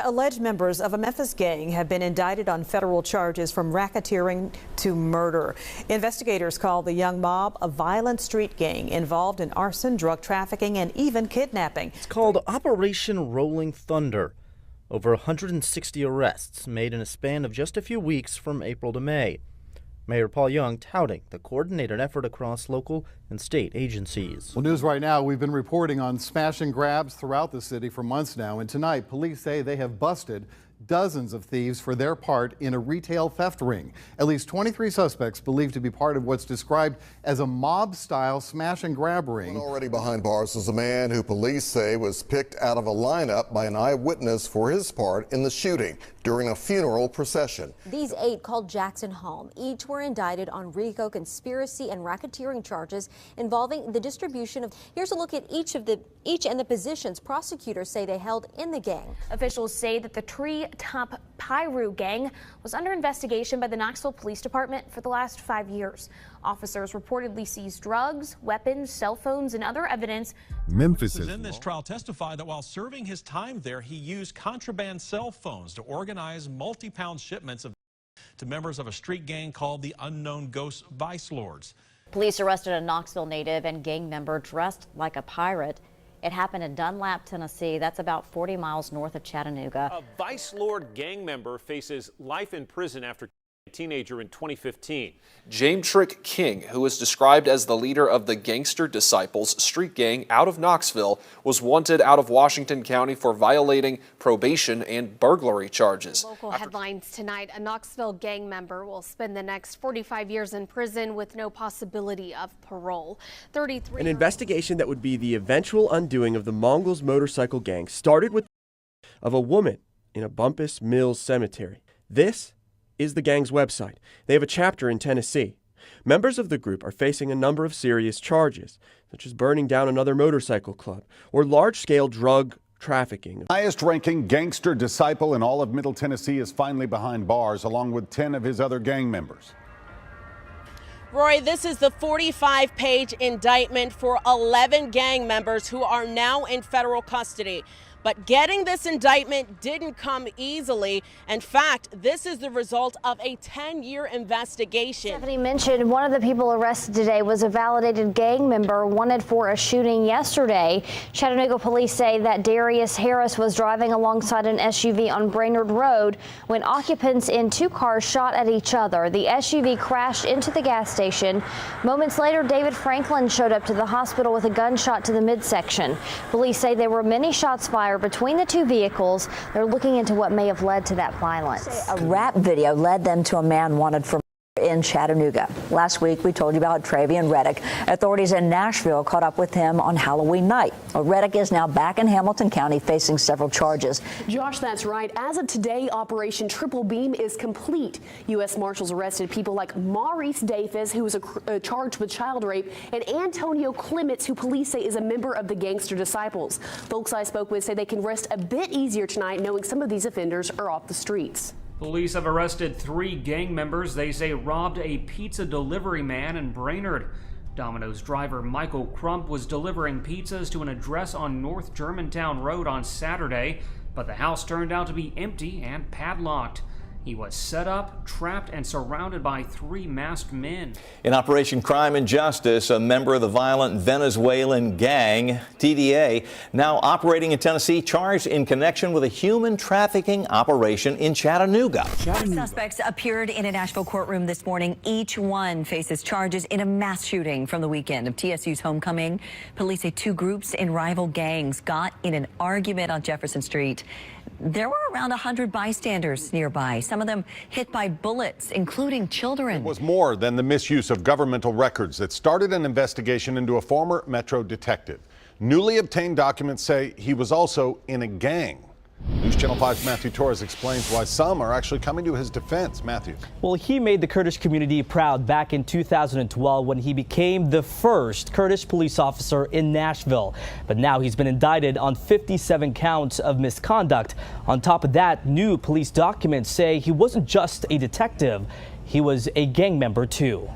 Alleged members of a Memphis gang have been indicted on federal charges from racketeering to murder. Investigators call the young mob a violent street gang involved in arson, drug trafficking, and even kidnapping. It's called Operation Rolling Thunder. Over 160 arrests made in a span of just a few weeks from April to May. Mayor Paul Young touting the coordinated effort across local and state agencies. Well, news right now, we've been reporting on smash and grabs throughout the city for months now, and tonight police say they have busted dozens of thieves for their part in a retail theft ring. At least 23 suspects believed to be part of what's described as a mob-style smash and grab ring. Already behind bars is a man who police say was picked out of a lineup by an eyewitness for his part in the shooting during a funeral procession. These 8 called Jackson home. Each were indicted on RICO conspiracy and racketeering charges involving the distribution of. Here's a look at each and the positions prosecutors say they held in the gang. Officials say that the Tree Top Piru gang was under investigation by the Knoxville Police Department for the last 5 years. Officers reportedly seized drugs, weapons, cell phones, and other evidence. Memphis in this trial testified that while serving his time there, he used contraband cell phones to organize multi-pound shipments to members of a street gang called the Unknown Ghost Vice Lords. Police arrested a Knoxville native and gang member dressed like a pirate. It happened in Dunlap, Tennessee. That's about 40 miles north of Chattanooga. A Vice Lord gang member faces life in prison after a teenager in 2015. James Trick King, who is described as the leader of the Gangster Disciples street gang out of Knoxville, was wanted out of Washington County for violating probation and burglary charges. Local headlines tonight. A Knoxville gang member will spend the next 45 years in prison with no possibility of parole. 33. An investigation that would be the eventual undoing of the Mongols Motorcycle Gang started with of a woman in a Bumpus Mills cemetery. This is the gang's website. They have a chapter in Tennessee. Members of the group are facing a number of serious charges, such as burning down another motorcycle club or large-scale drug trafficking. Highest-ranking gangster disciple in all of Middle Tennessee is finally behind bars, along with 10 of his other gang members. Roy, this is the 45-page indictment for 11 gang members who are now in federal custody. But getting this indictment didn't come easily. In fact, this is the result of a 10-year investigation. Stephanie mentioned one of the people arrested today was a validated gang member wanted for a shooting yesterday. Chattanooga police say that Darius Harris was driving alongside an SUV on Brainerd Road when occupants in 2 cars shot at each other. The SUV crashed into the gas station. Moments later, David Franklin showed up to the hospital with a gunshot to the midsection. Police say there were many shots fired between the 2 vehicles. They're looking into what may have led to that violence. A rap video led them to a man wanted for in Chattanooga. Last week, we told you about Travian Reddick. Authorities in Nashville caught up with him on Halloween night. Well, Reddick is now back in Hamilton County facing several charges. Josh, that's right. As of today, Operation Triple Beam is complete. U.S. Marshals arrested people like Maurice Davis, who was charged with child rape, and Antonio Clements, who police say is a member of the Gangster Disciples. Folks I spoke with say they can rest a bit easier tonight knowing some of these offenders are off the streets. Police have arrested 3 gang members they say robbed a pizza delivery man in Brainerd. Domino's driver Michael Crump was delivering pizzas to an address on North Germantown Road on Saturday, but the house turned out to be empty and padlocked. He was set up, trapped, and surrounded by 3 masked men. In Operation Crime and Justice, a member of the violent Venezuelan gang, TDA, now operating in Tennessee, charged in connection with a human trafficking operation in Chattanooga. Suspects appeared in a Nashville courtroom this morning. Each one faces charges in a mass shooting from the weekend of TSU's homecoming. Police say 2 groups in rival gangs got in an argument on Jefferson Street. There were around 100 bystanders nearby, some of them hit by bullets, including children. It was more than the misuse of governmental records that started an investigation into a former Metro detective. Newly obtained documents say he was also in a gang. News Channel 5's Matthew Torres explains why some are actually coming to his defense. Matthew. Well, he made the Kurdish community proud back in 2012 when he became the first Kurdish police officer in Nashville. But now he's been indicted on 57 counts of misconduct. On top of that, new police documents say he wasn't just a detective, he was a gang member too.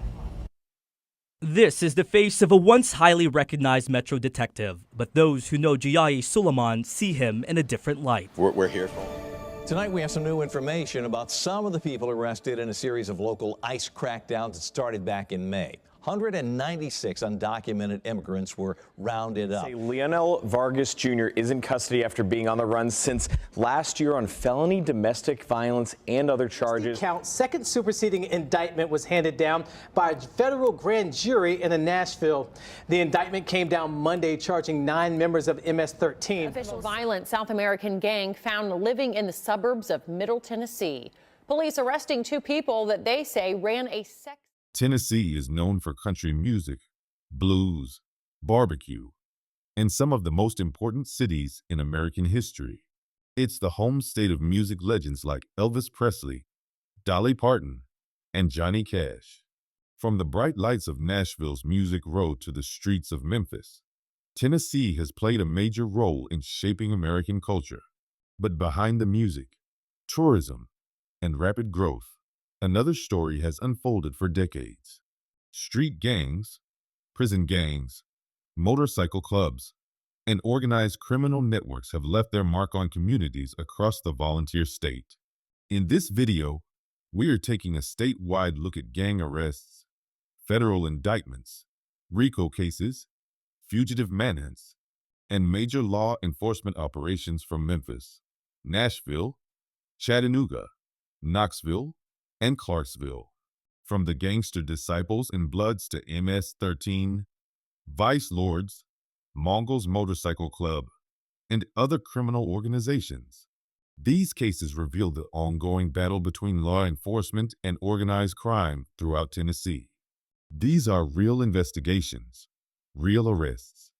This is the face of a once highly recognized Metro detective, but those who know Jiai Suleiman see him in a different light. We're here for him. Tonight we have some new information about some of the people arrested in a series of local ICE crackdowns that started back in May. 196 undocumented immigrants were rounded up. Leonel Vargas Jr. is in custody after being on the run since last year on felony domestic violence and other charges. Second superseding indictment was handed down by a federal grand jury in Nashville. The indictment came down Monday, charging 9 members of MS-13. Official violent South American gang found living in the suburbs of Middle Tennessee. Police arresting 2 people that they say ran a sex. Tennessee is known for country music, blues, barbecue, and some of the most important cities in American history. It's the home state of music legends like Elvis Presley, Dolly Parton, and Johnny Cash. From the bright lights of Nashville's Music Row to the streets of Memphis, Tennessee has played a major role in shaping American culture. But behind the music, tourism, and rapid growth, another story has unfolded for decades. Street gangs, prison gangs, motorcycle clubs, and organized criminal networks have left their mark on communities across the volunteer state. In this video, we are taking a statewide look at gang arrests, federal indictments, RICO cases, fugitive manhunts, and major law enforcement operations from Memphis, Nashville, Chattanooga, Knoxville, and Clarksville. From the Gangster Disciples and Bloods to MS-13, Vice Lords, Mongols Motorcycle Club, and other criminal organizations. These cases reveal the ongoing battle between law enforcement and organized crime throughout Tennessee. These are real investigations, real arrests,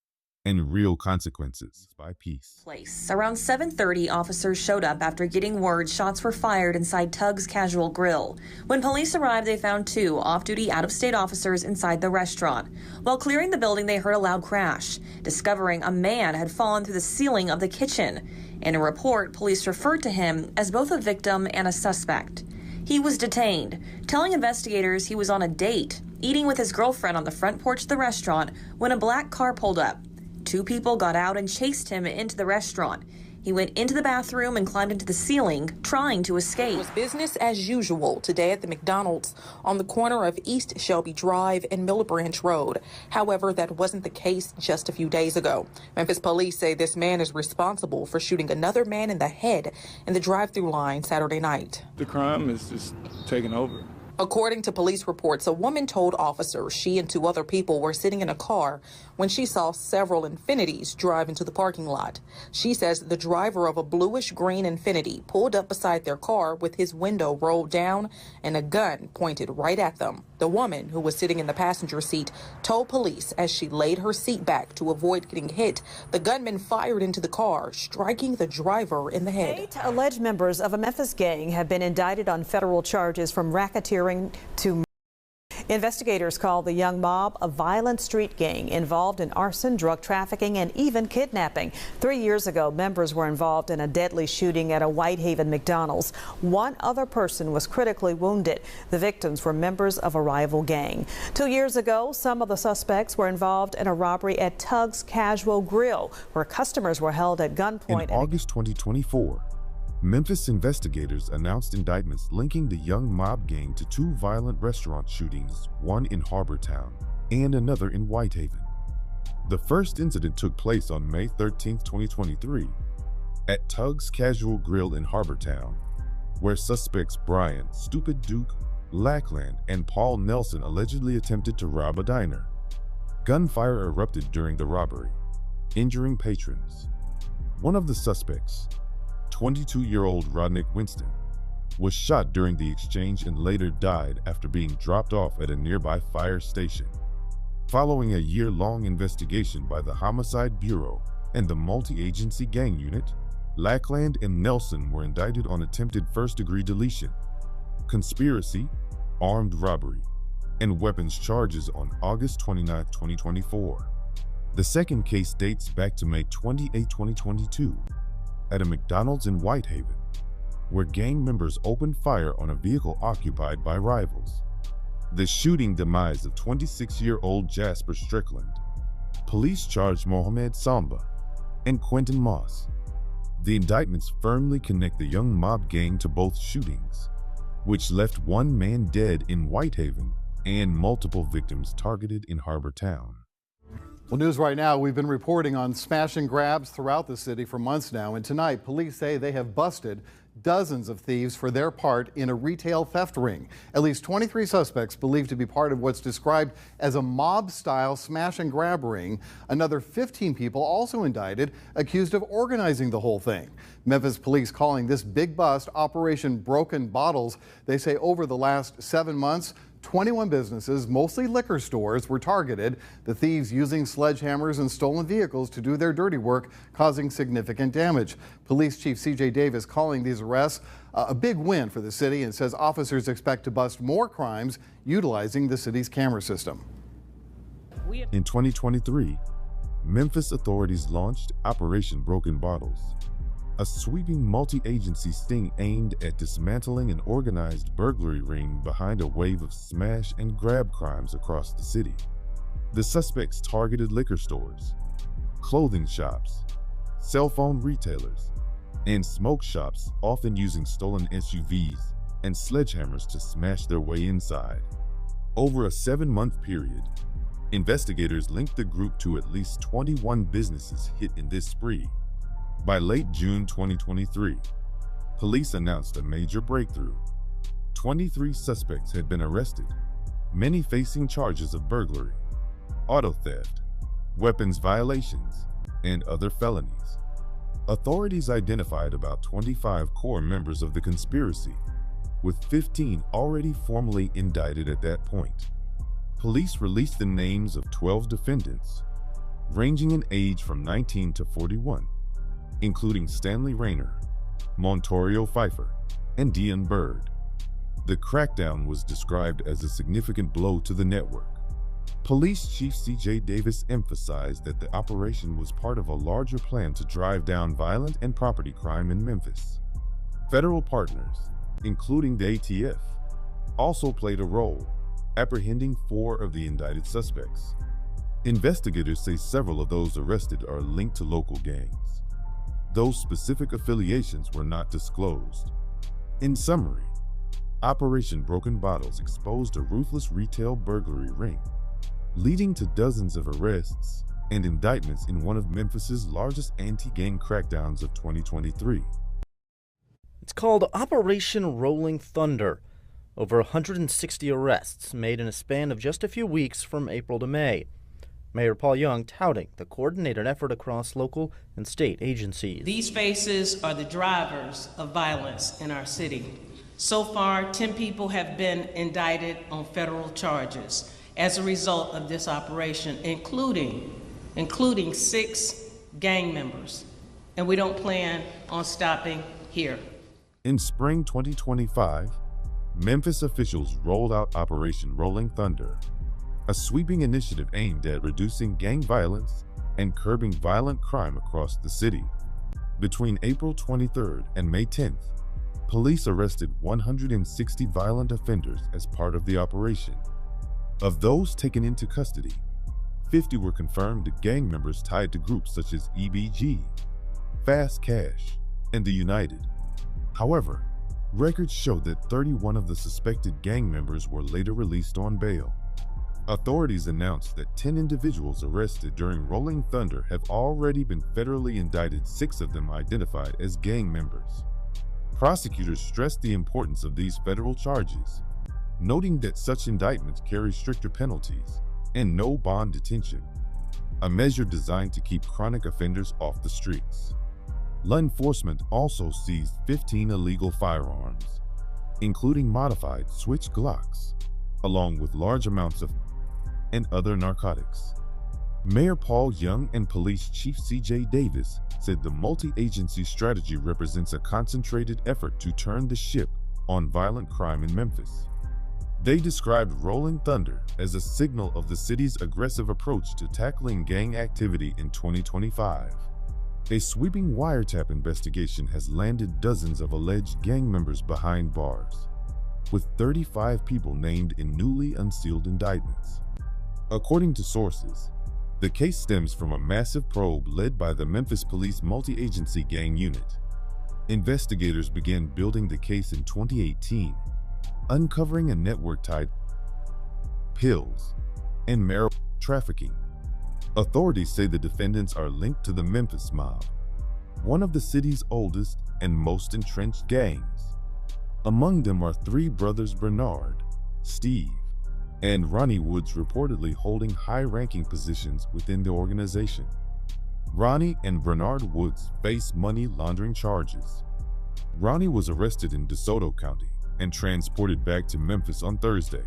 and real consequences by peace. Around 7:30, officers showed up after getting word shots were fired inside Tug's Casual Grill. When police arrived, they found 2 off-duty out-of-state officers inside the restaurant. While clearing the building, they heard a loud crash, discovering a man had fallen through the ceiling of the kitchen. In a report, police referred to him as both a victim and a suspect. He was detained, telling investigators he was on a date, eating with his girlfriend on the front porch of the restaurant when a black car pulled up. 2 people got out and chased him into the restaurant. He went into the bathroom and climbed into the ceiling, trying to escape. It was business as usual today at the McDonald's on the corner of East Shelby Drive and Miller Branch Road. However, that wasn't the case just a few days ago. Memphis police say this man is responsible for shooting another man in the head in the drive-through line Saturday night. The crime is just taking over. According to police reports, a woman told officers she and 2 other people were sitting in a car when she saw several Infinitis drive into the parking lot. She says the driver of a bluish-green Infiniti pulled up beside their car with his window rolled down and a gun pointed right at them. The woman, who was sitting in the passenger seat, told police as she laid her seat back to avoid getting hit, the gunman fired into the car, striking the driver in the head. 8 alleged members of a Memphis gang have been indicted on federal charges from racketeering to murder. Investigators call the young mob a violent street gang involved in arson, drug trafficking, and even kidnapping. 3 years ago, members were involved in a deadly shooting at a Whitehaven McDonald's. 1 other person was critically wounded. The victims were members of a rival gang. 2 years ago, some of the suspects were involved in a robbery at Tug's Casual Grill, where customers were held at gunpoint. In August 2024, Memphis investigators announced indictments linking the young mob gang to 2 violent restaurant shootings, one in Harbortown and another in Whitehaven. The first incident took place on May 13, 2023, at Tug's Casual Grill in Harbortown, where suspects Brian "Stupid Duke" Lackland and Paul Nelson allegedly attempted to rob a diner. Gunfire erupted during the robbery, injuring patrons. One of the suspects, 22-year-old Rodnick Winston, was shot during the exchange and later died after being dropped off at a nearby fire station. Following a year-long investigation by the Homicide Bureau and the Multi-Agency Gang Unit, Lackland and Nelson were indicted on attempted first-degree deletion, conspiracy, armed robbery, and weapons charges on August 29, 2024. The second case dates back to May 28, 2022. At a McDonald's in Whitehaven, where gang members opened fire on a vehicle occupied by rivals. The shooting demise of 26-year-old Jasper Strickland. Police charged Mohamed Samba and Quentin Moss. The indictments firmly connect the young mob gang to both shootings, which left one man dead in Whitehaven and multiple victims targeted in Harbor Town. Well, news right now, we've been reporting on smash and grabs throughout the city for months now, and tonight police say they have busted dozens of thieves for their part in a retail theft ring. At least 23 suspects believed to be part of what's described as a mob-style smash and grab ring. Another 15 people also indicted, accused of organizing the whole thing. Memphis police calling this big bust Operation Broken Bottles. They say over the last 7 months, 21 businesses, mostly liquor stores, were targeted. The thieves using sledgehammers and stolen vehicles to do their dirty work, causing significant damage. Police Chief C.J. Davis calling these arrests a big win for the city and says officers expect to bust more crimes utilizing the city's camera system. In 2023, Memphis authorities launched Operation Broken Bottles, a sweeping multi-agency sting aimed at dismantling an organized burglary ring behind a wave of smash and grab crimes across the city. The suspects targeted liquor stores, clothing shops, cell phone retailers, and smoke shops, often using stolen SUVs and sledgehammers to smash their way inside. Over a 7-month period, investigators linked the group to at least 21 businesses hit in this spree. By late June 2023, police announced a major breakthrough. 23 suspects had been arrested, many facing charges of burglary, auto theft, weapons violations, and other felonies. Authorities identified about 25 core members of the conspiracy, with 15 already formally indicted at that point. Police released the names of 12 defendants, ranging in age from 19 to 41. Including Stanley Rayner, Montorio Pfeiffer, and Dion Bird. The crackdown was described as a significant blow to the network. Police Chief C.J. Davis emphasized that the operation was part of a larger plan to drive down violent and property crime in Memphis. Federal partners, including the ATF, also played a role, apprehending 4 of the indicted suspects. Investigators say several of those arrested are linked to local gangs. Those specific affiliations were not disclosed. In summary, Operation Broken Bottles exposed a ruthless retail burglary ring, leading to dozens of arrests and indictments in one of Memphis's largest anti-gang crackdowns of 2023. It's called Operation Rolling Thunder. Over 160 arrests made in a span of just a few weeks from April to May. Mayor Paul Young touting the coordinated effort across local and state agencies. These faces are the drivers of violence in our city. So far, 10 people have been indicted on federal charges as a result of this operation, including 6 gang members. And we don't plan on stopping here. In spring 2025, Memphis officials rolled out Operation Rolling Thunder, a sweeping initiative aimed at reducing gang violence and curbing violent crime across the city. Between April 23rd and May 10th, police arrested 160 violent offenders as part of the operation. Of those taken into custody, 50 were confirmed gang members tied to groups such as EBG, Fast Cash, and the United. However, records show that 31 of the suspected gang members were later released on bail. Authorities announced that 10 individuals arrested during Rolling Thunder have already been federally indicted, 6 of them identified as gang members. Prosecutors stressed the importance of these federal charges, noting that such indictments carry stricter penalties and no bond detention, a measure designed to keep chronic offenders off the streets. Law enforcement also seized 15 illegal firearms, including modified switch Glocks, along with large amounts of and other narcotics. Mayor Paul Young and Police Chief C.J. Davis said the multi-agency strategy represents a concentrated effort to turn the ship on violent crime in Memphis. They described Rolling Thunder as a signal of the city's aggressive approach to tackling gang activity in 2025. A sweeping wiretap investigation has landed dozens of alleged gang members behind bars, with 35 people named in newly unsealed indictments. According to sources, The case stems from a massive probe led by the Memphis Police Multi-Agency Gang Unit. Investigators began building the case in 2018, uncovering a network tied to pills and marijuana trafficking. Authorities say the defendants are linked to the Memphis Mob, one of the city's oldest and most entrenched gangs. Among them are three brothers Bernard, Steve, and Ronnie Woods, reportedly holding high-ranking positions within the organization. Ronnie and Bernard Woods face money laundering charges. Ronnie was arrested in DeSoto County and transported back to Memphis on Thursday.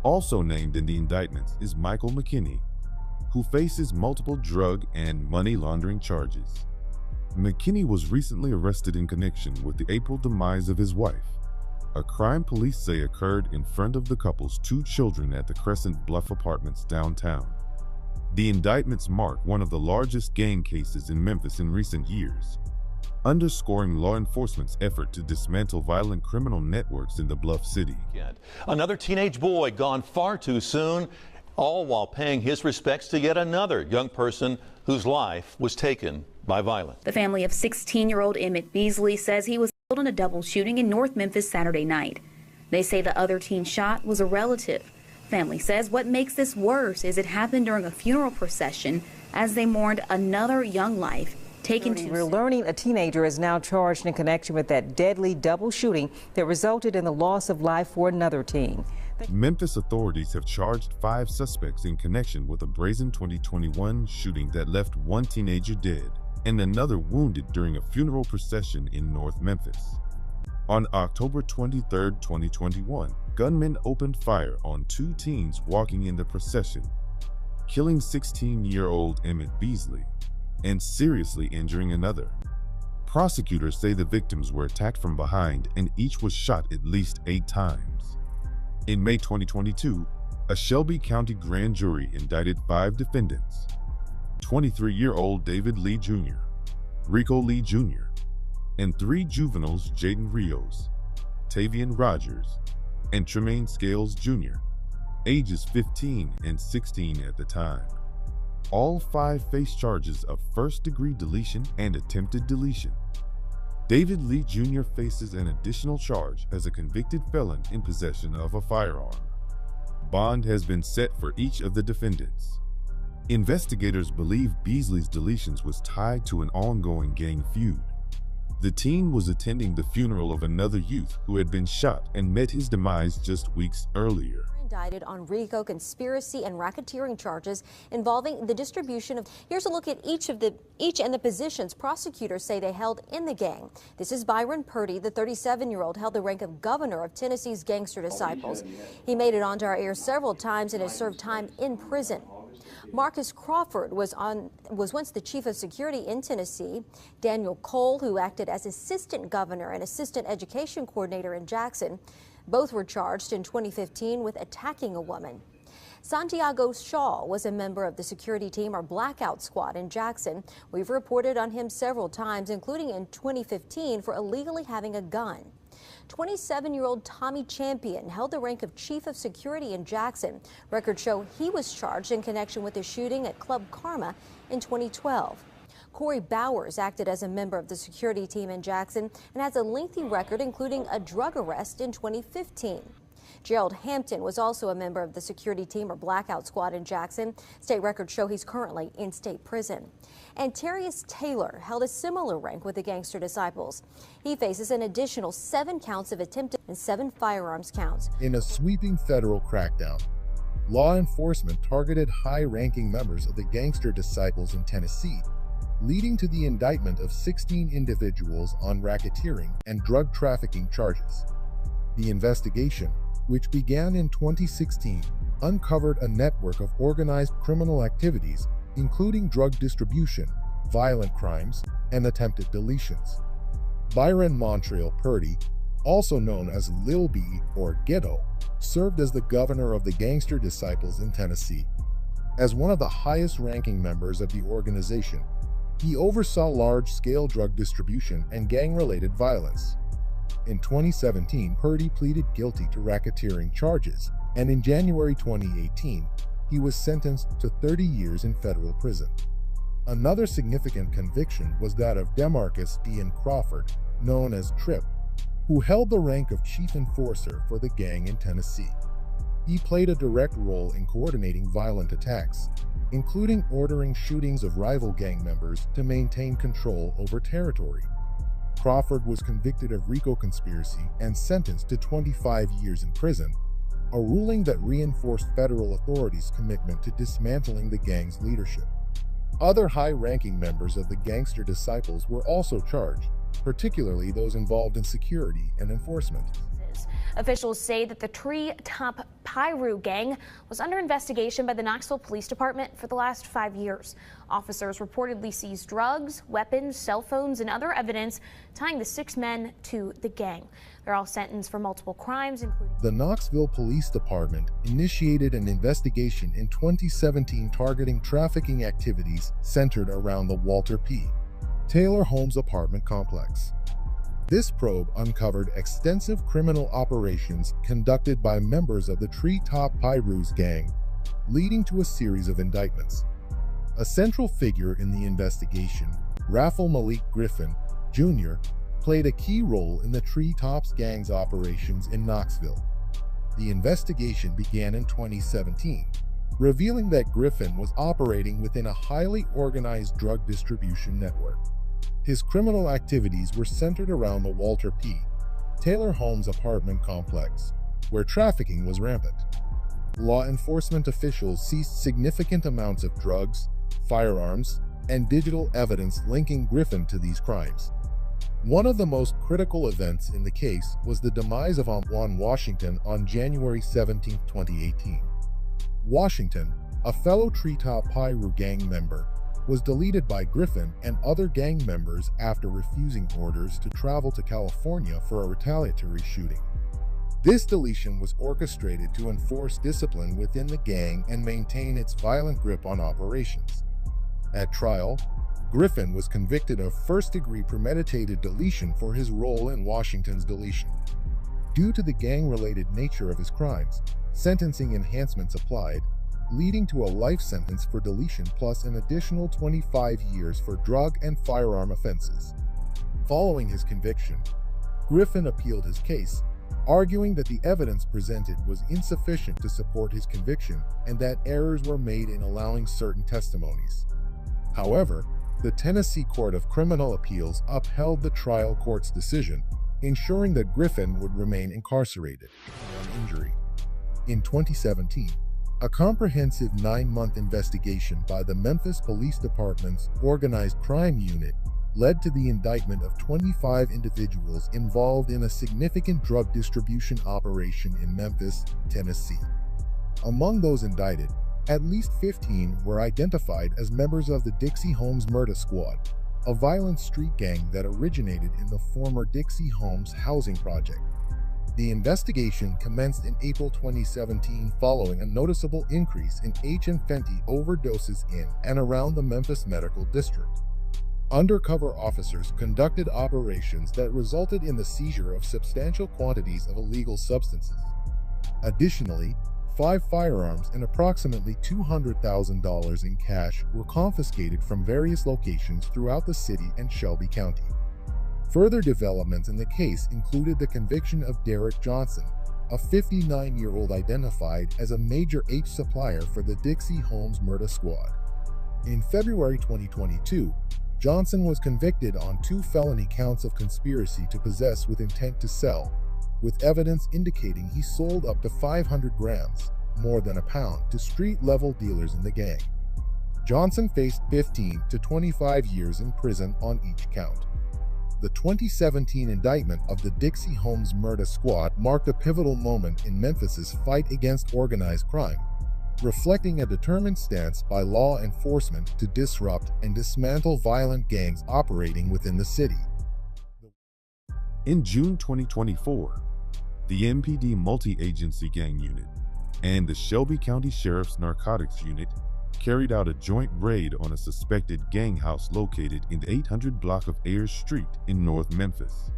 Also named in the indictments is Michael McKinney, who faces multiple drug and money laundering charges. McKinney was recently arrested in connection with the April demise of his wife, a crime police say occurred in front of the couple's 2 children at the Crescent Bluff Apartments downtown. The indictments mark one of the largest gang cases in Memphis in recent years, underscoring law enforcement's effort to dismantle violent criminal networks in the Bluff City. Another teenage boy gone far too soon, all while paying his respects to yet another young person whose life was taken by violence. The family of 16-year-old Emmett Beasley says he was killed in a double shooting in North Memphis Saturday night. They say the other teen shot was a relative. Family says what makes this worse is it happened during a funeral procession as they mourned another young life taken too soon. We're learning a teenager is now charged in connection with that deadly double shooting that resulted in the loss of life for another teen. Memphis authorities have charged 5 suspects in connection with a brazen 2021 shooting that left 1 teenager dead and another wounded during a funeral procession in North Memphis. On October 23, 2021, gunmen opened fire on 2 teens walking in the procession, killing 16-year-old Emmett Beasley and seriously injuring another. Prosecutors say the victims were attacked from behind and each was shot at least 8 times. In May 2022, a Shelby County grand jury indicted 5 defendants: 23-year-old David Lee Jr., Rico Lee Jr., and 3 juveniles, Jaden Rios, Tavian Rogers, and Tremaine Scales Jr., ages 15 and 16 at the time. All 5 face charges of first-degree deletion and attempted deletion. David Lee Jr. faces an additional charge as a convicted felon in possession of a firearm. Bond has been set for each of the defendants. Investigators believe Beasley's deletions was tied to an ongoing gang feud. The teen was attending the funeral of another youth who had been shot and met his demise just weeks earlier. Indicted on RICO conspiracy and racketeering charges involving the distribution of. Here's a look at each and the positions prosecutors say they held in the gang. This is Byron Purdy. The 37-year-old held the rank of governor of Tennessee's Gangster Disciples. He made it onto our air several times and has served time in prison. Marcus Crawford was once the chief of security in Tennessee. Daniel Cole, who acted as assistant governor and assistant education coordinator in Jackson. Both were charged in 2015 with attacking a woman. Santiago Shaw was a member of the security team or Blackout Squad in Jackson. We've reported on him several times, including in 2015 for illegally having a gun. 27-year-old Tommy Champion held the rank of chief of security in Jackson. Records show he was charged in connection with the shooting at Club Karma in 2012. Corey Bowers acted as a member of the security team in Jackson and has a lengthy record, including a drug arrest in 2015. Gerald Hampton was also a member of the security team or Blackout Squad in Jackson. State records show he's currently in state prison. And Terrius Taylor held a similar rank with the Gangster Disciples. He faces an additional 7 counts of attempted and 7 firearms counts. In a sweeping federal crackdown, law enforcement targeted high-ranking members of the Gangster Disciples in Tennessee, leading to the indictment of 16 individuals on racketeering and drug trafficking charges. The investigation, which began in 2016, uncovered a network of organized criminal activities, including drug distribution, violent crimes, and attempted deletions. Byron Montreal Purdy, also known as Lil B or Ghetto, served as the governor of the Gangster Disciples in Tennessee. As one of the highest-ranking members of the organization, he oversaw large-scale drug distribution and gang-related violence. In 2017, Purdy pleaded guilty to racketeering charges, and in January 2018, he was sentenced to 30 years in federal prison. Another significant conviction was that of Demarcus Ian Crawford, known as Trip, who held the rank of chief enforcer for the gang in Tennessee. He played a direct role in coordinating violent attacks, including ordering shootings of rival gang members to maintain control over territory. Crawford was convicted of RICO conspiracy and sentenced to 25 years in prison, a ruling that reinforced federal authorities' commitment to dismantling the gang's leadership. Other high-ranking members of the Gangster Disciples were also charged, particularly those involved in security and enforcement. Officials say that the Tree Top Piru gang was under investigation by the Knoxville Police Department for the last 5 years. Officers reportedly seized drugs, weapons, cell phones, and other evidence tying the 6 men to the gang. They're all sentenced for multiple crimes, including... The Knoxville Police Department initiated an investigation in 2017 targeting trafficking activities centered around the Walter P. Taylor Homes apartment complex. This probe uncovered extensive criminal operations conducted by members of the Treetop Pirus gang, leading to a series of indictments. A central figure in the investigation, Raffle Malik Griffin, Jr., played a key role in the Treetops gang's operations in Knoxville. The investigation began in 2017, revealing that Griffin was operating within a highly organized drug distribution network. His criminal activities were centered around the Walter P. Taylor Homes apartment complex, where trafficking was rampant. Law enforcement officials seized significant amounts of drugs, firearms, and digital evidence linking Griffin to these crimes. One of the most critical events in the case was the demise of Antoine Washington on January 17, 2018. Washington, a fellow Treetop Piru gang member, was deleted by Griffin and other gang members after refusing orders to travel to California for a retaliatory shooting. This deletion was orchestrated to enforce discipline within the gang and maintain its violent grip on operations. At trial, Griffin was convicted of first-degree premeditated deletion for his role in Washington's deletion. Due to the gang-related nature of his crimes, sentencing enhancements applied, leading to a life sentence for deletion plus an additional 25 years for drug and firearm offenses. Following his conviction, Griffin appealed his case, arguing that the evidence presented was insufficient to support his conviction and that errors were made in allowing certain testimonies. However, the Tennessee Court of Criminal Appeals upheld the trial court's decision, ensuring that Griffin would remain incarcerated for an injury. In 2017, a comprehensive 9-month investigation by the Memphis Police Department's Organized Crime Unit led to the indictment of 25 individuals involved in a significant drug distribution operation in Memphis, Tennessee. Among those indicted, at least 15 were identified as members of the Dixie Homes Murder Squad, a violent street gang that originated in the former Dixie Homes housing project. The investigation commenced in April 2017 following a noticeable increase in H and fentanyl overdoses in and around the Memphis Medical District. Undercover officers conducted operations that resulted in the seizure of substantial quantities of illegal substances. Additionally, 5 firearms and approximately $200,000 in cash were confiscated from various locations throughout the city and Shelby County. Further developments in the case included the conviction of Derek Johnson, a 59-year-old identified as a major H supplier for the Dixie Homes Murder Squad. In February 2022, Johnson was convicted on 2 felony counts of conspiracy to possess with intent to sell, with evidence indicating he sold up to 500 grams, more than a pound, to street-level dealers in the gang. Johnson faced 15 to 25 years in prison on each count. The 2017 indictment of the Dixie Homes Murder Squad marked a pivotal moment in Memphis's fight against organized crime, reflecting a determined stance by law enforcement to disrupt and dismantle violent gangs operating within the city. In June 2024, the MPD Multi-Agency Gang Unit and the Shelby County Sheriff's Narcotics Unit carried out a joint raid on a suspected gang house located in the 800 block of Ayers Street in North Memphis.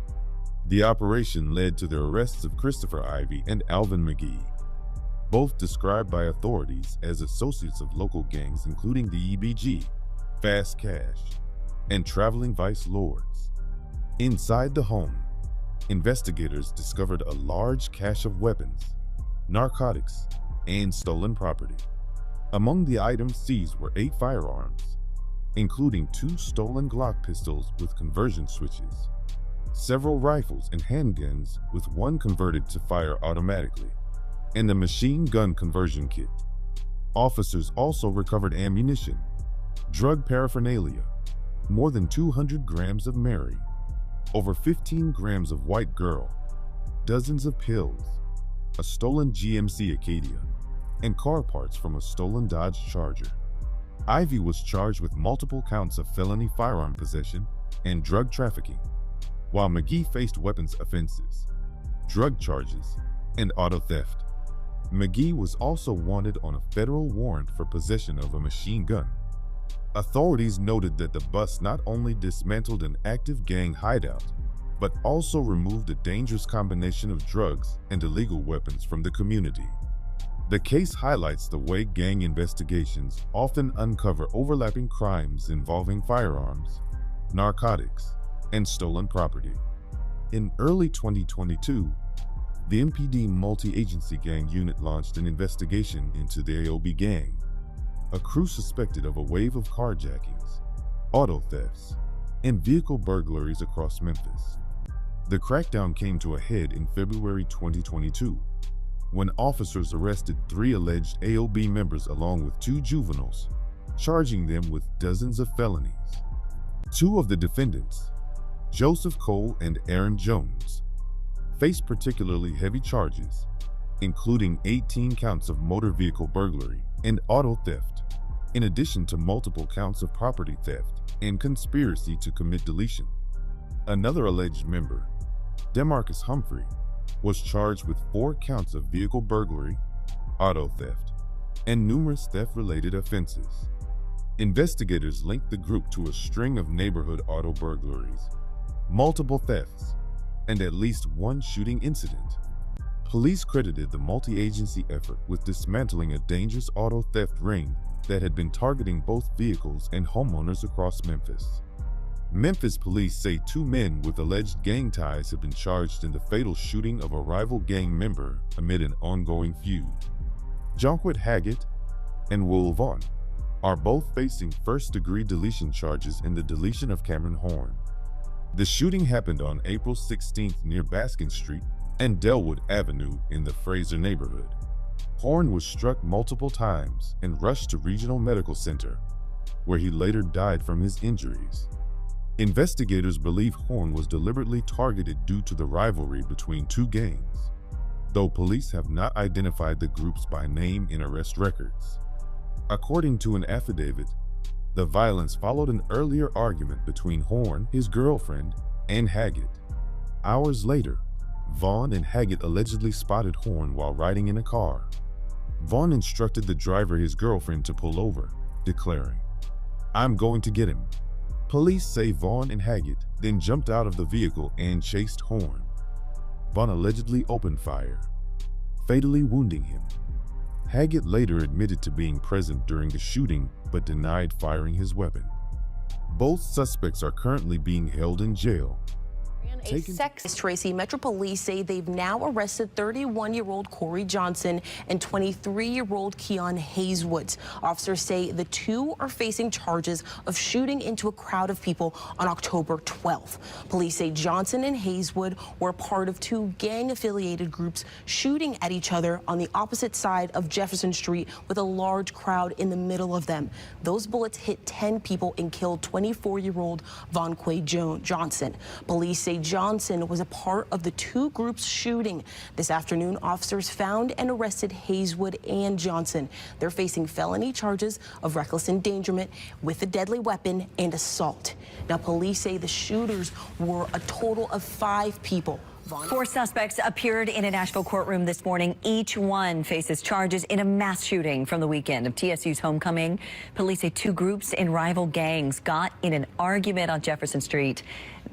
The operation led to the arrests of Christopher Ivy and Alvin McGee. both described by authorities as associates of local gangs including the EBG, Fast Cash, and traveling vice lords. Inside the home, investigators discovered a large cache of weapons, narcotics, and stolen property. Among the items seized were 8 firearms, including 2 stolen Glock pistols with conversion switches, several rifles and handguns with one converted to fire automatically, and a machine gun conversion kit. Officers also recovered ammunition, drug paraphernalia, more than 200 grams of Mary, over 15 grams of White Girl, dozens of pills, a stolen GMC Acadia, and car parts from a stolen Dodge Charger. Ivy was charged with multiple counts of felony firearm possession and drug trafficking, while McGee faced weapons offenses, drug charges, and auto theft. McGee was also wanted on a federal warrant for possession of a machine gun. Authorities noted that the bust not only dismantled an active gang hideout, but also removed a dangerous combination of drugs and illegal weapons from the community. The case highlights the way gang investigations often uncover overlapping crimes involving firearms, narcotics, and stolen property. In early 2022, the MPD Multi-Agency Gang Unit launched an investigation into the AOB gang, a crew suspected of a wave of carjackings, auto thefts, and vehicle burglaries across Memphis. The crackdown came to a head in February 2022, when officers arrested 3 alleged AOB members along with 2 juveniles, charging them with dozens of felonies. 2 of the defendants, Joseph Cole and Aaron Jones, faced particularly heavy charges, including 18 counts of motor vehicle burglary and auto theft, in addition to multiple counts of property theft and conspiracy to commit deletion. Another alleged member, Demarcus Humphrey, was charged with 4 counts of vehicle burglary, auto theft, and numerous theft-related offenses. Investigators linked the group to a string of neighborhood auto burglaries, multiple thefts, and at least 1 shooting incident. Police credited the multi-agency effort with dismantling a dangerous auto theft ring that had been targeting both vehicles and homeowners across Memphis. Memphis police say 2 men with alleged gang ties have been charged in the fatal shooting of a rival gang member amid an ongoing feud. Jonquit Haggett and Will Vaughn are both facing first-degree deletion charges in the deletion of Cameron Horn. The shooting happened on April 16th near Baskin Street and Delwood Avenue in the Fraser neighborhood. Horn was struck multiple times and rushed to Regional Medical Center, where he later died from his injuries. Investigators believe Horn was deliberately targeted due to the rivalry between 2 gangs, though police have not identified the groups by name in arrest records. According to an affidavit, the violence followed an earlier argument between Horn, his girlfriend, and Haggett. Hours later, Vaughn and Haggett allegedly spotted Horn while riding in a car. Vaughn instructed the driver his girlfriend to pull over, declaring, "I'm going to get him." Police say Vaughn and Haggett then jumped out of the vehicle and chased Horn. Vaughn allegedly opened fire, fatally wounding him. Haggett later admitted to being present during the shooting but denied firing his weapon. Both suspects are currently being held in jail. Tracy, Metro Police say they've now arrested 31-year-old Corey Johnson and 23-year-old Keon Hayeswoods. Officers say the 2 are facing charges of shooting into a crowd of people on October 12th. Police say Johnson and Hayeswood were part of 2 gang-affiliated groups shooting at each other on the opposite side of Jefferson Street with a large crowd in the middle of them. Those bullets hit 10 people and killed 24-year-old Vonquay Johnson. Police say Johnson was a part of the 2 groups shooting. This afternoon, officers found and arrested Hayeswood and Johnson. They're facing felony charges of reckless endangerment with a deadly weapon and assault. Now, police say the shooters were a total of 5 people. 4 suspects appeared in a Nashville courtroom this morning. Each one faces charges in a mass shooting from the weekend of TSU's homecoming. Police say 2 groups in rival gangs got in an argument on Jefferson Street.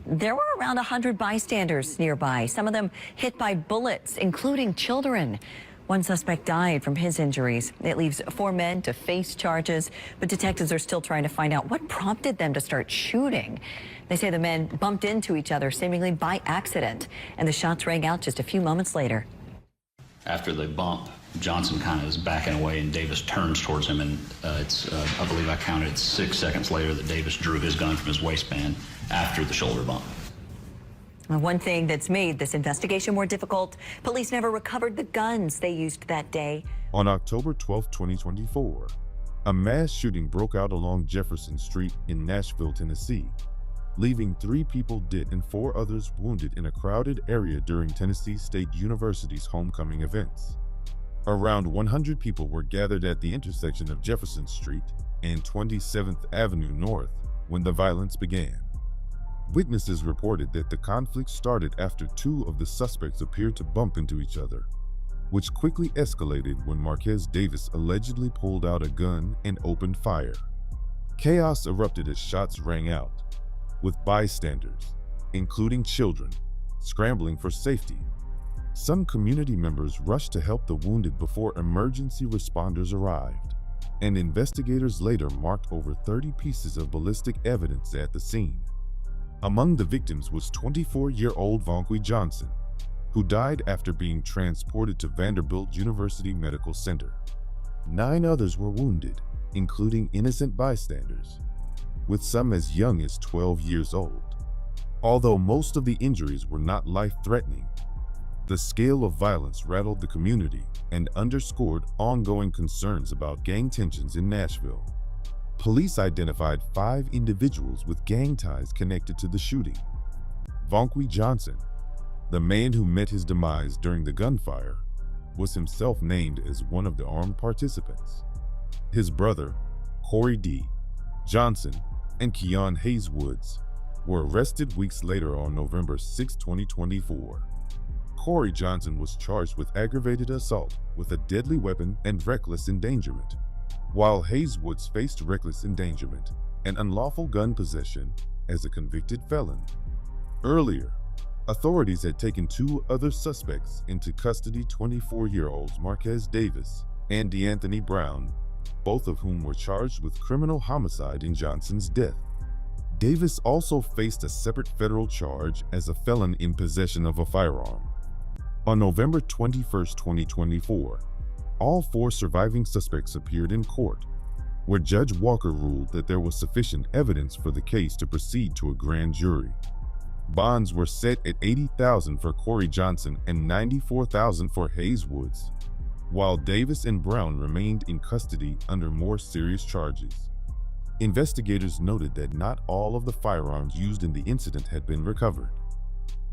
There were around 100 bystanders nearby, some of them hit by bullets, including children. One suspect died from his injuries. It leaves 4 men to face charges, but detectives are still trying to find out what prompted them to start shooting. They say the men bumped into each other seemingly by accident, and the shots rang out just a few moments later. After the bump, Johnson kind of is backing away and Davis turns towards him, and I believe I counted 6 seconds later that Davis drew his gun from his waistband after the shoulder bump. One thing that's made this investigation more difficult, police never recovered the guns they used that day. On October 12, 2024, a mass shooting broke out along Jefferson Street in Nashville, Tennessee, leaving 3 people dead and 4 others wounded in a crowded area during Tennessee State University's homecoming events. Around 100 people were gathered at the intersection of Jefferson Street and 27th Avenue North when the violence began. Witnesses reported that the conflict started after 2 of the suspects appeared to bump into each other, which quickly escalated when Marquez Davis allegedly pulled out a gun and opened fire. Chaos erupted as shots rang out, with bystanders, including children, scrambling for safety. Some community members rushed to help the wounded before emergency responders arrived, and investigators later marked over 30 pieces of ballistic evidence at the scene. Among the victims was 24-year-old Vonqui Johnson, who died after being transported to Vanderbilt University Medical Center. 9 others were wounded, including innocent bystanders, with some as young as 12 years old. Although most of the injuries were not life-threatening, the scale of violence rattled the community and underscored ongoing concerns about gang tensions in Nashville. Police identified 5 individuals with gang ties connected to the shooting. Vonqui Johnson, the man who met his demise during the gunfire, was himself named as one of the armed participants. His brother, Corey D. Johnson, and Keon Hayes Woods were arrested weeks later on November 6, 2024. Corey Johnson was charged with aggravated assault with a deadly weapon and reckless endangerment, while Hayes Woods faced reckless endangerment and unlawful gun possession as a convicted felon. Earlier, authorities had taken 2 other suspects into custody, 24-year-olds Marquez Davis and DeAnthony Brown, both of whom were charged with criminal homicide in Johnson's death. Davis also faced a separate federal charge as a felon in possession of a firearm. On November 21, 2024, all 4 surviving suspects appeared in court, where Judge Walker ruled that there was sufficient evidence for the case to proceed to a grand jury. Bonds were set at $80,000 for Corey Johnson and $94,000 for Hayes Woods, while Davis and Brown remained in custody under more serious charges. Investigators noted that not all of the firearms used in the incident had been recovered.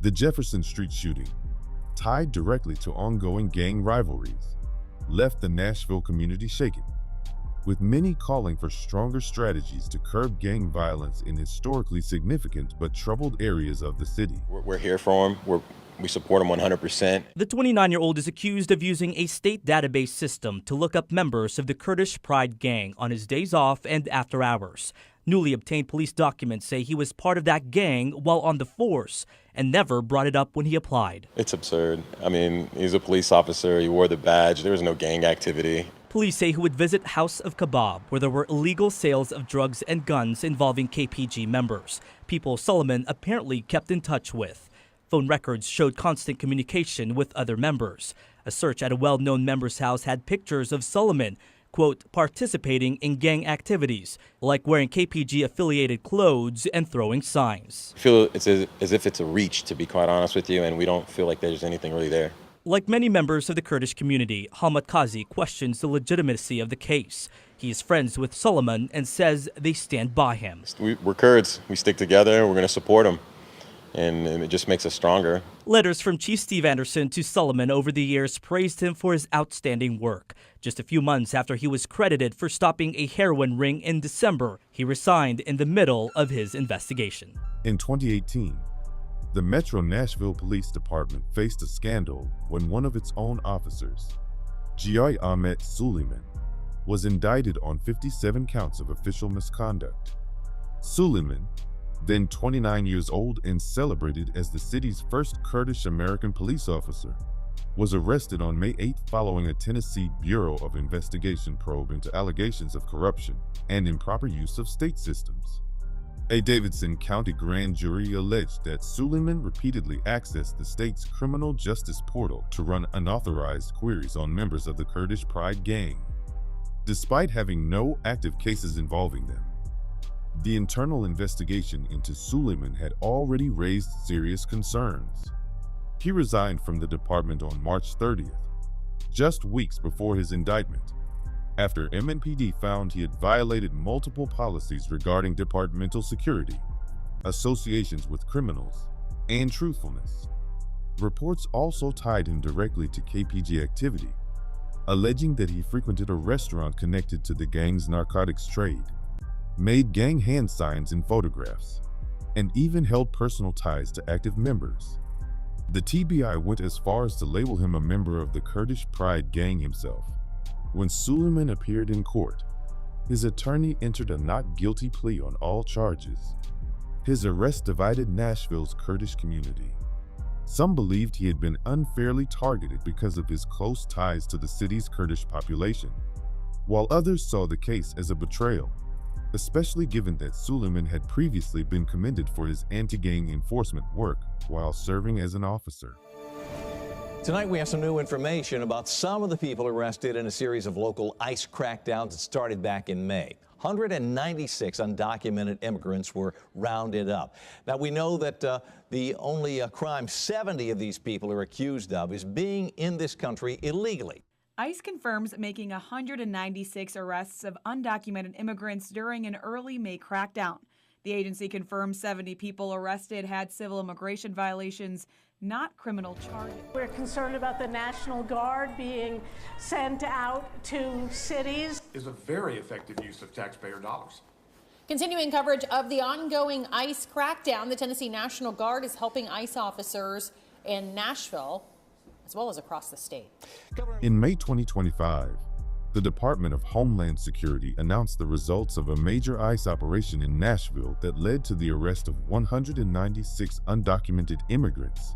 The Jefferson Street shooting, tied directly to ongoing gang rivalries, left the Nashville community shaken, with many calling for stronger strategies to curb gang violence in historically significant but troubled areas of the city. We're here for him. We support him 100%. The 29-year-old is accused of using a state database system to look up members of the Kurdish Pride gang on his days off and after hours. Newly obtained police documents say he was part of that gang while on the force and never brought it up when he applied. It's absurd. I mean, he's a police officer. He wore the badge. There was no gang activity. Police say he would visit House of Kebab, where there were illegal sales of drugs and guns involving KPG members, people Solomon apparently kept in touch with. Phone records showed constant communication with other members. A search at a well-known member's house had pictures of Solomon, quote, participating in gang activities, like wearing KPG-affiliated clothes and throwing signs. I feel it's as if it's a reach, to be quite honest with you, and we don't feel like there's anything really there. Like many members of the Kurdish community, Hamad Kazi questions the legitimacy of the case. He is friends with Solomon and says they stand by him. We're Kurds. We stick together. We're going to support him. And it just makes us stronger. Letters from Chief Steve Anderson to Solomon over the years praised him for his outstanding work. Just a few months after he was credited for stopping a heroin ring in December, he resigned in the middle of his investigation. In 2018, the Metro Nashville Police Department faced a scandal when one of its own officers, G.I. Ahmet Suleiman, was indicted on 57 counts of official misconduct. Suleiman, then 29 years old and celebrated as the city's first Kurdish American police officer, was arrested on May 8 following a Tennessee Bureau of Investigation probe into allegations of corruption and improper use of state systems. A Davidson County grand jury alleged that Suleiman repeatedly accessed the state's criminal justice portal to run unauthorized queries on members of the Kurdish Pride gang, despite having no active cases involving them. The internal investigation into Suleiman had already raised serious concerns. He resigned from the department on March 30th, just weeks before his indictment, after MNPD found he had violated multiple policies regarding departmental security, associations with criminals, and truthfulness. Reports also tied him directly to KPG activity, alleging that he frequented a restaurant connected to the gang's narcotics trade, made gang hand signs and photographs, and even held personal ties to active members. The TBI went as far as to label him a member of the Kurdish Pride gang himself. When Suleiman appeared in court, his attorney entered a not guilty plea on all charges. His arrest divided Nashville's Kurdish community. Some believed he had been unfairly targeted because of his close ties to the city's Kurdish population, while others saw the case as a betrayal, especially given that Suleiman had previously been commended for his anti-gang enforcement work while serving as an officer. Tonight we have some new information about some of the people arrested in a series of local ICE crackdowns that started back in May. 196 undocumented immigrants were rounded up. Now we know that the only crime 70 of these people are accused of is being in this country illegally. ICE confirms making 196 arrests of undocumented immigrants during an early May crackdown. The agency confirms 70 people arrested had civil immigration violations, not criminal charges. We're concerned about the National Guard being sent out to cities. Is a very effective use of taxpayer dollars. Continuing coverage of the ongoing ICE crackdown, the Tennessee National Guard is helping ICE officers in Nashville as well as across the state. In May 2025, the Department of Homeland Security announced the results of a major ICE operation in Nashville that led to the arrest of 196 undocumented immigrants,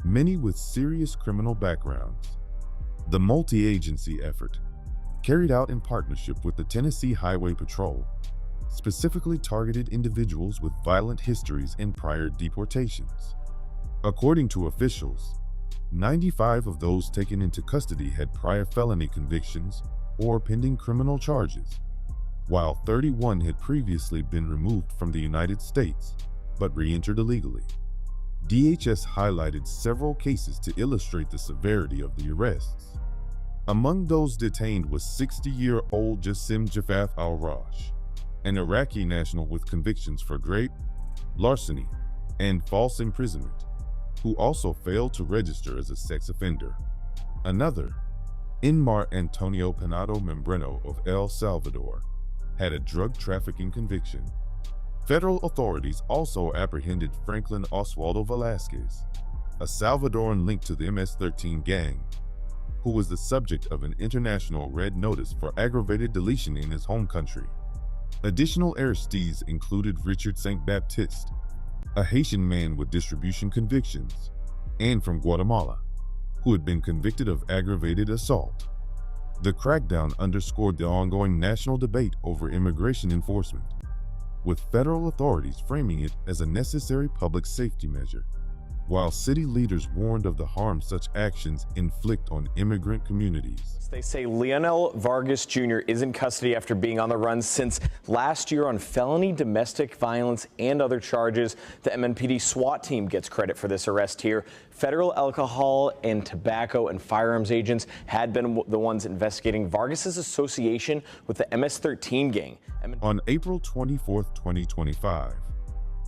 many with serious criminal backgrounds. The multi-agency effort, carried out in partnership with the Tennessee Highway Patrol, specifically targeted individuals with violent histories and prior deportations. According to officials, 95 of those taken into custody had prior felony convictions or pending criminal charges, while 31 had previously been removed from the United States but re-entered illegally. DHS highlighted several cases to illustrate the severity of the arrests. Among those detained was 60-year-old Jassim Jafath al-Rash, an Iraqi national with convictions for rape, larceny, and false imprisonment, who also failed to register as a sex offender. Another, Inmar Antonio Panado Membreno of El Salvador, had a drug trafficking conviction. Federal authorities also apprehended Franklin Oswaldo Velasquez, a Salvadoran linked to the MS-13 gang, who was the subject of an international red notice for aggravated deletion in his home country. Additional arrestees included Richard St. Baptiste, a Haitian man with distribution convictions, and from Guatemala, who had been convicted of aggravated assault. The crackdown underscored the ongoing national debate over immigration enforcement, with federal authorities framing it as a necessary public safety measure, while city leaders warned of the harm such actions inflict on immigrant communities. They say Leonel Vargas Jr. is in custody after being on the run since last year on felony domestic violence and other charges. The MNPD SWAT team gets credit for this arrest here. Federal alcohol and tobacco and firearms agents had been the ones investigating Vargas's association with the MS-13 gang. On April 24, 2025,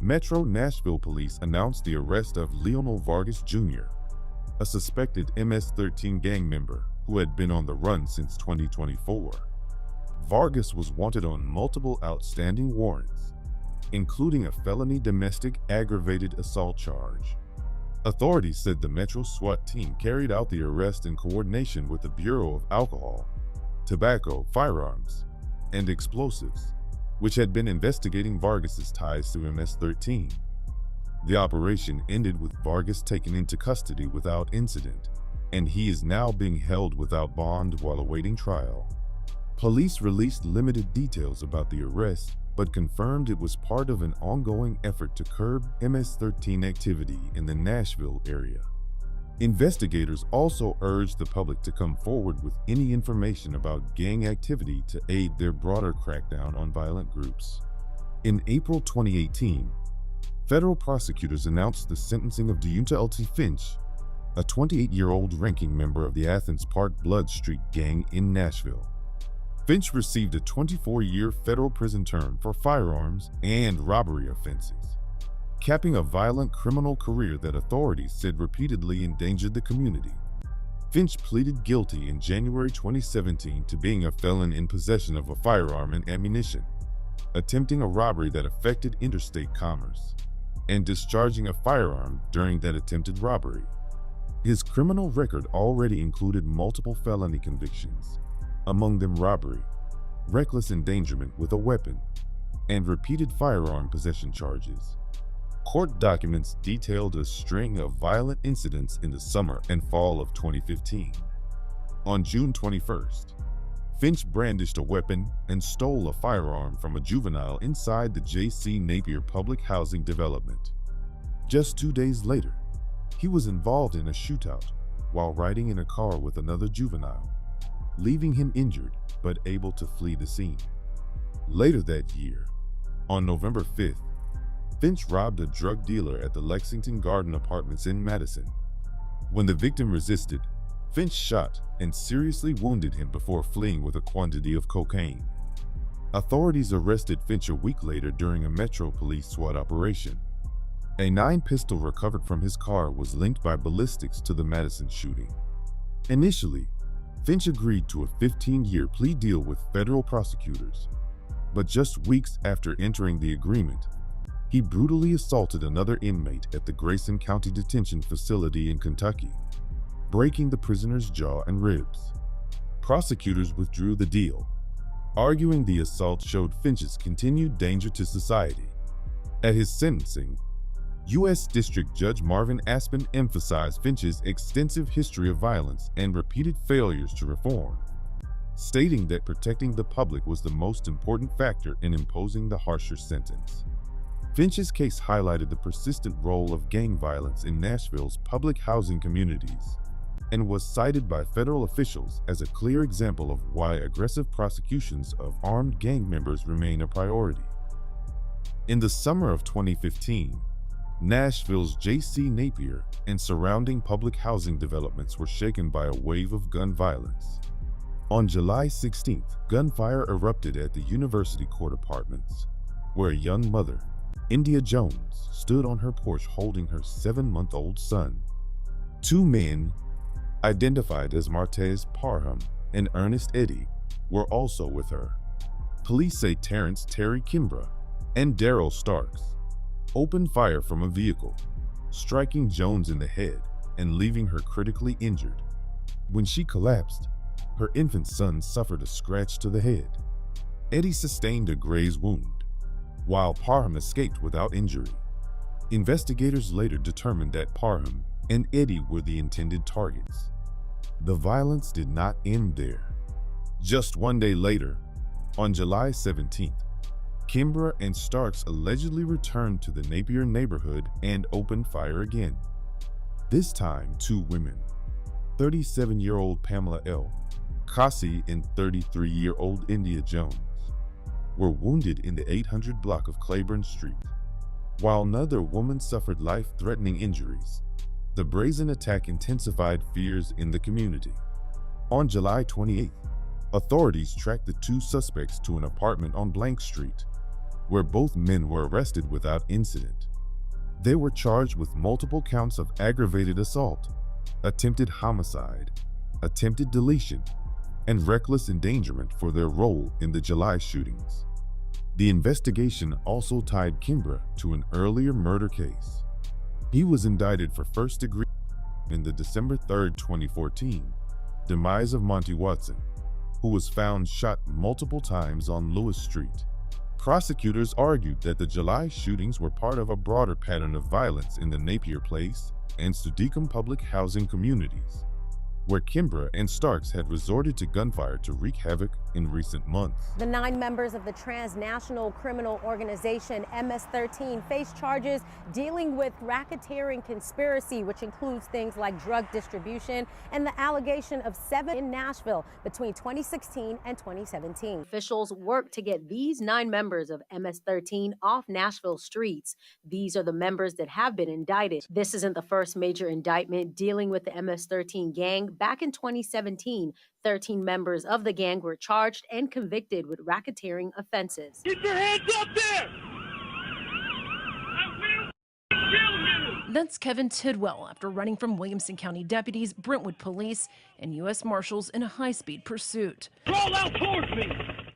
Metro Nashville police announced the arrest of Leonel Vargas Jr., a suspected MS-13 gang member who had been on the run since 2024. Vargas was wanted on multiple outstanding warrants, including a felony domestic aggravated assault charge. Authorities said the Metro SWAT team carried out the arrest in coordination with the Bureau of Alcohol, Tobacco, Firearms, and Explosives, which had been investigating Vargas's ties to MS-13. The operation ended with Vargas taken into custody without incident, and he is now being held without bond while awaiting trial. Police released limited details about the arrest, but confirmed it was part of an ongoing effort to curb MS-13 activity in the Nashville area. Investigators also urged the public to come forward with any information about gang activity to aid their broader crackdown on violent groups. In April 2018, federal prosecutors announced the sentencing of Deunta L.T. Finch, a 28-year-old ranking member of the Athens Park Blood Street gang in Nashville. Finch received a 24-year federal prison term for firearms and robbery offenses, capping a violent criminal career that authorities said repeatedly endangered the community. Finch pleaded guilty in January 2017 to being a felon in possession of a firearm and ammunition, attempting a robbery that affected interstate commerce, and discharging a firearm during that attempted robbery. His criminal record already included multiple felony convictions, among them robbery, reckless endangerment with a weapon, and repeated firearm possession charges. Court documents detailed a string of violent incidents in the summer and fall of 2015. On June 21st, Finch brandished a weapon and stole a firearm from a juvenile inside the J.C. Napier public housing development. Just 2 days later, he was involved in a shootout while riding in a car with another juvenile, leaving him injured but able to flee the scene. Later that year, on November 5th, Finch robbed a drug dealer at the Lexington Garden Apartments in Madison. When the victim resisted, Finch shot and seriously wounded him before fleeing with a quantity of cocaine. Authorities arrested Finch a week later during a Metro Police SWAT operation. A 9 pistol recovered from his car was linked by ballistics to the Madison shooting. Initially, Finch agreed to a 15-year plea deal with federal prosecutors, but just weeks after entering the agreement, he brutally assaulted another inmate at the Grayson County Detention Facility in Kentucky, breaking the prisoner's jaw and ribs. Prosecutors withdrew the deal, arguing the assault showed Finch's continued danger to society. At his sentencing, U.S. District Judge Marvin Aspen emphasized Finch's extensive history of violence and repeated failures to reform, stating that protecting the public was the most important factor in imposing the harsher sentence. Finch's case highlighted the persistent role of gang violence in Nashville's public housing communities and was cited by federal officials as a clear example of why aggressive prosecutions of armed gang members remain a priority. In the summer of 2015, Nashville's J.C. Napier and surrounding public housing developments were shaken by a wave of gun violence. On July 16th, gunfire erupted at the University Court Apartments, where a young mother, India Jones, stood on her porch holding her 7-month-old son. 2 men, identified as Martez Parham and Ernest Eddy, were also with her. Police say Terrence Terry Kimbrough and Daryl Starks opened fire from a vehicle, striking Jones in the head and leaving her critically injured. When she collapsed, her infant son suffered a scratch to the head. Eddy sustained a graze wound, while Parham escaped without injury. Investigators later determined that Parham and Eddy were the intended targets. The violence did not end there. Just 1 day later, on July 17th, Kimbrough and Starks allegedly returned to the Napier neighborhood and opened fire again. This time, 2 women, 37-year-old Pamela L. Cassie and 33-year-old India Jones, were wounded in the 800 block of Claiborne Street, while another woman suffered life-threatening injuries. The brazen attack intensified fears in the community. On July 28th, authorities tracked the 2 suspects to an apartment on Blank Street, where both men were arrested without incident. They were charged with multiple counts of aggravated assault, attempted homicide, attempted deletion, and reckless endangerment for their role in the July shootings. The investigation also tied Kimbrough to an earlier murder case. He was indicted for first-degree in the December 3, 2014, demise of Monty Watson, who was found shot multiple times on Lewis Street. Prosecutors argued that the July shootings were part of a broader pattern of violence in the Napier Place and Studecum public housing communities, where Kimbrough and Starks had resorted to gunfire to wreak havoc in recent months. The 9 members of the transnational criminal organization MS-13 face charges dealing with racketeering conspiracy, which includes things like drug distribution and the allegation of 7 in Nashville between 2016 and 2017. Officials worked to get these 9 members of MS-13 off Nashville streets. These are the members that have been indicted. This isn't the first major indictment dealing with the MS-13 gang. Back in 2017, 13 members of the gang were charged and convicted with racketeering offenses. Get your hands up there! That's Kevin Tidwell after running from Williamson County deputies, Brentwood police, and U.S. Marshals in a high-speed pursuit. Roll out towards me!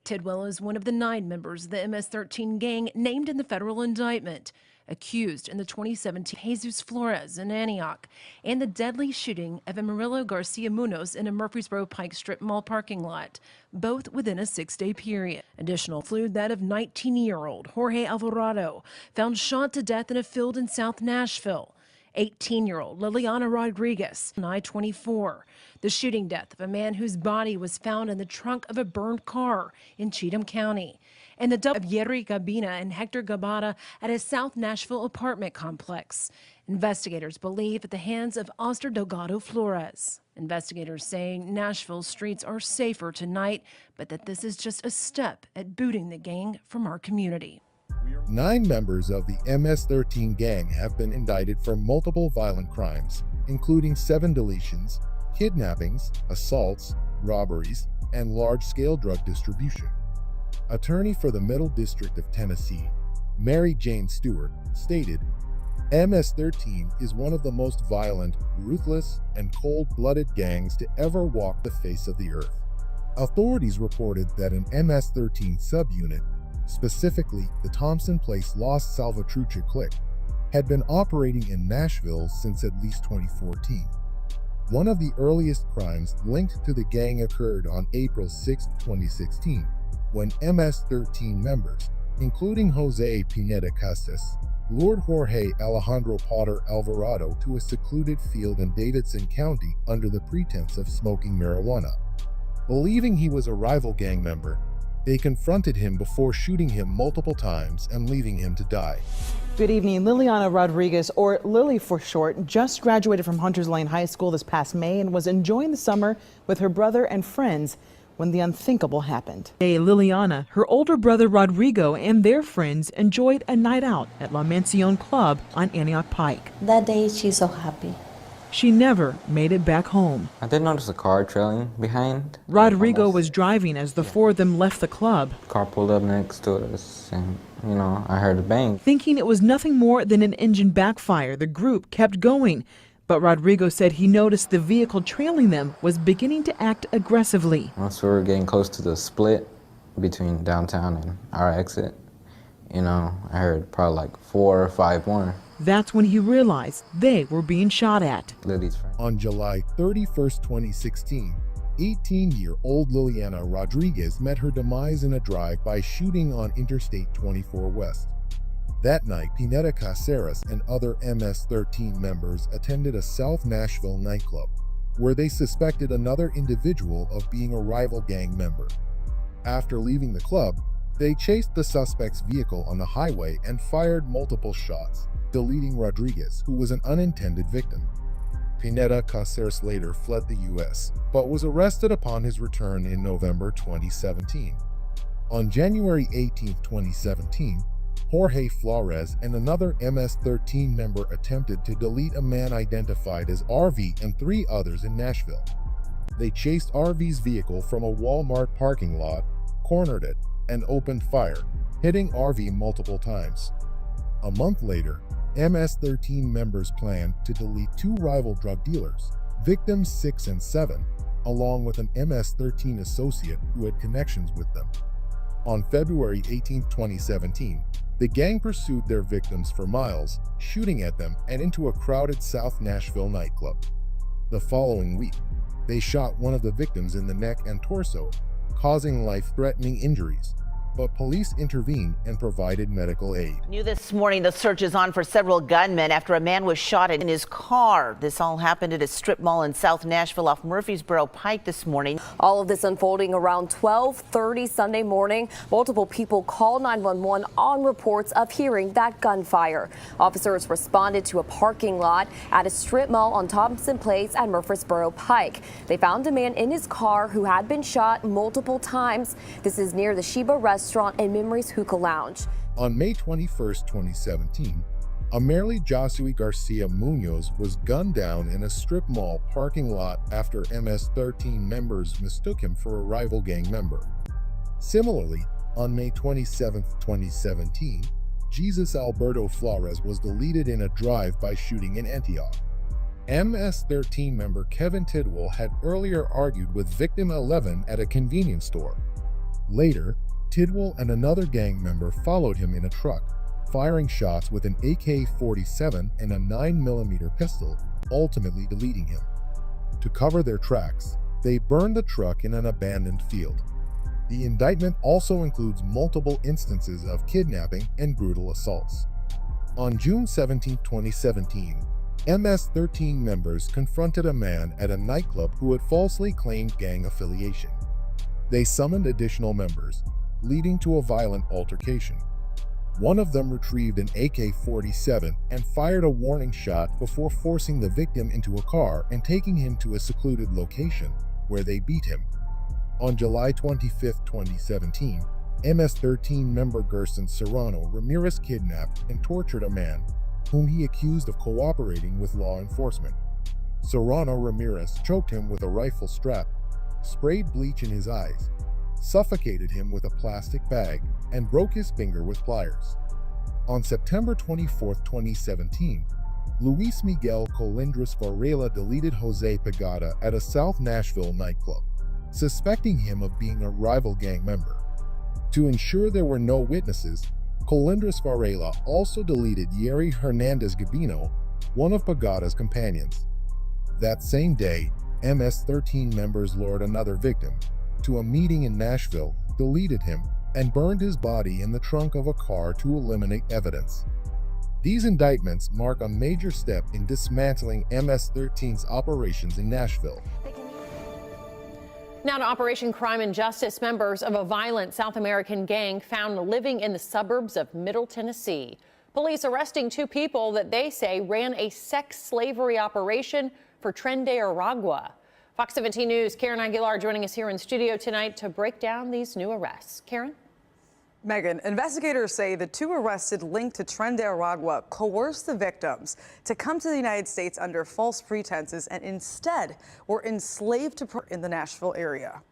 Tidwell is one of the 9 members of the MS-13 gang named in the federal indictment, accused in the 2017 Jesus Flores in Antioch and the deadly shooting of Amarillo Garcia Munoz in a Murfreesboro Pike Strip Mall parking lot, both within a 6-day period. Additional include that of 19-year-old Jorge Alvarado, found shot to death in a field in South Nashville. 18-year-old Liliana Rodriguez, I-24, the shooting death of a man whose body was found in the trunk of a burned car in Cheatham County, and the death of Yerry Gabina and Hector Gabata at a South Nashville apartment complex. Investigators believe at the hands of Oster Delgado Flores. Investigators saying Nashville's streets are safer tonight, but that this is just a step at booting the gang from our community. 9 members of the MS-13 gang have been indicted for multiple violent crimes, including 7 deletions, kidnappings, assaults, robberies, and large-scale drug distribution. Attorney for the Middle District of Tennessee, Mary Jane Stewart, stated, MS-13 is one of the most violent, ruthless, and cold-blooded gangs to ever walk the face of the earth. Authorities reported that an MS-13 subunit, specifically the Thompson Place Los Salvatrucha clique, had been operating in Nashville since at least 2014. One of the earliest crimes linked to the gang occurred on April 6, 2016, when MS-13 members, including Jose Pineda Casas, lured Jorge Alejandro Potter Alvarado to a secluded field in Davidson County under the pretense of smoking marijuana. Believing he was a rival gang member, they confronted him before shooting him multiple times and leaving him to die. Good evening. Liliana Rodriguez, or Lily for short, just graduated from Hunters Lane High School this past May and was enjoying the summer with her brother and friends when the unthinkable happened. Liliana, her older brother Rodrigo, and their friends enjoyed a night out at La Mansión Club on Antioch Pike. That day, she's so happy. She never made it back home. I did notice a car trailing behind. Rodrigo was driving as the 4 of them left the club. The car pulled up next to us and, I heard a bang. Thinking it was nothing more than an engine backfire, the group kept going. But Rodrigo said he noticed the vehicle trailing them was beginning to act aggressively. Once we were getting close to the split between downtown and our exit, I heard probably like 4 or 5 more. That's when he realized they were being shot at. On July 31, 2016, 18-year-old Liliana Rodriguez met her demise in a drive-by shooting on Interstate 24 West. That night, Pineda Caceres and other MS-13 members attended a South Nashville nightclub, where they suspected another individual of being a rival gang member. After leaving the club, they chased the suspect's vehicle on the highway and fired multiple shots, deleting Rodriguez, who was an unintended victim. Pineda Caceres later fled the U.S., but was arrested upon his return in November 2017. On January 18, 2017, Jorge Flores and another MS-13 member attempted to delete a man identified as RV and 3 others in Nashville. They chased RV's vehicle from a Walmart parking lot, cornered it, and opened fire, hitting RV multiple times. A month later, MS-13 members planned to delete 2 rival drug dealers, victims 6 and 7, along with an MS-13 associate who had connections with them. On February 18, 2017, the gang pursued their victims for miles, shooting at them and into a crowded South Nashville nightclub. The following week, they shot one of the victims in the neck and torso, causing life-threatening injuries. but police intervened and provided medical aid. New this morning, the search is on for several gunmen after a man was shot in his car. This all happened at a strip mall in South Nashville off Murfreesboro Pike this morning. All of this unfolding around 12:30 Sunday morning. Multiple people called 911 on reports of hearing that gunfire. Officers responded to a parking lot at a strip mall on Thompson Place at Murfreesboro Pike. They found a man in his car who had been shot multiple times. This is near the Sheba restaurant and Memories Hookah Lounge. On May 21, 2017, Amerly Josue Garcia Munoz was gunned down in a strip mall parking lot after MS-13 members mistook him for a rival gang member. Similarly, on May 27, 2017, Jesus Alberto Flores was deleted in a drive-by shooting in Antioch. MS-13 member Kevin Tidwell had earlier argued with victim 11 at a convenience store. Later, Tidwell and another gang member followed him in a truck, firing shots with an AK-47 and a 9mm pistol, ultimately deleting him. To cover their tracks, they burned the truck in an abandoned field. The indictment also includes multiple instances of kidnapping and brutal assaults. On June 17, 2017, MS-13 members confronted a man at a nightclub who had falsely claimed gang affiliation. They summoned additional members, leading to a violent altercation. One of them retrieved an AK-47 and fired a warning shot before forcing the victim into a car and taking him to a secluded location, where they beat him. On July 25, 2017, MS-13 member Gerson Serrano Ramirez kidnapped and tortured a man whom he accused of cooperating with law enforcement. Serrano Ramirez choked him with a rifle strap, sprayed bleach in his eyes, suffocated him with a plastic bag, and broke his finger with pliers. On September 24, 2017, Luis Miguel Colindres Varela deleted Jose Pagada at a South Nashville nightclub, suspecting him of being a rival gang member. To ensure there were no witnesses, Colindres Varela also deleted Yeri Hernandez Gabino, one of Pagada's companions. That same day, MS-13 members lured another victim to a meeting in Nashville, deleted him, and burned his body in the trunk of a car to eliminate evidence. These indictments mark a major step in dismantling MS-13's operations in Nashville. Now to Operation Crime and Justice. Members of a violent South American gang found living in the suburbs of Middle Tennessee. Police arresting two people that they say ran a sex slavery operation for Tren de Aragua. Fox 17 News' Karen Aguilar joining us here in studio tonight to break down these new arrests. Karen? Megan, investigators say the two arrested linked to Tren de Aragua coerced the victims to come to the United States under false pretenses and instead were enslaved in the Nashville area.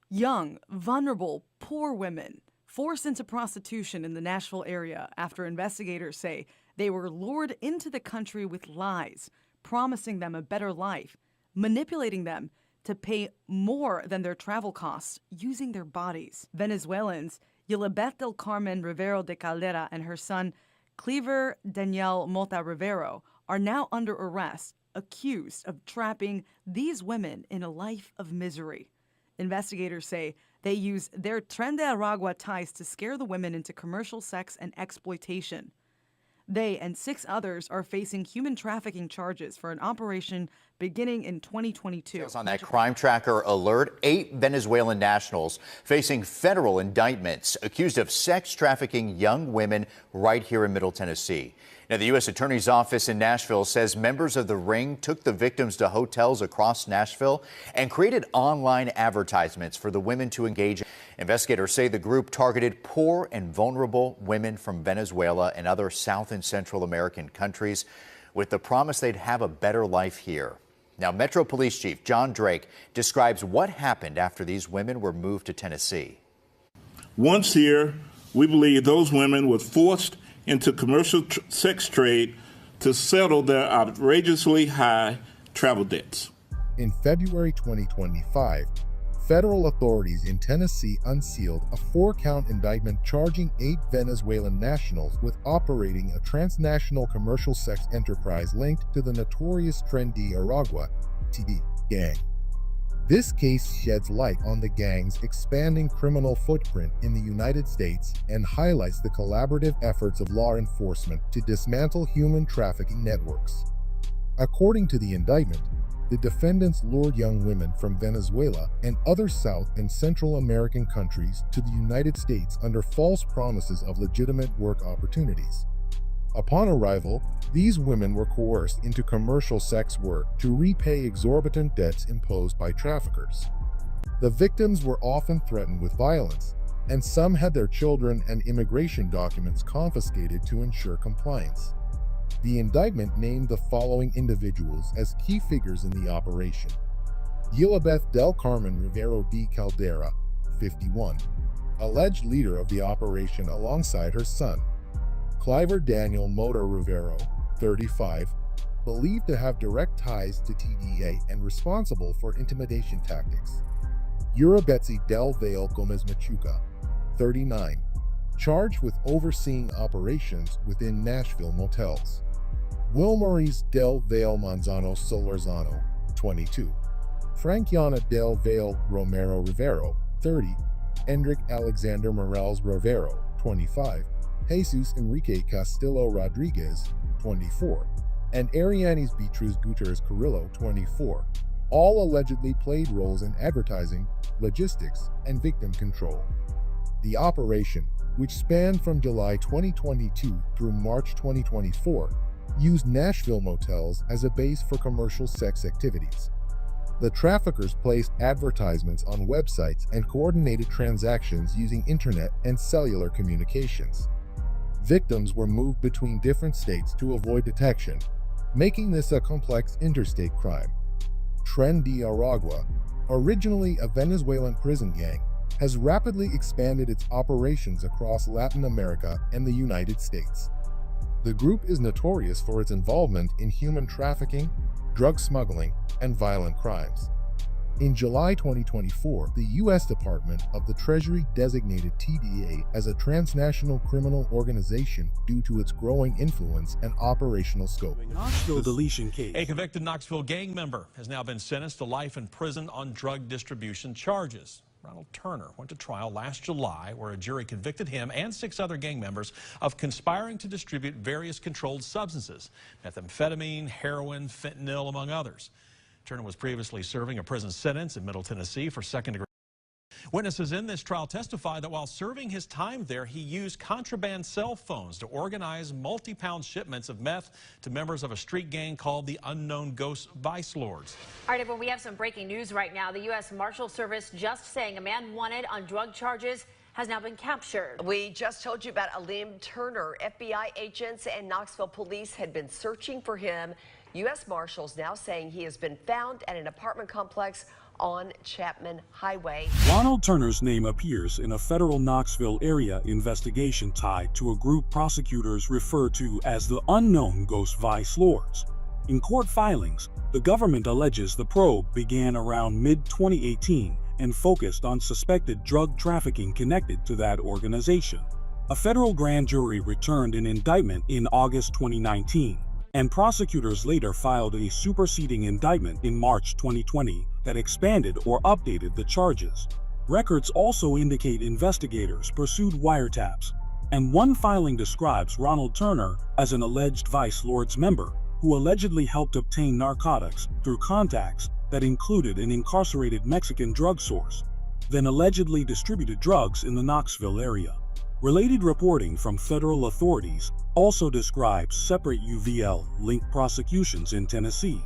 Young, vulnerable, poor women forced into prostitution in the Nashville area after investigators say they were lured into the country with lies, promising them a better life, manipulating them to pay more than their travel costs using their bodies. Venezuelans Yilibet del Carmen Rivero de Caldera and her son Cleaver Daniel Mota Rivero are now under arrest, accused of trapping these women in a life of misery. Investigators say they used their Tren de Aragua ties to scare the women into commercial sex and exploitation. They and 6 others are facing human trafficking charges for an operation beginning in 2022. On that crime tracker alert, 8 Venezuelan nationals facing federal indictments accused of sex trafficking young women right here in Middle Tennessee. Now, the U.S. Attorney's Office in Nashville says members of the ring took the victims to hotels across Nashville and created online advertisements for the women to engage in. Investigators say the group targeted poor and vulnerable women from Venezuela and other South and Central American countries with the promise they'd have a better life here. Now, Metro Police Chief John Drake describes what happened after these women were moved to Tennessee. Once here, we believe those women were forced into commercial sex trade to settle their outrageously high travel debts. In February 2025, federal authorities in Tennessee unsealed a 4-count indictment charging 8 Venezuelan nationals with operating a transnational commercial sex enterprise linked to the notorious Tren de Aragua (TD) gang. This case sheds light on the gang's expanding criminal footprint in the United States and highlights the collaborative efforts of law enforcement to dismantle human trafficking networks. According to the indictment, the defendants lured young women from Venezuela and other South and Central American countries to the United States under false promises of legitimate work opportunities. Upon arrival, these women were coerced into commercial sex work to repay exorbitant debts imposed by traffickers. The victims were often threatened with violence, and some had their children and immigration documents confiscated to ensure compliance. The indictment named the following individuals as key figures in the operation: Yilabeth del Carmen Rivero de Caldera, 51, alleged leader of the operation alongside her son; Cliver Daniel Mota Rivero, 35, believed to have direct ties to TDA and responsible for intimidation tactics; Urabetsi del Valle Gomez Machuca, 39, charged with overseeing operations within Nashville motels; Wilmaurice del Valle Manzano Solorzano, 22, Frankiana del Valle Romero Rivero, 30, Endrick Alexander Morales Rivero, 25, Jesus Enrique Castillo Rodriguez, 24, and Arianes Beatriz Gutierrez Carrillo, 24, all allegedly played roles in advertising, logistics, and victim control. The operation, which spanned from July 2022 through March 2024, used Nashville motels as a base for commercial sex activities. The traffickers placed advertisements on websites and coordinated transactions using internet and cellular communications. Victims were moved between different states to avoid detection, making this a complex interstate crime. Tren de Aragua, originally a Venezuelan prison gang, has rapidly expanded its operations across Latin America and the United States. The group is notorious for its involvement in human trafficking, drug smuggling, and violent crimes. In July 2024, the U.S. Department of the Treasury designated TDA as a transnational criminal organization due to its growing influence and operational scope. The deletion case. A convicted Knoxville gang member has now been sentenced to life in prison on drug distribution charges. Ronald Turner went to trial last July, where a jury convicted him and 6 other gang members of conspiring to distribute various controlled substances: methamphetamine, heroin, fentanyl, among others. Turner was previously serving a prison sentence in Middle Tennessee for second-degree. Witnesses in this trial testified that while serving his time there, he used contraband cell phones to organize multi-pound shipments of meth to members of a street gang called the Unknown Ghost Vice Lords. All right, everyone, we have some breaking news right now. The U.S. Marshal Service just saying a man wanted on drug charges has now been captured. We just told you about Alim Turner. FBI agents and Knoxville police had been searching for him. U.S. Marshals now saying he has been found at an apartment complex on Chapman Highway. Ronald Turner's name appears in a federal Knoxville area investigation tied to a group prosecutors refer to as the Unknown Ghost Vice Lords. In court filings, the government alleges the probe began around mid-2018 and focused on suspected drug trafficking connected to that organization. A federal grand jury returned an indictment in August 2019, and prosecutors later filed a superseding indictment in March 2020 that expanded or updated the charges. Records also indicate investigators pursued wiretaps, and one filing describes Ronald Turner as an alleged Vice Lords member who allegedly helped obtain narcotics through contacts that included an incarcerated Mexican drug source, then allegedly distributed drugs in the Knoxville area. Related reporting from federal authorities also describes separate UVL-linked prosecutions in Tennessee.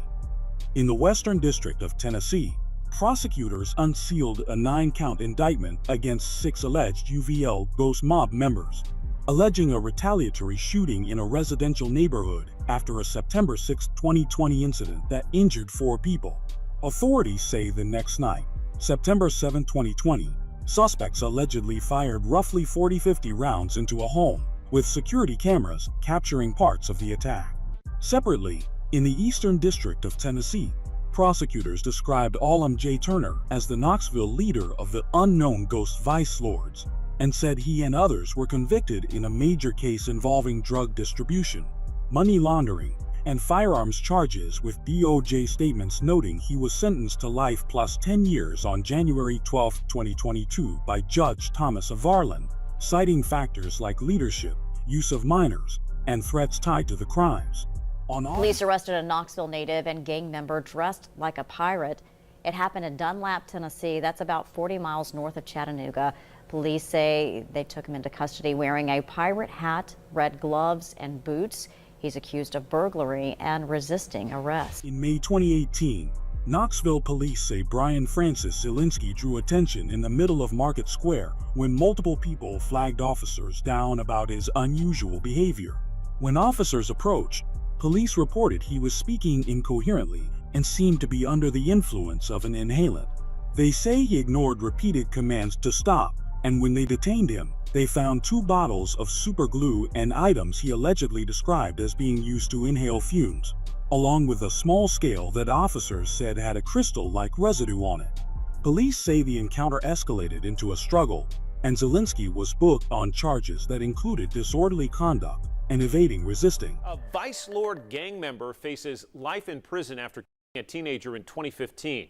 In the Western District of Tennessee, prosecutors unsealed a 9-count indictment against 6 alleged UVL Ghost Mob members, alleging a retaliatory shooting in a residential neighborhood after a September 6, 2020 incident that injured 4 people. Authorities say the next night, September 7, 2020, suspects allegedly fired roughly 40-50 rounds into a home, with security cameras capturing parts of the attack. Separately, in the Eastern District of Tennessee, prosecutors described Alim J. Turner as the Knoxville leader of the Unknown Ghost Vice Lords, and said he and others were convicted in a major case involving drug distribution, money laundering, and firearms charges, with DOJ statements noting he was sentenced to life plus 10 years on January 12, 2022 by Judge Thomas Avarlin, citing factors like leadership, use of minors, and threats tied to the crimes. Police arrested a Knoxville native and gang member dressed like a pirate. It happened in Dunlap, Tennessee. That's about 40 miles north of Chattanooga. Police say they took him into custody wearing a pirate hat, red gloves, and boots. He's accused of burglary and resisting arrest. In May 2018, Knoxville police say Brian Francis Zielinski drew attention in the middle of Market Square when multiple people flagged officers down about his unusual behavior. When officers approached, police reported he was speaking incoherently and seemed to be under the influence of an inhalant. They say he ignored repeated commands to stop, and when they detained him, they found 2 bottles of super glue and items he allegedly described as being used to inhale fumes, along with a small scale that officers said had a crystal-like residue on it. Police say the encounter escalated into a struggle, and Zielinski was booked on charges that included disorderly conduct and evading resisting. A Vice Lord gang member faces life in prison after killing a teenager in 2015.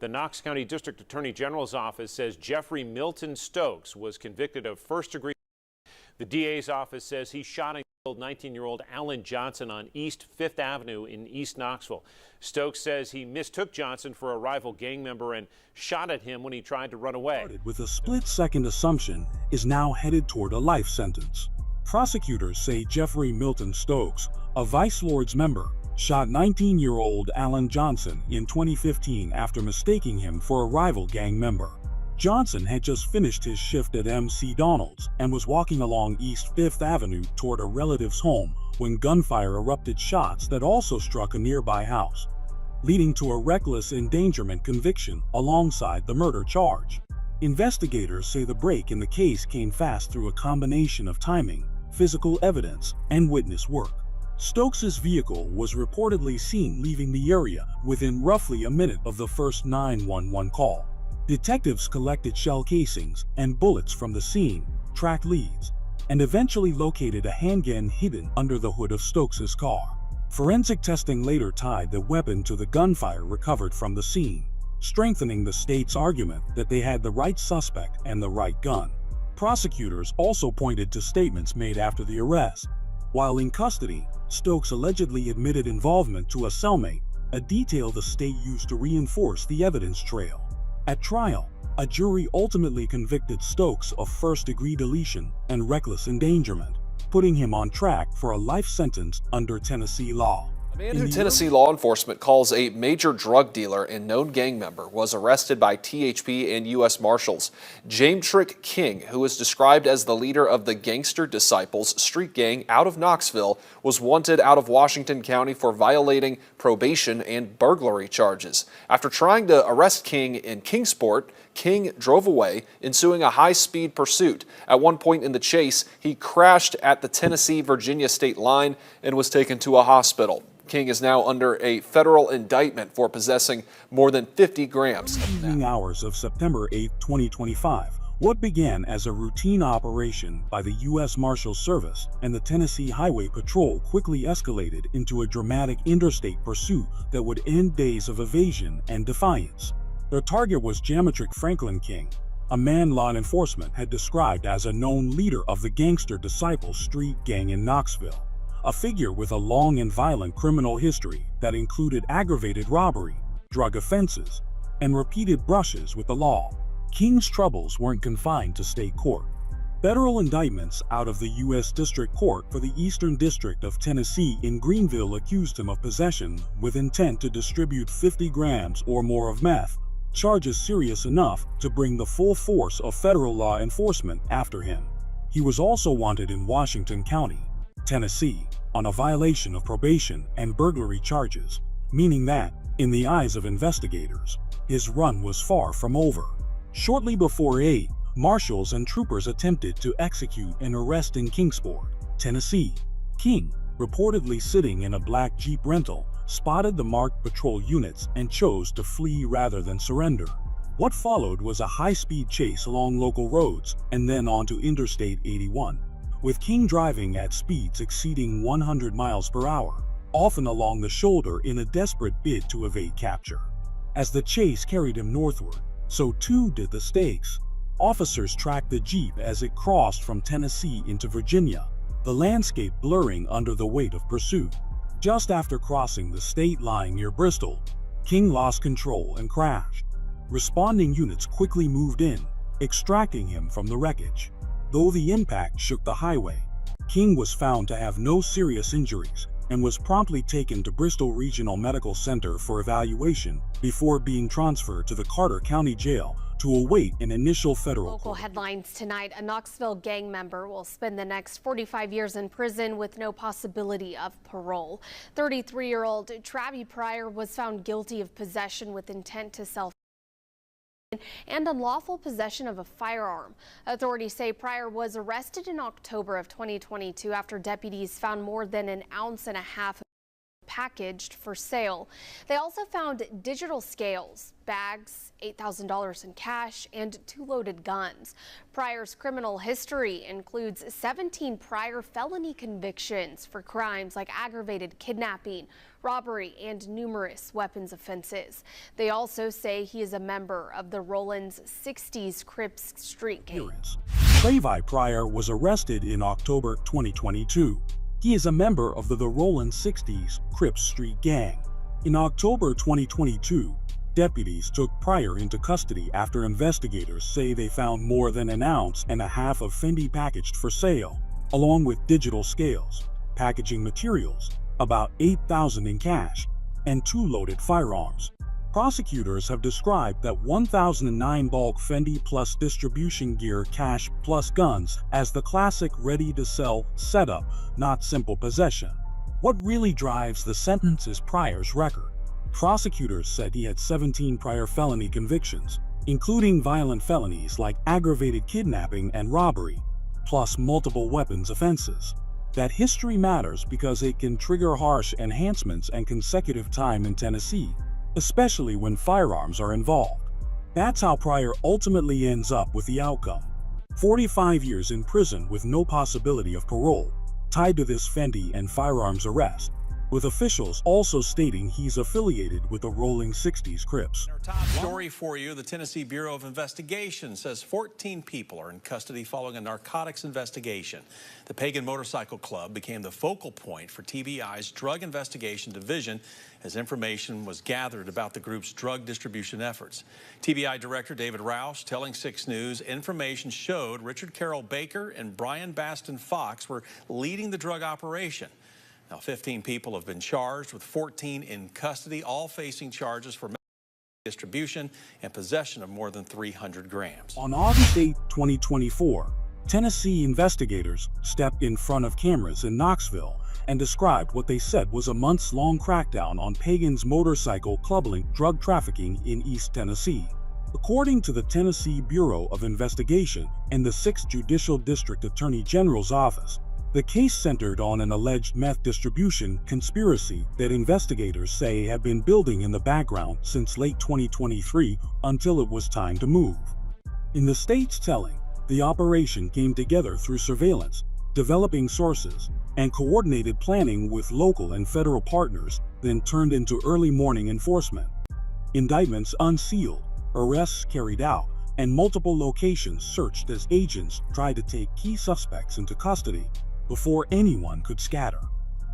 The Knox County District Attorney General's office says Jeffrey Milton Stokes was convicted of first-degree. The DA's office says he shot and killed 19-year-old Alan Johnson on East 5th Avenue in East Knoxville. Stokes says he mistook Johnson for a rival gang member and shot at him when he tried to run away. With a split-second assumption, is now headed toward a life sentence. Prosecutors say Jeffrey Milton Stokes, a Vice Lords member, shot 19-year-old Alan Johnson in 2015 after mistaking him for a rival gang member. Johnson had just finished his shift at MC Donald's and was walking along East 5th Avenue toward a relative's home when gunfire erupted shots that also struck a nearby house, leading to a reckless endangerment conviction alongside the murder charge. Investigators say the break in the case came fast through a combination of timing, physical evidence, and witness work. Stokes' vehicle was reportedly seen leaving the area within roughly a minute of the first 911 call. Detectives collected shell casings and bullets from the scene, tracked leads, and eventually located a handgun hidden under the hood of Stokes' car. Forensic testing later tied the weapon to the gunfire recovered from the scene, strengthening the state's argument that they had the right suspect and the right gun. Prosecutors also pointed to statements made after the arrest. While in custody, Stokes allegedly admitted involvement to a cellmate, a detail the state used to reinforce the evidence trail. At trial, a jury ultimately convicted Stokes of first-degree deletion and reckless endangerment, putting him on track for a life sentence under Tennessee law. A man who Tennessee law enforcement calls a major drug dealer and known gang member was arrested by THP and U.S. Marshals. Jametrick King, who is described as the leader of the Gangster Disciples street gang out of Knoxville, was wanted out of Washington County for violating probation and burglary charges. After trying to arrest King in Kingsport, King drove away, ensuing a high-speed pursuit. At one point in the chase, he crashed at the Tennessee-Virginia state line and was taken to a hospital. King is now under a federal indictment for possessing more than 50 grams. Evening hours of September 8, 2025, what began as a routine operation by the U.S. Marshals Service and the Tennessee Highway Patrol quickly escalated into a dramatic interstate pursuit that would end days of evasion and defiance. Their target was Jametrick Franklin King, a man law enforcement had described as a known leader of the Gangster Disciples street gang in Knoxville, a figure with a long and violent criminal history that included aggravated robbery, drug offenses, and repeated brushes with the law. King's troubles weren't confined to state court. Federal indictments out of the U.S. District Court for the Eastern District of Tennessee in Greenville accused him of possession with intent to distribute 50 grams or more of meth, charges serious enough to bring the full force of federal law enforcement after him. He was also wanted in Washington County, Tennessee, on a violation of probation and burglary charges, meaning that, in the eyes of investigators, his run was far from over. Shortly before 8, marshals and troopers attempted to execute an arrest in Kingsport, Tennessee. King, reportedly sitting in a black Jeep rental, spotted the marked patrol units and chose to flee rather than surrender. What followed was a high-speed chase along local roads and then onto Interstate 81, with King driving at speeds exceeding 100 miles per hour. often along the shoulder in a desperate bid to evade capture. As the chase carried him northward, so too did the stakes. Officers tracked the Jeep as it crossed from Tennessee into Virginia, the landscape blurring under the weight of pursuit. Just after crossing the state line near Bristol, King lost control and crashed. Responding units quickly moved in, extracting him from the wreckage. Though the impact shook the highway, King was found to have no serious injuries and was promptly taken to Bristol Regional Medical Center for evaluation before being transferred to the Carter County Jail to await an initial federal Local headlines tonight. A Knoxville gang member will spend the next 45 years in prison with no possibility of parole. 33-year-old Travis Pryor was found guilty of possession with intent to sell and unlawful possession of a firearm. Authorities say Pryor was arrested in October of 2022 after deputies found more than an ounce and a half packaged for sale. They also found digital scales, bags, $8,000 in cash, and 2 loaded guns. Pryor's criminal history includes 17 prior felony convictions for crimes like aggravated kidnapping, robbery, and numerous weapons offenses. They also say he is a member of the Roland's 60s Crips street gang. Travis Pryor was arrested in October 2022. He is a member of the Roland 60s Crips Street Gang. In October 2022, deputies took Pryor into custody after investigators say they found more than an ounce and a half of Fendi packaged for sale, along with digital scales, packaging materials, about $8,000 in cash, and 2 loaded firearms. Prosecutors have described that 1,009 bulk Fendi plus distribution gear, cash plus guns as the classic ready-to-sell setup, not simple possession. What really drives the sentence is Pryor's record. Prosecutors said he had 17 prior felony convictions, including violent felonies like aggravated kidnapping and robbery, plus multiple weapons offenses. That history matters because it can trigger harsh enhancements and consecutive time in Tennessee, especially when firearms are involved. That's how Pryor ultimately ends up with the outcome: 45 years in prison with no possibility of parole, tied to this Fendi and firearms arrest, with officials also stating he's affiliated with the Rolling 60s Crips. Our top story for you, the Tennessee Bureau of Investigation says 14 people are in custody following a narcotics investigation. The Pagans Motorcycle Club became the focal point for TBI's Drug Investigation Division as information was gathered about the group's drug distribution efforts. TBI Director David Roush telling 6 News information showed Richard Carroll Baker and Brian Baston Fox were leading the drug operation. Now, 15 people have been charged, with 14 in custody, all facing charges for distribution and possession of more than 300 grams. On August 8, 2024, Tennessee investigators stepped in front of cameras in Knoxville and described what they said was a months-long crackdown on Pagans Motorcycle Club-linked drug trafficking in East Tennessee. According to the Tennessee Bureau of Investigation and the 6th Judicial District Attorney General's Office, the case centered on an alleged meth distribution conspiracy that investigators say had been building in the background since late 2023 until it was time to move. In the state's telling, the operation came together through surveillance, developing sources, and coordinated planning with local and federal partners, then turned into early morning enforcement. Indictments unsealed, arrests carried out, and multiple locations searched as agents tried to take key suspects into custody before anyone could scatter.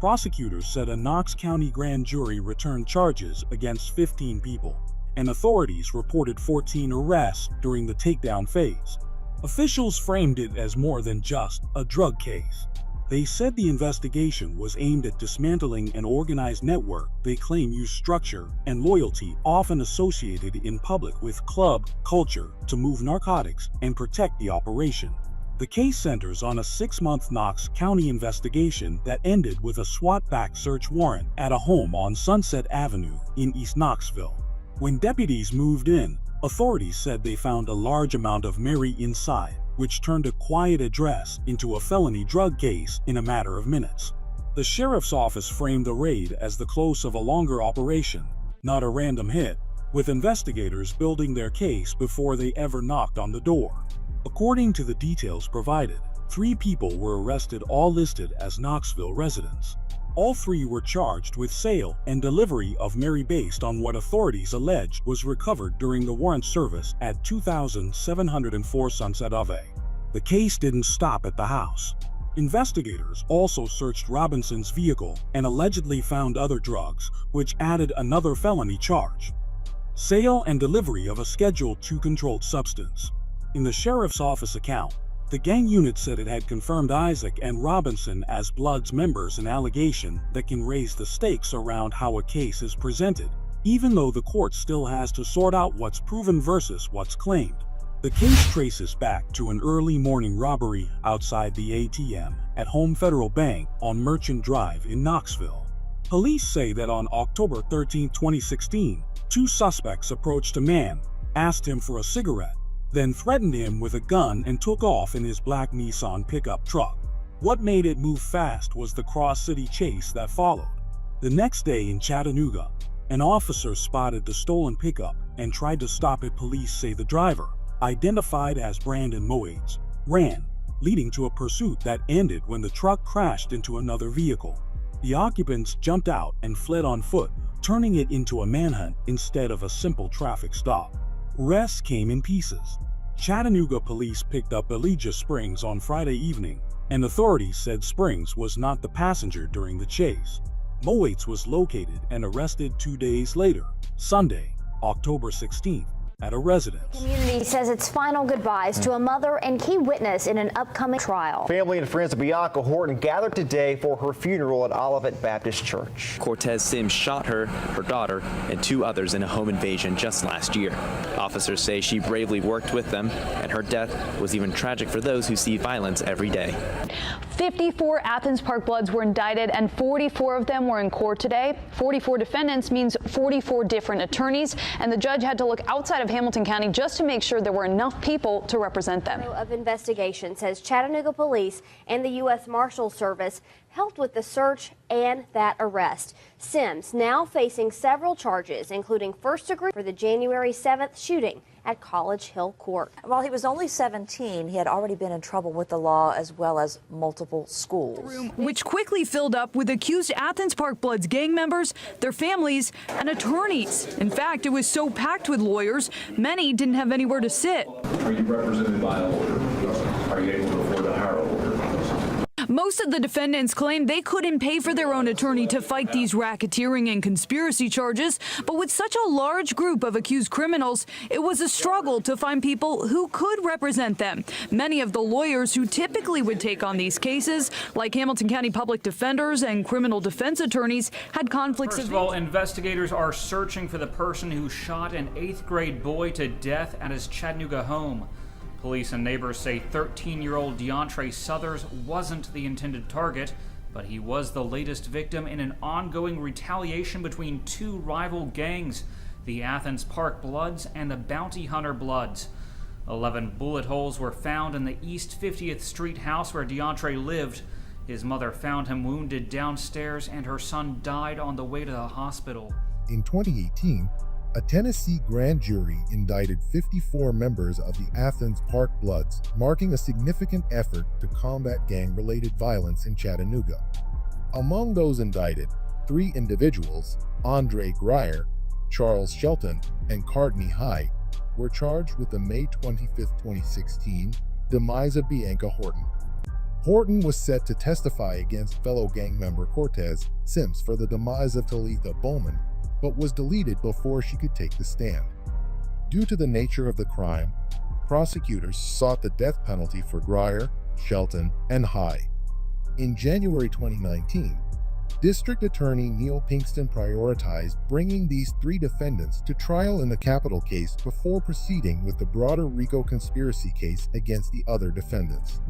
Prosecutors said a Knox County grand jury returned charges against 15 people, and authorities reported 14 arrests during the takedown phase. Officials framed it as more than just a drug case. They said the investigation was aimed at dismantling an organized network they claim used structure and loyalty often associated in public with club culture to move narcotics and protect the operation. The case centers on a 6-month Knox County investigation that ended with a SWAT-backed search warrant at a home on Sunset Avenue in East Knoxville. When deputies moved in, authorities said they found a large amount of Mary inside, which turned a quiet address into a felony drug case in a matter of minutes. The sheriff's office framed the raid as the close of a longer operation, not a random hit, with investigators building their case before they ever knocked on the door. According to the details provided, 3 people were arrested, all listed as Knoxville residents. All three were charged with sale and delivery of Mary based on what authorities alleged was recovered during the warrant service at 2704 Sunset Ave. The case didn't stop at the house. Investigators also searched Robinson's vehicle and allegedly found other drugs, which added another felony charge: sale and delivery of a Schedule II controlled substance. In the sheriff's office account, the gang unit said it had confirmed Isaac and Robinson as Bloods members, an allegation that can raise the stakes around how a case is presented, even though the court still has to sort out what's proven versus what's claimed. The case traces back to an early morning robbery outside the ATM at Home Federal Bank on Merchant Drive in Knoxville. Police say that on October 13, 2016, two suspects approached a man, asked him for a cigarette, then threatened him with a gun and took off in his black Nissan pickup truck. What made it move fast was the cross-city chase that followed. The next day in Chattanooga, an officer spotted the stolen pickup and tried to stop it. Police say the driver, identified as Brandon Moades, ran, leading to a pursuit that ended when the truck crashed into another vehicle. The occupants jumped out and fled on foot, turning it into a manhunt instead of a simple traffic stop. Arrests came in pieces. Chattanooga police picked up Elijah Springs on Friday evening, and authorities said Springs was not the passenger during the chase. Moades was located and arrested 2 days later, Sunday, October 16th, at a residence. The community says its final goodbyes to a mother and key witness in an upcoming trial. Family and friends of Bianca Horton gathered today for her funeral at Olivet Baptist Church. Cortez Sims shot her daughter, and 2 others in a home invasion just last year. Officers say she bravely worked with them, and her death was even tragic for those who see violence every day. 54 Athens Park Bloods were indicted, and 44 of them were in court today. 44 defendants means 44 different attorneys, and the judge had to look outside of Hamilton County just to make sure there were enough people to represent them. Bureau of Investigation says Chattanooga Police and the U.S. Marshals Service helped with the search and that arrest. Sims now facing several charges, including first-degree for the January 7th shooting at College Hill Court. While he was only 17, he had already been in trouble with the law as well as multiple schools. Which quickly filled up with accused Athens Park Bloods gang members, their families, and attorneys. In fact, it was so packed with lawyers, many didn't have anywhere to sit. Are you represented by a lawyer? Are you able to afford to hire a lawyer? Most of the defendants claimed they couldn't pay for their own attorney to fight these racketeering and conspiracy charges, but with such a large group of accused criminals, it was a struggle to find people who could represent them. Many of the lawyers who typically would take on these cases, like Hamilton County public defenders and criminal defense attorneys, had conflicts First of all, investigators are searching for the person who shot an 8th grade boy to death at his Chattanooga home. Police and neighbors say 13-year-old DeAndre Southers wasn't the intended target, but he was the latest victim in an ongoing retaliation between 2 rival gangs, the Athens Park Bloods and the Bounty Hunter Bloods. 11 bullet holes were found in the East 50th Street house where DeAndre lived. His mother found him wounded downstairs, and her son died on the way to the hospital. In 2018, a Tennessee grand jury indicted 54 members of the Athens Park Bloods, marking a significant effort to combat gang-related violence in Chattanooga. Among those indicted, 3 individuals, Andre Grier, Charles Shelton, and Courtney High, were charged with the May 25, 2016 demise of Bianca Horton. Horton was set to testify against fellow gang member Cortez Sims for the demise of Talitha Bowman, but was deleted before she could take the stand. Due to the nature of the crime, prosecutors sought the death penalty for Grier, Shelton, and High. In January 2019, District Attorney Neil Pinkston prioritized bringing these 3 defendants to trial in the capital case before proceeding with the broader RICO conspiracy case against the other defendants.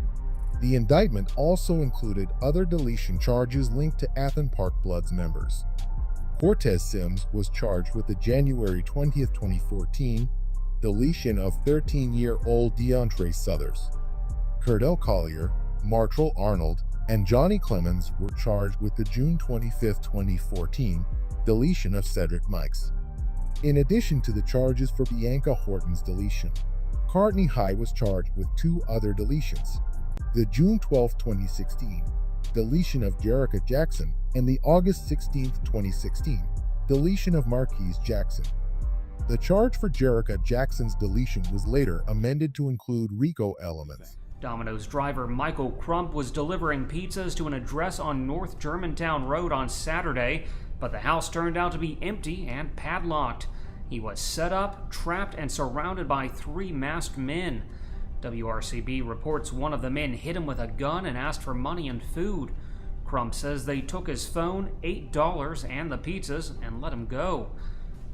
The indictment also included other deletion charges linked to Athens Park Bloods members. Cortez Sims was charged with the January 20, 2014 deletion of 13-year-old DeAndre Southers. Curdell Collier, Martrell Arnold, and Johnny Clemens were charged with the June 25, 2014 deletion of Cedric Mikes. In addition to the charges for Bianca Horton's deletion, Courtney High was charged with 2 other deletions: the June 12, 2016 deletion of Jerica Jackson and the August 16, 2016, deletion of Marquise Jackson. The charge for Jerica Jackson's deletion was later amended to include RICO elements. Domino's driver Michael Crump was delivering pizzas to an address on North Germantown Road on Saturday, but the house turned out to be empty and padlocked. He was set up, trapped, and surrounded by 3 masked men. WRCB reports one of the men hit him with a gun and asked for money and food. Crump says they took his phone, $8, and the pizzas and let him go.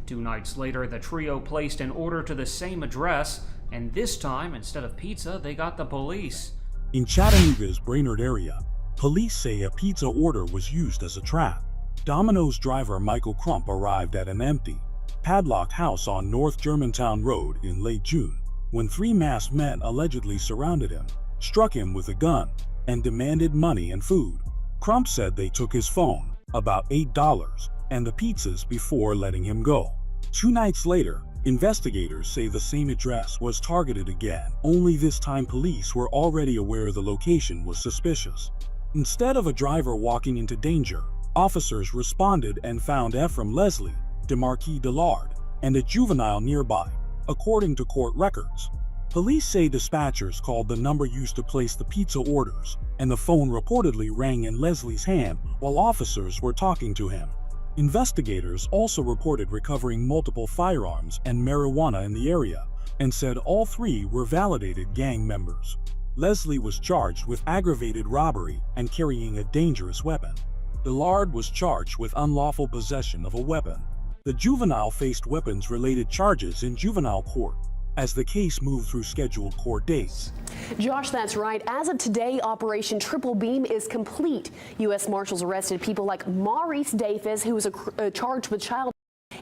2 nights later, the trio placed an order to the same address, and this time, instead of pizza, they got the police. In Chattanooga's Brainerd area, police say a pizza order was used as a trap. Domino's driver Michael Crump arrived at an empty, padlocked house on North Germantown Road in late June, when 3 masked men allegedly surrounded him, struck him with a gun, and demanded money and food. Crump said they took his phone, about $8, and the pizzas before letting him go. 2 nights later, investigators say the same address was targeted again, only this time police were already aware the location was suspicious. Instead of a driver walking into danger, officers responded and found Ephraim Leslie, DeMarquis Dillard, and a juvenile nearby, according to court records. Police say dispatchers called the number used to place the pizza orders, and the phone reportedly rang in Leslie's hand while officers were talking to him. Investigators also reported recovering multiple firearms and marijuana in the area, and said all 3 were validated gang members. Leslie was charged with aggravated robbery and carrying a dangerous weapon. Dillard was charged with unlawful possession of a weapon. The juvenile faced weapons-related charges in juvenile court as the case moved through scheduled court dates. Josh, that's right. As of today, Operation Triple Beam is complete. U.S. Marshals arrested people like Maurice Davis, who was charged with child,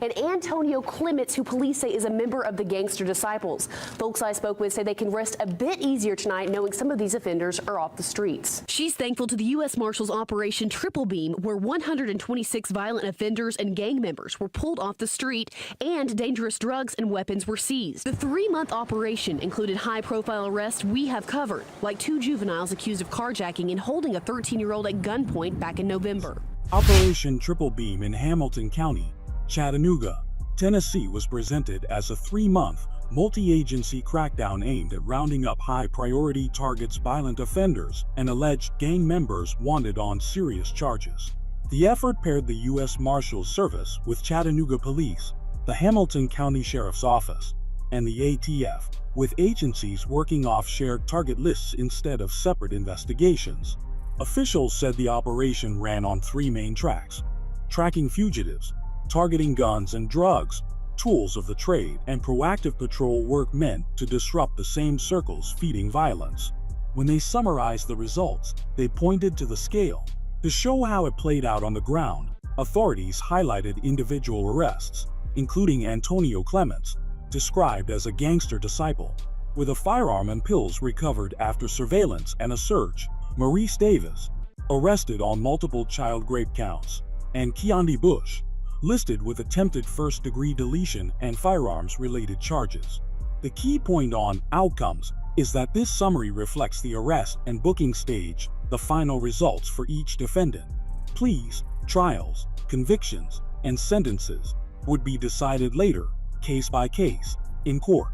and Antonio Clements, who police say is a member of the Gangster Disciples. Folks I spoke with say they can rest a bit easier tonight knowing some of these offenders are off the streets. She's thankful to the U.S. Marshals Operation Triple Beam, where 126 violent offenders and gang members were pulled off the street and dangerous drugs and weapons were seized. The 3-month operation included high-profile arrests we have covered, like 2 juveniles accused of carjacking and holding a 13-year-old at gunpoint back in November. Operation Triple Beam in Hamilton County, Chattanooga, Tennessee was presented as a 3-month, multi-agency crackdown aimed at rounding up high-priority targets, violent offenders, and alleged gang members wanted on serious charges. The effort paired the U.S. Marshals Service with Chattanooga Police, the Hamilton County Sheriff's Office, and the ATF, with agencies working off shared target lists instead of separate investigations. Officials said the operation ran on 3 main tracks: tracking fugitives, targeting guns and drugs, tools of the trade, and proactive patrol work meant to disrupt the same circles feeding violence. When they summarized the results, they pointed to the scale. To show how it played out on the ground, authorities highlighted individual arrests, including Antonio Clements, described as a gangster disciple, with a firearm and pills recovered after surveillance and a search. Maurice Davis, arrested on multiple child rape counts, and Keonde Bush, listed with attempted first-degree deletion and firearms-related charges. The key point on outcomes is that this summary reflects the arrest and booking stage, the final results for each defendant. Pleas, trials, convictions, and sentences would be decided later, case by case, in court.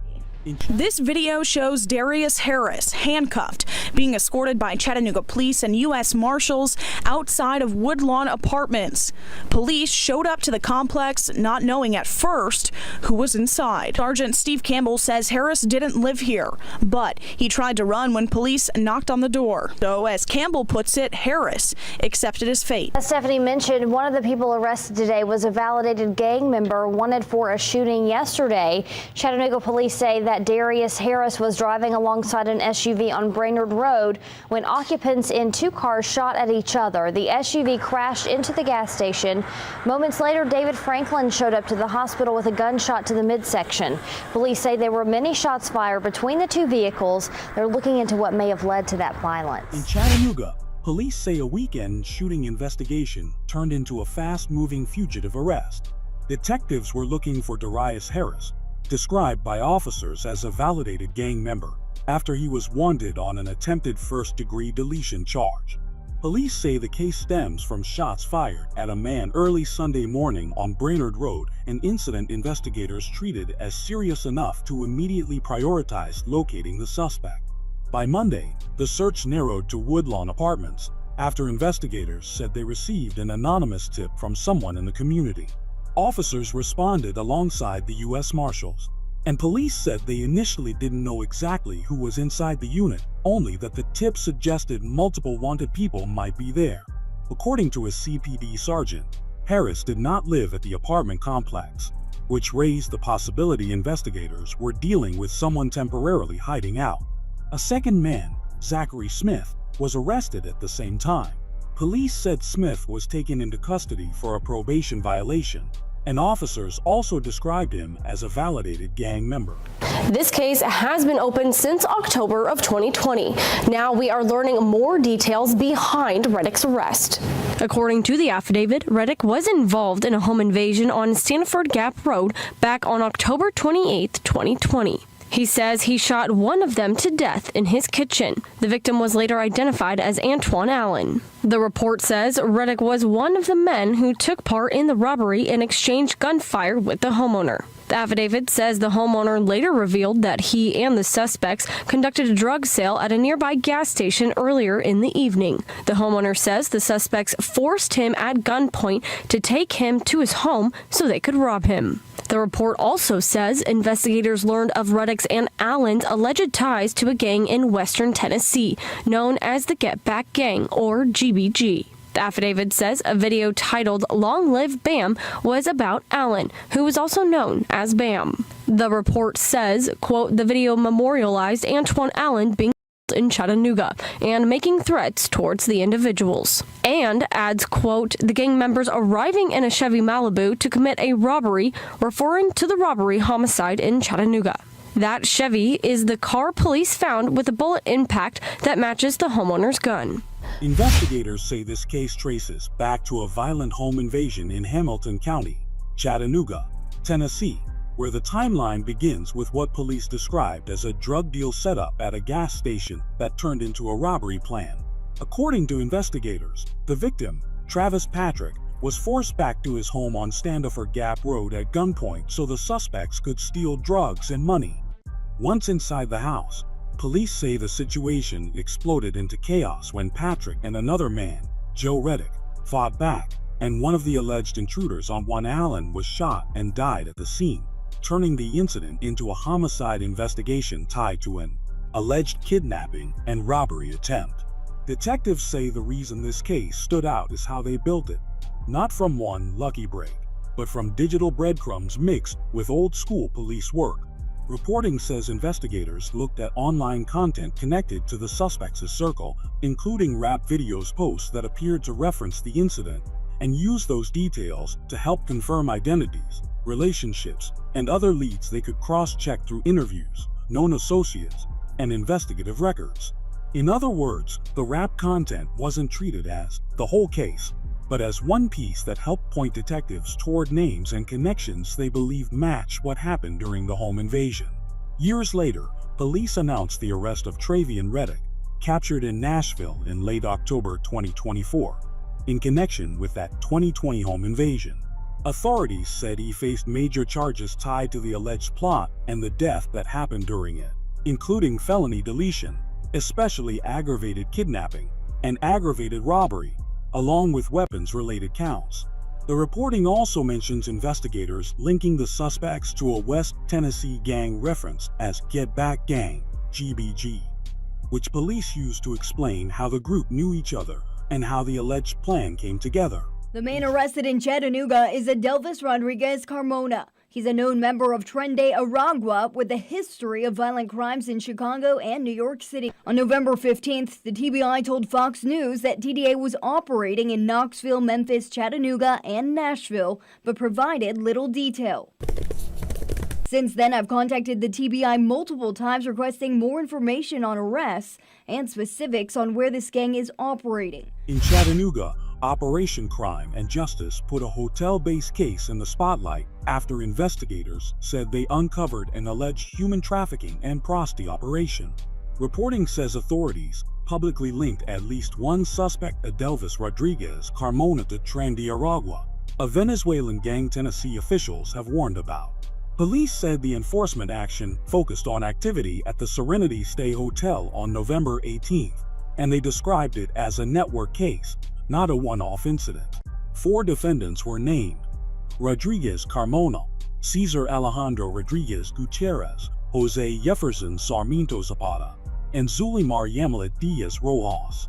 This video shows Darius Harris handcuffed, being escorted by Chattanooga police and U.S. Marshals outside of Woodlawn Apartments. Police showed up to the complex, not knowing at first who was inside. Sergeant Steve Campbell says Harris didn't live here, but he tried to run when police knocked on the door. So, as Campbell puts it, Harris accepted his fate. As Stephanie mentioned, one of the people arrested today was a validated gang member wanted for a shooting yesterday. Chattanooga police say that Darius Harris was driving alongside an SUV on Brainerd Road when occupants in 2 cars shot at each other. The SUV crashed into the gas station. Moments later, David Franklin showed up to the hospital with a gunshot to the midsection. Police say there were many shots fired between the 2 vehicles. They're looking into what may have led to that violence. In Chattanooga, police say a weekend shooting investigation turned into a fast-moving fugitive arrest. Detectives were looking for Darius Harris, described by officers as a validated gang member, after he was wanted on an attempted first-degree deletion charge. Police say the case stems from shots fired at a man early Sunday morning on Brainerd Road, an incident investigators treated as serious enough to immediately prioritize locating the suspect. By Monday, the search narrowed to Woodlawn Apartments after investigators said they received an anonymous tip from someone in the community. Officers responded alongside the U.S. Marshals, and police said they initially didn't know exactly who was inside the unit, only that the tip suggested multiple wanted people might be there. According to a CPD sergeant, Harris did not live at the apartment complex, which raised the possibility investigators were dealing with someone temporarily hiding out. A second man, Zachary Smith, was arrested at the same time. Police said Smith was taken into custody for a probation violation, and officers also described him as a validated gang member. This case has been open since October of 2020. Now we are learning more details behind Reddick's arrest. According to the affidavit, Reddick was involved in a home invasion on Stanford Gap Road back on October 28, 2020. He says he shot one of them to death in his kitchen. The victim was later identified as Antoine Allen. The report says Reddick was one of the men who took part in the robbery and exchanged gunfire with the homeowner. The affidavit says the homeowner later revealed that he and the suspects conducted a drug sale at a nearby gas station earlier in the evening. The homeowner says the suspects forced him at gunpoint to take him to his home so they could rob him. The report also says investigators learned of Reddick's and Allen's alleged ties to a gang in western Tennessee, known as the Get Back Gang, or GBG. The affidavit says a video titled "Long Live Bam" was about Allen, who was also known as Bam. The report says, quote, the video memorialized Antoine Allen being in Chattanooga and making threats towards the individuals, and adds, quote, the gang members arriving in a Chevy Malibu to commit a robbery, referring to the robbery homicide in Chattanooga. That Chevy is the car police found with a bullet impact that matches the homeowner's gun. Investigators say this case traces back to a violent home invasion in Hamilton County, Chattanooga, Tennessee, where the timeline begins with what police described as a drug deal setup at a gas station that turned into a robbery plan. According to investigators, the victim, Travis Patrick, was forced back to his home on Stanford Gap Road at gunpoint so the suspects could steal drugs and money. Once inside the house, police say the situation exploded into chaos when Patrick and another man, Joe Reddick, fought back, and one of the alleged intruders on one Allen was shot and died at the scene, turning the incident into a homicide investigation tied to an alleged kidnapping and robbery attempt. Detectives say the reason this case stood out is how they built it, not from one lucky break, but from digital breadcrumbs mixed with old-school police work. Reporting says investigators looked at online content connected to the suspects' circle, including rap videos posts that appeared to reference the incident, and used those details to help confirm identities, relationships, and other leads they could cross-check through interviews, known associates, and investigative records. In other words, the rap content wasn't treated as the whole case, but as one piece that helped point detectives toward names and connections they believed match what happened during the home invasion. Years later, police announced the arrest of Travian Reddick, captured in Nashville in late October 2024, in connection with that 2020 home invasion. Authorities said he faced major charges tied to the alleged plot and the death that happened during it, including felony deletion, especially aggravated kidnapping, and aggravated robbery, along with weapons-related counts. The reporting also mentions investigators linking the suspects to a West Tennessee gang reference as Get Back Gang, GBG, which police used to explain how the group knew each other and how the alleged plan came together. The man arrested in Chattanooga is Adelvis Rodriguez Carmona. He's a known member of Tren de Aragua with a history of violent crimes in Chicago and New York City. On November 15th, the TBI told Fox News that TDA was operating in Knoxville, Memphis, Chattanooga, and Nashville, but provided little detail. Since then, I've contacted the TBI multiple times requesting more information on arrests and specifics on where this gang is operating. In Chattanooga, Operation Crime and Justice put a hotel-based case in the spotlight after investigators said they uncovered an alleged human trafficking and prostitute operation. Reporting says authorities publicly linked at least one suspect, Adelvis Rodriguez Carmona, to Tren de Aragua, a Venezuelan gang Tennessee officials have warned about. Police said the enforcement action focused on activity at the Serenity Stay Hotel on November 18th, and they described it as a network case, not a one-off incident. 4 defendants were named: Rodriguez Carmona, Cesar Alejandro Rodriguez Gutierrez, Jose Jefferson Sarmiento Zapata, and Zulimar Yamilet Diaz Rojas.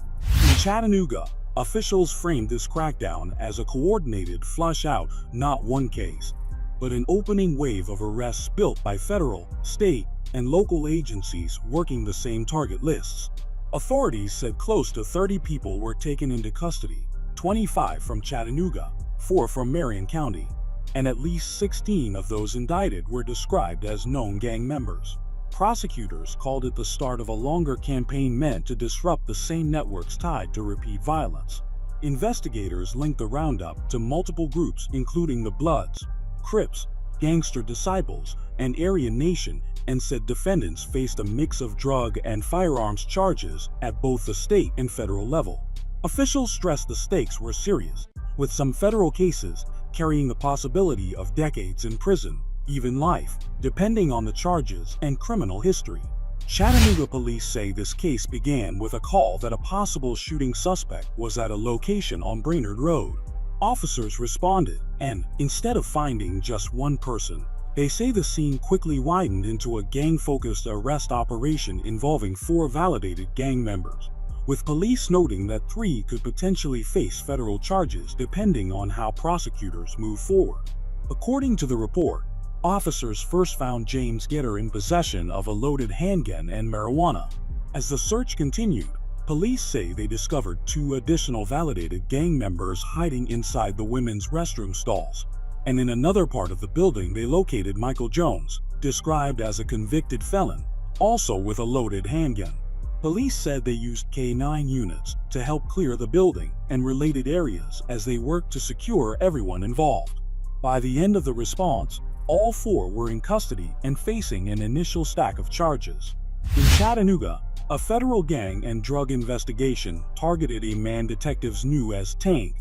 In Chattanooga, officials framed this crackdown as a coordinated flush-out, not one case, but an opening wave of arrests built by federal, state, and local agencies working the same target lists. Authorities said close to 30 people were taken into custody, 25 from Chattanooga, 4 from Marion County, and at least 16 of those indicted were described as known gang members. Prosecutors called it the start of a longer campaign meant to disrupt the same networks tied to repeat violence. Investigators linked the roundup to multiple groups including the Bloods, Crips, Gangster Disciples, and Aryan Nation, and said defendants faced a mix of drug and firearms charges at both the state and federal level. Officials stressed the stakes were serious, with some federal cases carrying the possibility of decades in prison, even life, depending on the charges and criminal history. Chattanooga police say this case began with a call that a possible shooting suspect was at a location on Brainerd Road. Officers responded, and instead of finding just one person, they say the scene quickly widened into a gang-focused arrest operation involving 4 validated gang members, with police noting that 3 could potentially face federal charges depending on how prosecutors move forward. According to the report, officers first found James Getter in possession of a loaded handgun and marijuana. As the search continued, police say they discovered 2 additional validated gang members hiding inside the women's restroom stalls, and in another part of the building they located Michael Jones, described as a convicted felon, also with a loaded handgun. Police said they used K-9 units to help clear the building and related areas as they worked to secure everyone involved. By the end of the response, all 4 were in custody and facing an initial stack of charges. In Chattanooga, a federal gang and drug investigation targeted a man detectives knew as Tank,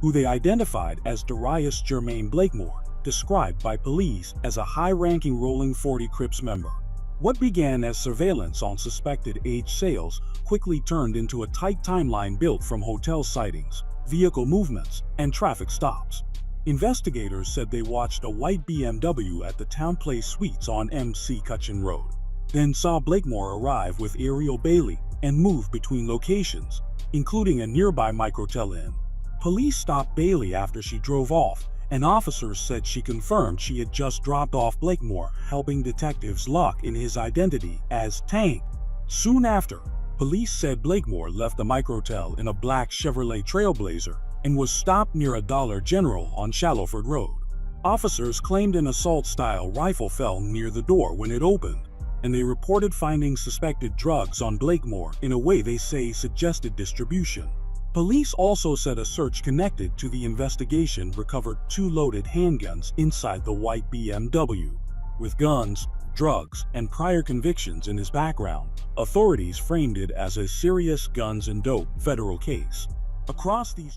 who they identified as Darius Jermaine Blakemore, described by police as a high-ranking Rolling 40 Crips member. What began as surveillance on suspected age sales quickly turned into a tight timeline built from hotel sightings, vehicle movements, and traffic stops. Investigators said they watched a white BMW at the Town Place Suites on MC Cutchin Road, then saw Blakemore arrive with Ariel Bailey and move between locations, including a nearby Microtel Inn. Police stopped Bailey after she drove off, and officers said she confirmed she had just dropped off Blakemore, helping detectives lock in his identity as Tank. Soon after, police said Blakemore left the Microtel in a black Chevrolet Trailblazer and was stopped near a Dollar General on Shallowford Road. Officers claimed an assault-style rifle fell near the door when it opened, and they reported finding suspected drugs on Blakemore in a way they say suggested distribution. Police also said a search connected to the investigation recovered 2 loaded handguns inside the white BMW. With guns, drugs, and prior convictions in his background, authorities framed it as a serious guns and dope federal case. Across these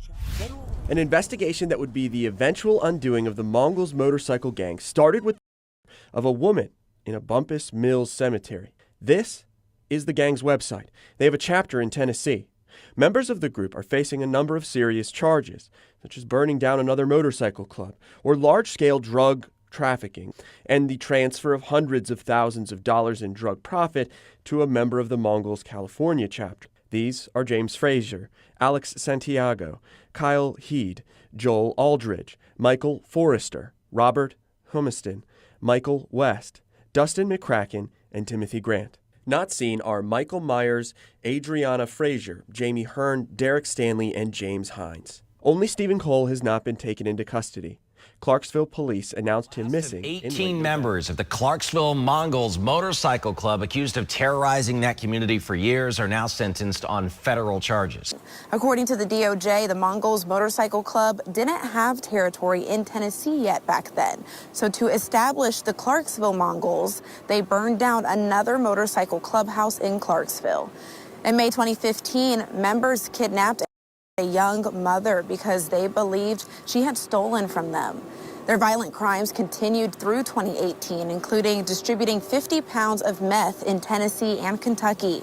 An investigation that would be the eventual undoing of the Mongols Motorcycle Gang started with of a woman in a Bumpus Mills cemetery. This is the gang's website. They have a chapter in Tennessee. Members of the group are facing a number of serious charges, such as burning down another motorcycle club or large-scale drug trafficking and the transfer of hundreds of thousands of dollars in drug profit to a member of the Mongols California chapter. These are James Frazier, Alex Santiago, Kyle Heed, Joel Aldridge, Michael Forrester, Robert Humiston, Michael West, Dustin McCracken, and Timothy Grant. Not seen are Michael Myers, Adriana Frazier, Jamie Hearn, Derek Stanley, and James Hines. Only Stephen Cole has not been taken into custody. Clarksville police announced him missing. 18 members of the Clarksville Mongols Motorcycle Club, accused of terrorizing that community for years, are now sentenced on federal charges. According to the DOJ, the Mongols Motorcycle Club didn't have territory in Tennessee yet back then. So to establish the Clarksville Mongols, they burned down another motorcycle clubhouse in Clarksville. In May 2015, members kidnapped a young mother because they believed she had stolen from them. Their violent crimes continued through 2018, including distributing 50 pounds of meth in Tennessee and Kentucky.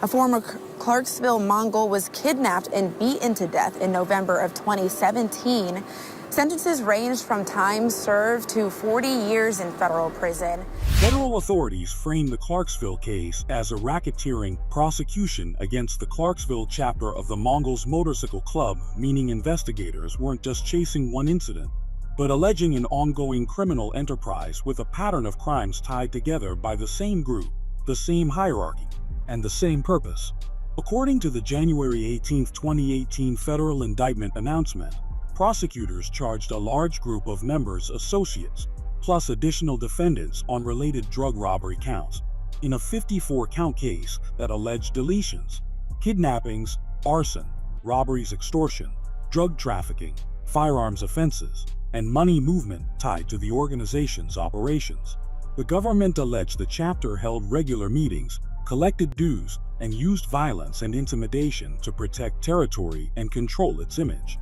A former Clarksville Mongol was kidnapped and beaten to death in November of 2017. Sentences ranged from time served to 40 years in federal prison. Federal authorities framed the Clarksville case as a racketeering prosecution against the Clarksville chapter of the Mongols Motorcycle Club, meaning investigators weren't just chasing one incident, but alleging an ongoing criminal enterprise with a pattern of crimes tied together by the same group, the same hierarchy, and the same purpose. According to the January 18, 2018 federal indictment announcement, prosecutors charged a large group of members' associates, plus additional defendants on related drug robbery counts, in a 54-count case that alleged deletions, kidnappings, arson, robberies, extortion, drug trafficking, firearms offenses, and money movement tied to the organization's operations. The government alleged the chapter held regular meetings, collected dues, and used violence and intimidation to protect territory and control its image.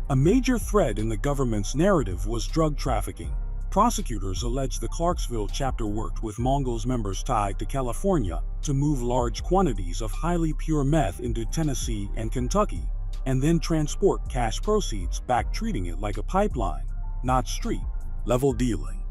A major thread in the government's narrative was drug trafficking. Prosecutors alleged the Clarksville chapter worked with Mongols members tied to California to move large quantities of highly pure meth into Tennessee and Kentucky, and then transport cash proceeds back, treating it like a pipeline, not street-level dealing.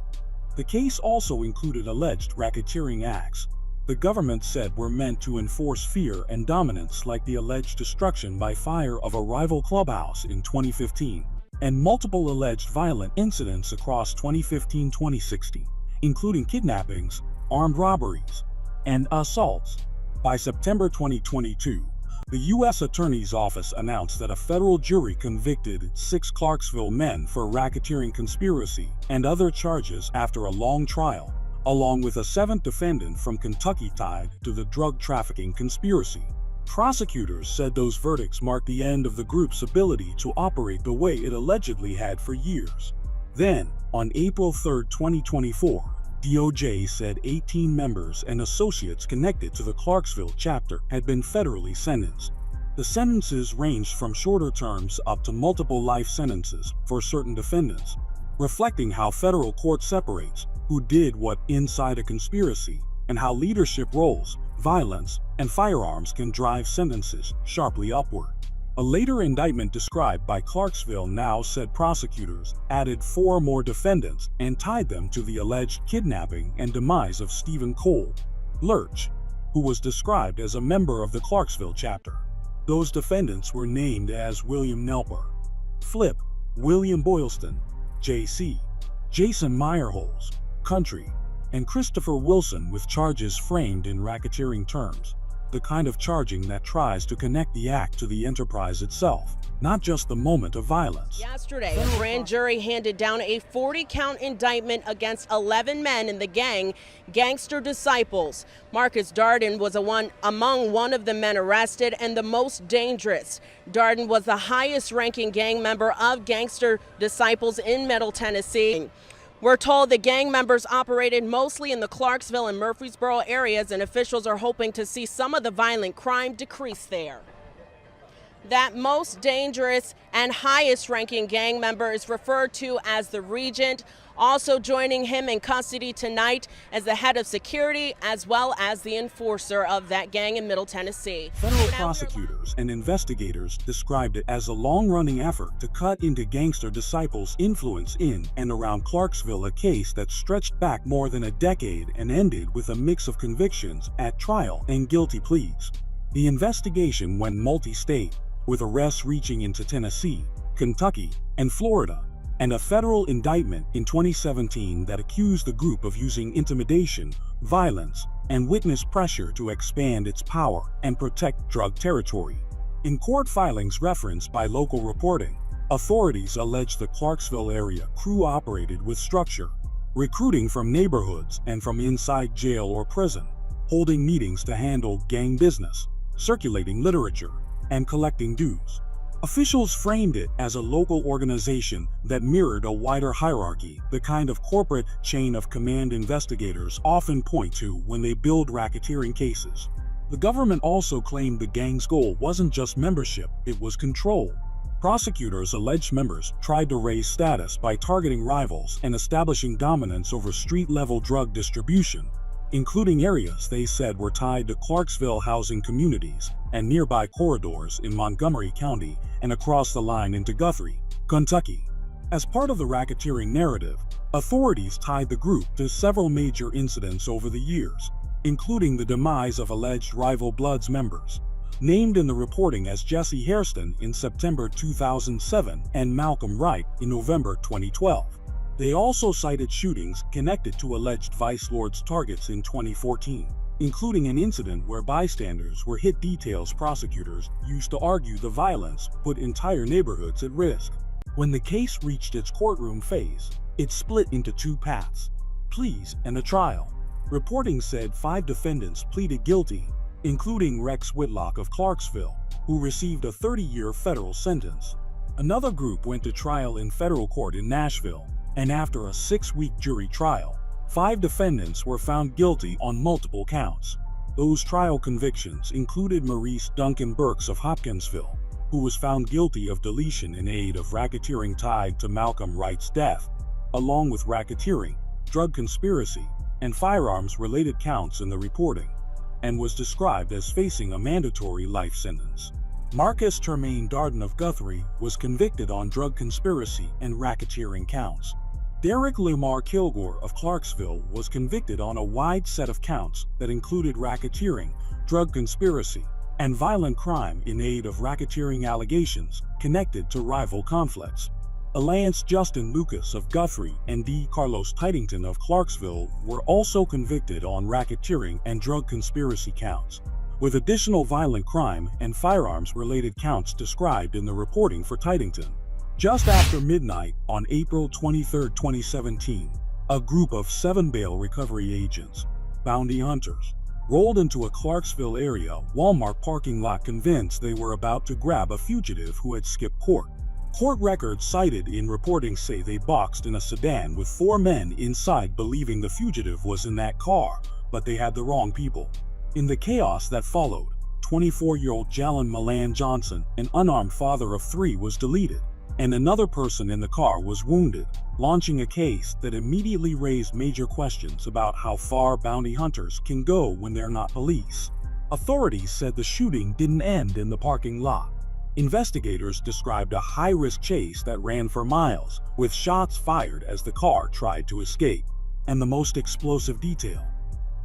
The case also included alleged racketeering acts the government said were meant to enforce fear and dominance, like the alleged destruction by fire of a rival clubhouse in 2015, and multiple alleged violent incidents across 2015-2016, including kidnappings, armed robberies, and assaults. By September 2022, the U.S. Attorney's Office announced that a federal jury convicted 6 Clarksville men for racketeering conspiracy and other charges after a long trial, along with a 7th defendant from Kentucky tied to the drug trafficking conspiracy. Prosecutors said those verdicts marked the end of the group's ability to operate the way it allegedly had for years. Then, on April 3, 2024, DOJ said 18 members and associates connected to the Clarksville chapter had been federally sentenced. The sentences ranged from shorter terms up to multiple life sentences for certain defendants, reflecting how federal court separates who did what inside a conspiracy, and how leadership roles, violence, and firearms can drive sentences sharply upward. A later indictment described by Clarksville now said prosecutors added 4 more defendants and tied them to the alleged kidnapping and demise of Stephen Cole Lurch, who was described as a member of the Clarksville chapter. Those defendants were named as William Nelper, Flip, William Boylston, J.C., Jason Meyerholz, Country, and Christopher Wilson, with charges framed in racketeering terms, the kind of charging that tries to connect the act to the enterprise itself, not just the moment of violence. Yesterday, a grand jury handed down a 40-count indictment against 11 men in the gang, Gangster Disciples. Marcus Darden was among one of the men arrested and the most dangerous. Darden was the highest-ranking gang member of Gangster Disciples in Middle Tennessee. We're told the gang members operated mostly in the Clarksville and Murfreesboro areas, and officials are hoping to see some of the violent crime decrease there. That most dangerous and highest ranking gang member is referred to as the Regent. Also joining him in custody tonight as the head of security, as well as the enforcer of that gang in Middle Tennessee. Federal prosecutors and investigators described it as a long-running effort to cut into Gangster Disciples' influence in and around Clarksville, a case that stretched back more than a decade and ended with a mix of convictions at trial and guilty pleas. The investigation went multi-state, with arrests reaching into Tennessee, Kentucky, and Florida, and a federal indictment in 2017 that accused the group of using intimidation, violence, and witness pressure to expand its power and protect drug territory. In court filings referenced by local reporting, Authorities allege the Clarksville area crew operated with structure, recruiting from neighborhoods and from inside jail or prison, holding meetings to handle gang business, circulating literature, and collecting dues. Officials framed it as a local organization that mirrored a wider hierarchy, the kind of corporate chain of command investigators often point to when they build racketeering cases. The government also claimed the gang's goal wasn't just membership, it was control. Prosecutors alleged members tried to raise status by targeting rivals and establishing dominance over street-level drug distribution, including areas they said were tied to Clarksville housing communities and nearby corridors in Montgomery County and across the line into Guthrie, Kentucky. As part of the racketeering narrative, authorities tied the group to several major incidents over the years, including the demise of alleged rival Bloods members, named in the reporting as Jesse Hairston in September 2007 and Malcolm Wright in November 2012. They also cited shootings connected to alleged Vice Lords targets in 2014, including an incident where bystanders were hit. Details prosecutors used to argue the violence put entire neighborhoods at risk. When the case reached its courtroom phase, it split into two paths: pleas and a trial. Reporting said 5 defendants pleaded guilty, including Rex Whitlock of Clarksville, who received a 30-year federal sentence. Another group went to trial in federal court in Nashville, and after a 6-week jury trial, 5 defendants were found guilty on multiple counts. Those trial convictions included Maurice Duncan Burks of Hopkinsville, who was found guilty of deletion in aid of racketeering tied to Malcolm Wright's death, along with racketeering, drug conspiracy, and firearms-related counts in the reporting, and was described as facing a mandatory life sentence. Marcus Tremaine Darden of Guthrie was convicted on drug conspiracy and racketeering counts. Derek Lamar Kilgore of Clarksville was convicted on a wide set of counts that included racketeering, drug conspiracy, and violent crime in aid of racketeering allegations connected to rival conflicts. Alliance Justin Lucas of Guthrie and D. Carlos Tidington of Clarksville were also convicted on racketeering and drug conspiracy counts, with additional violent crime and firearms-related counts described in the reporting for Tidington. Just after midnight on April 23, 2017, a group of 7 bail recovery agents, bounty hunters, rolled into a Clarksville area Walmart parking lot convinced they were about to grab a fugitive who had skipped court. Court records cited in reporting say they boxed in a sedan with 4 men inside, believing the fugitive was in that car, but they had the wrong people. In the chaos that followed, 24-year-old Jalen Milan Johnson, an unarmed father of 3, was deleted, and another person in the car was wounded, launching a case that immediately raised major questions about how far bounty hunters can go when they're not police. Authorities said the shooting didn't end in the parking lot. Investigators described a high-risk chase that ran for miles, with shots fired as the car tried to escape. And the most explosive detail: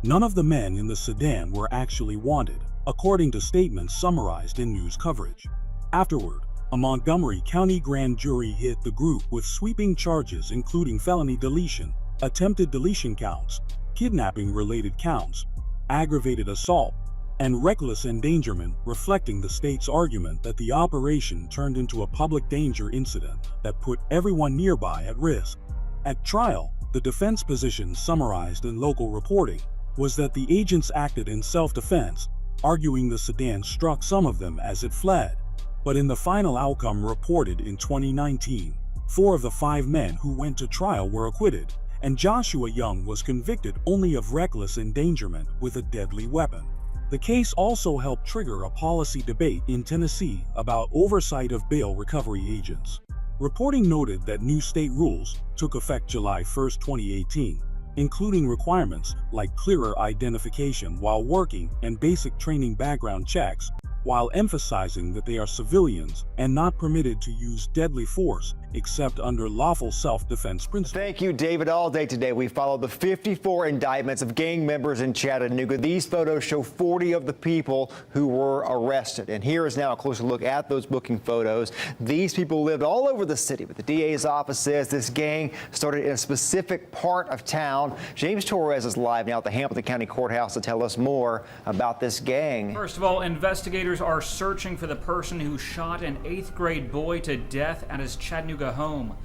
none of the men in the sedan were actually wanted, according to statements summarized in news coverage. Afterward, a Montgomery County grand jury hit the group with sweeping charges including felony deletion, attempted deletion counts, kidnapping-related counts, aggravated assault, and reckless endangerment, reflecting the state's argument that the operation turned into a public danger incident that put everyone nearby at risk. At trial, the defense position summarized in local reporting was that the agents acted in self-defense, arguing the sedan struck some of them as it fled. But in the final outcome reported in 2019, 4 of the 5 men who went to trial were acquitted, and Joshua Young was convicted only of reckless endangerment with a deadly weapon. The case also helped trigger a policy debate in Tennessee about oversight of bail recovery agents. Reporting noted that new state rules took effect July 1, 2018, including requirements like clearer identification while working and basic training background checks, while emphasizing that they are civilians and not permitted to use deadly force except under lawful self-defense principles. Thank you, David. All day today, we followed the 54 indictments of gang members in Chattanooga. These photos show 40 of the people who were arrested. And here is now a closer look at those booking photos. These people lived all over the city, but the DA's office says this gang started in a specific part of town. James Torres is live now at the Hamilton County Courthouse to tell us more about this gang. First of all, investigators are searching for the person who shot an 8th grade boy to death at his Chattanooga home.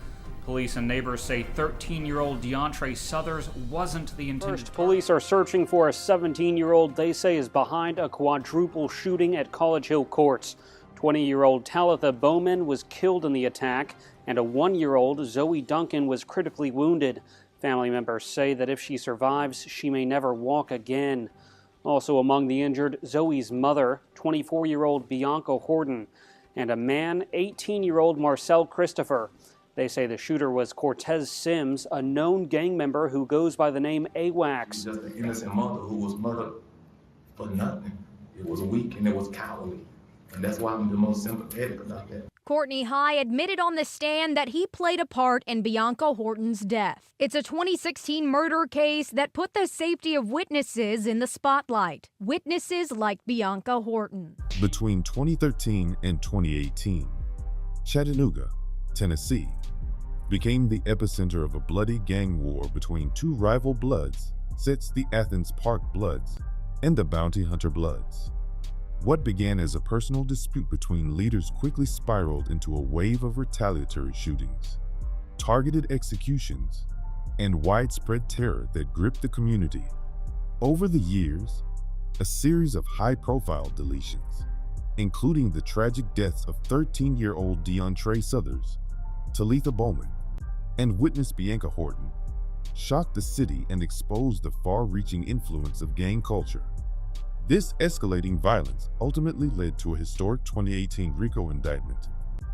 Police and neighbors say 13-year-old DeAndre Southers wasn't the intended target. Police are searching for a 17-year-old they say is behind a quadruple shooting at College Hill Courts. 20-year-old Talitha Bowman was killed in the attack, and a 1-year-old Zoe Duncan was critically wounded. Family members say that if she survives, she may never walk again. Also among the injured, Zoe's mother, 24-year-old Bianca Horton, and a man, 18-year-old Marcel Christopher. They say the shooter was Cortez Sims, a known gang member who goes by the name AWACS. Just an innocent mother who was murdered for nothing. It was weak and it was cowardly. And that's why I'm the most sympathetic about that. Courtney High admitted on the stand that he played a part in Bianca Horton's death. It's a 2016 murder case that put the safety of witnesses in the spotlight. Witnesses like Bianca Horton. Between 2013 and 2018, Chattanooga, Tennessee, became the epicenter of a bloody gang war between two rival Bloods, the Athens Park Bloods and the Bounty Hunter Bloods. What began as a personal dispute between leaders quickly spiraled into a wave of retaliatory shootings, targeted executions, and widespread terror that gripped the community. Over the years, a series of high-profile deletions, including the tragic deaths of 13-year-old DeAndre Southers, Talitha Bowman, and witness Bianca Horton, shocked the city and exposed the far-reaching influence of gang culture. This escalating violence ultimately led to a historic 2018 RICO indictment,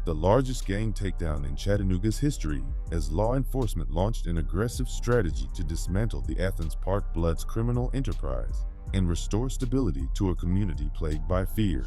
the largest gang takedown in Chattanooga's history, as law enforcement launched an aggressive strategy to dismantle the Athens Park Bloods criminal enterprise and restore stability to a community plagued by fear.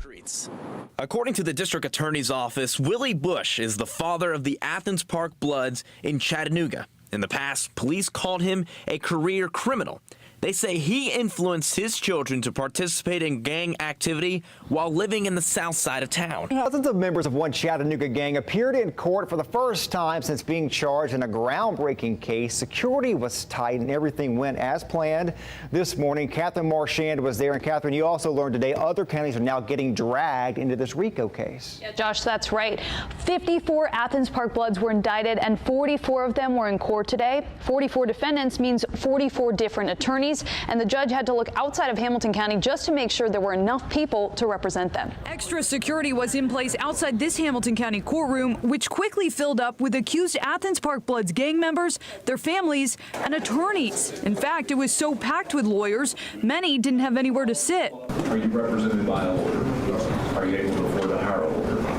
According to the district attorney's office, Willie Bush is the father of the Athens Park Bloods in Chattanooga. In the past, police called him a career criminal. They say he influenced his children to participate in gang activity while living in the south side of town. Dozens of members of one Chattanooga gang appeared in court for the first time since being charged in a groundbreaking case. Security was tight and everything went as planned. This morning, Catherine Marchand was there. And Catherine, you also learned today other counties are now getting dragged into this RICO case. Yeah, Josh, that's right. 54 Athens Park Bloods were indicted and 44 of them were in court today. 44 defendants means 44 different attorneys. And the judge had to look outside of Hamilton County just to make sure there were enough people to represent them. Extra security was in place outside this Hamilton County courtroom, which quickly filled up with accused Athens Park Bloods gang members, their families, and attorneys. In fact, it was so packed with lawyers, many didn't have anywhere to sit. Are you represented by a lawyer? Are you able to afford to hire a lawyer?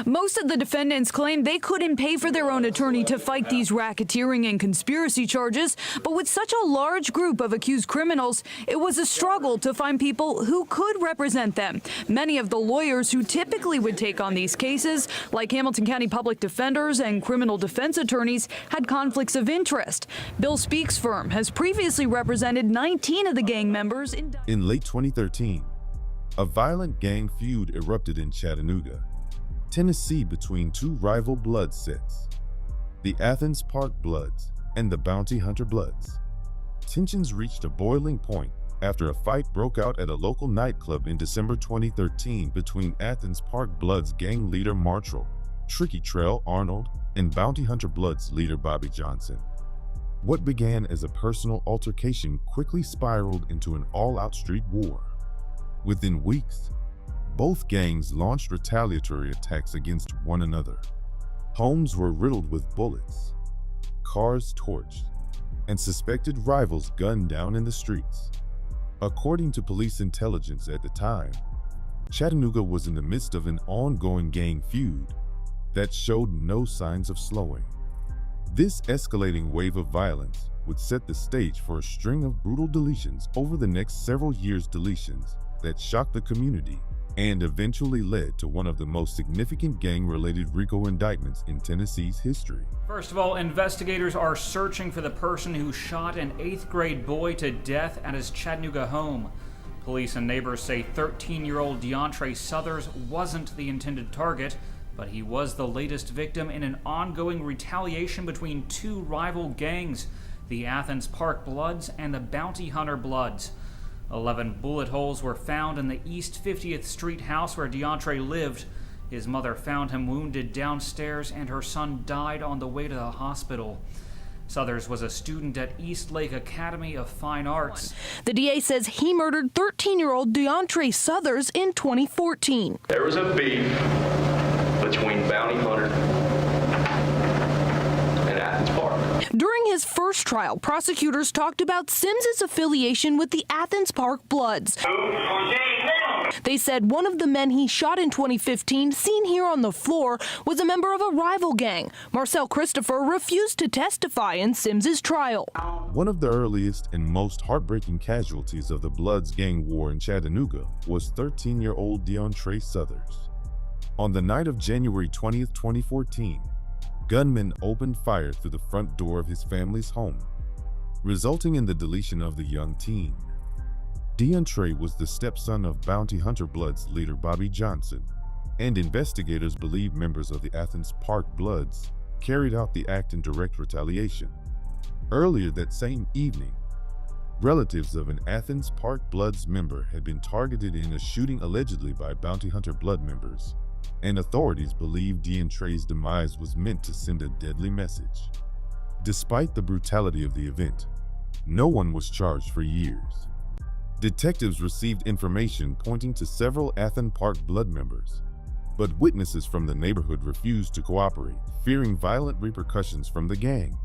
Most of the defendants claimed they couldn't pay for their own attorney to fight these racketeering and conspiracy charges, but with such a large group of accused criminals, it was a struggle to find people who could represent them. Many of the lawyers who typically would take on these cases, like Hamilton County public defenders and criminal defense attorneys, had conflicts of interest. Bill Speak's firm has previously represented 19 of the gang members. In late 2013, a violent gang feud erupted in Chattanooga, Tennessee, between two rival blood sets, the Athens Park Bloods and the Bounty Hunter Bloods. Tensions reached a boiling point after a fight broke out at a local nightclub in December 2013 between Athens Park Bloods gang leader Marshall Tricky Trail Arnold and Bounty Hunter Bloods leader Bobby Johnson. What began as a personal altercation quickly spiraled into an all-out street war. Within weeks, both gangs launched retaliatory attacks against one another. Homes were riddled with bullets, cars torched, and suspected rivals gunned down in the streets. According to police intelligence at the time, Chattanooga was in the midst of an ongoing gang feud that showed no signs of slowing. This escalating wave of violence would set the stage for a string of brutal deletions over the next several years, deletions that shocked the community and eventually led to one of the most significant gang-related RICO indictments in Tennessee's history. First of all, investigators are searching for the person who shot an 8th grade boy to death at his Chattanooga home. Police and neighbors say 13-year-old DeAndre Southers wasn't the intended target, but he was the latest victim in an ongoing retaliation between two rival gangs, the Athens Park Bloods and the Bounty Hunter Bloods. 11 bullet holes were found in the East 50th Street house where DeAndre lived. His mother found him wounded downstairs, and her son died on the way to the hospital. Southers was a student at East Lake Academy of Fine Arts. The DA says he murdered 13-year-old DeAndre Southers in 2014. There was a beef between Bounty Hunter and Athens Park. During his first trial, prosecutors talked about Sims's affiliation with the Athens Park Bloods. They said one of the men he shot in 2015, seen here on the floor, was a member of a rival gang. Marcel Christopher refused to testify in Sims's trial. One of the earliest and most heartbreaking casualties of the Bloods gang war in Chattanooga was 13-year-old DeAndre Southers. On the night of January 20th, 2014, gunmen opened fire through the front door of his family's home, resulting in the deletion of the young teen. DeAndre was the stepson of Bounty Hunter Bloods leader Bobby Johnson, and investigators believe members of the Athens Park Bloods carried out the act in direct retaliation. Earlier that same evening, relatives of an Athens Park Bloods member had been targeted in a shooting allegedly by Bounty Hunter Blood members, and authorities believe DeAndre's demise was meant to send a deadly message. Despite the brutality of the event, no one was charged for years. Detectives received information pointing to several Athens Park Blood members, but witnesses from the neighborhood refused to cooperate, fearing violent repercussions from the gang.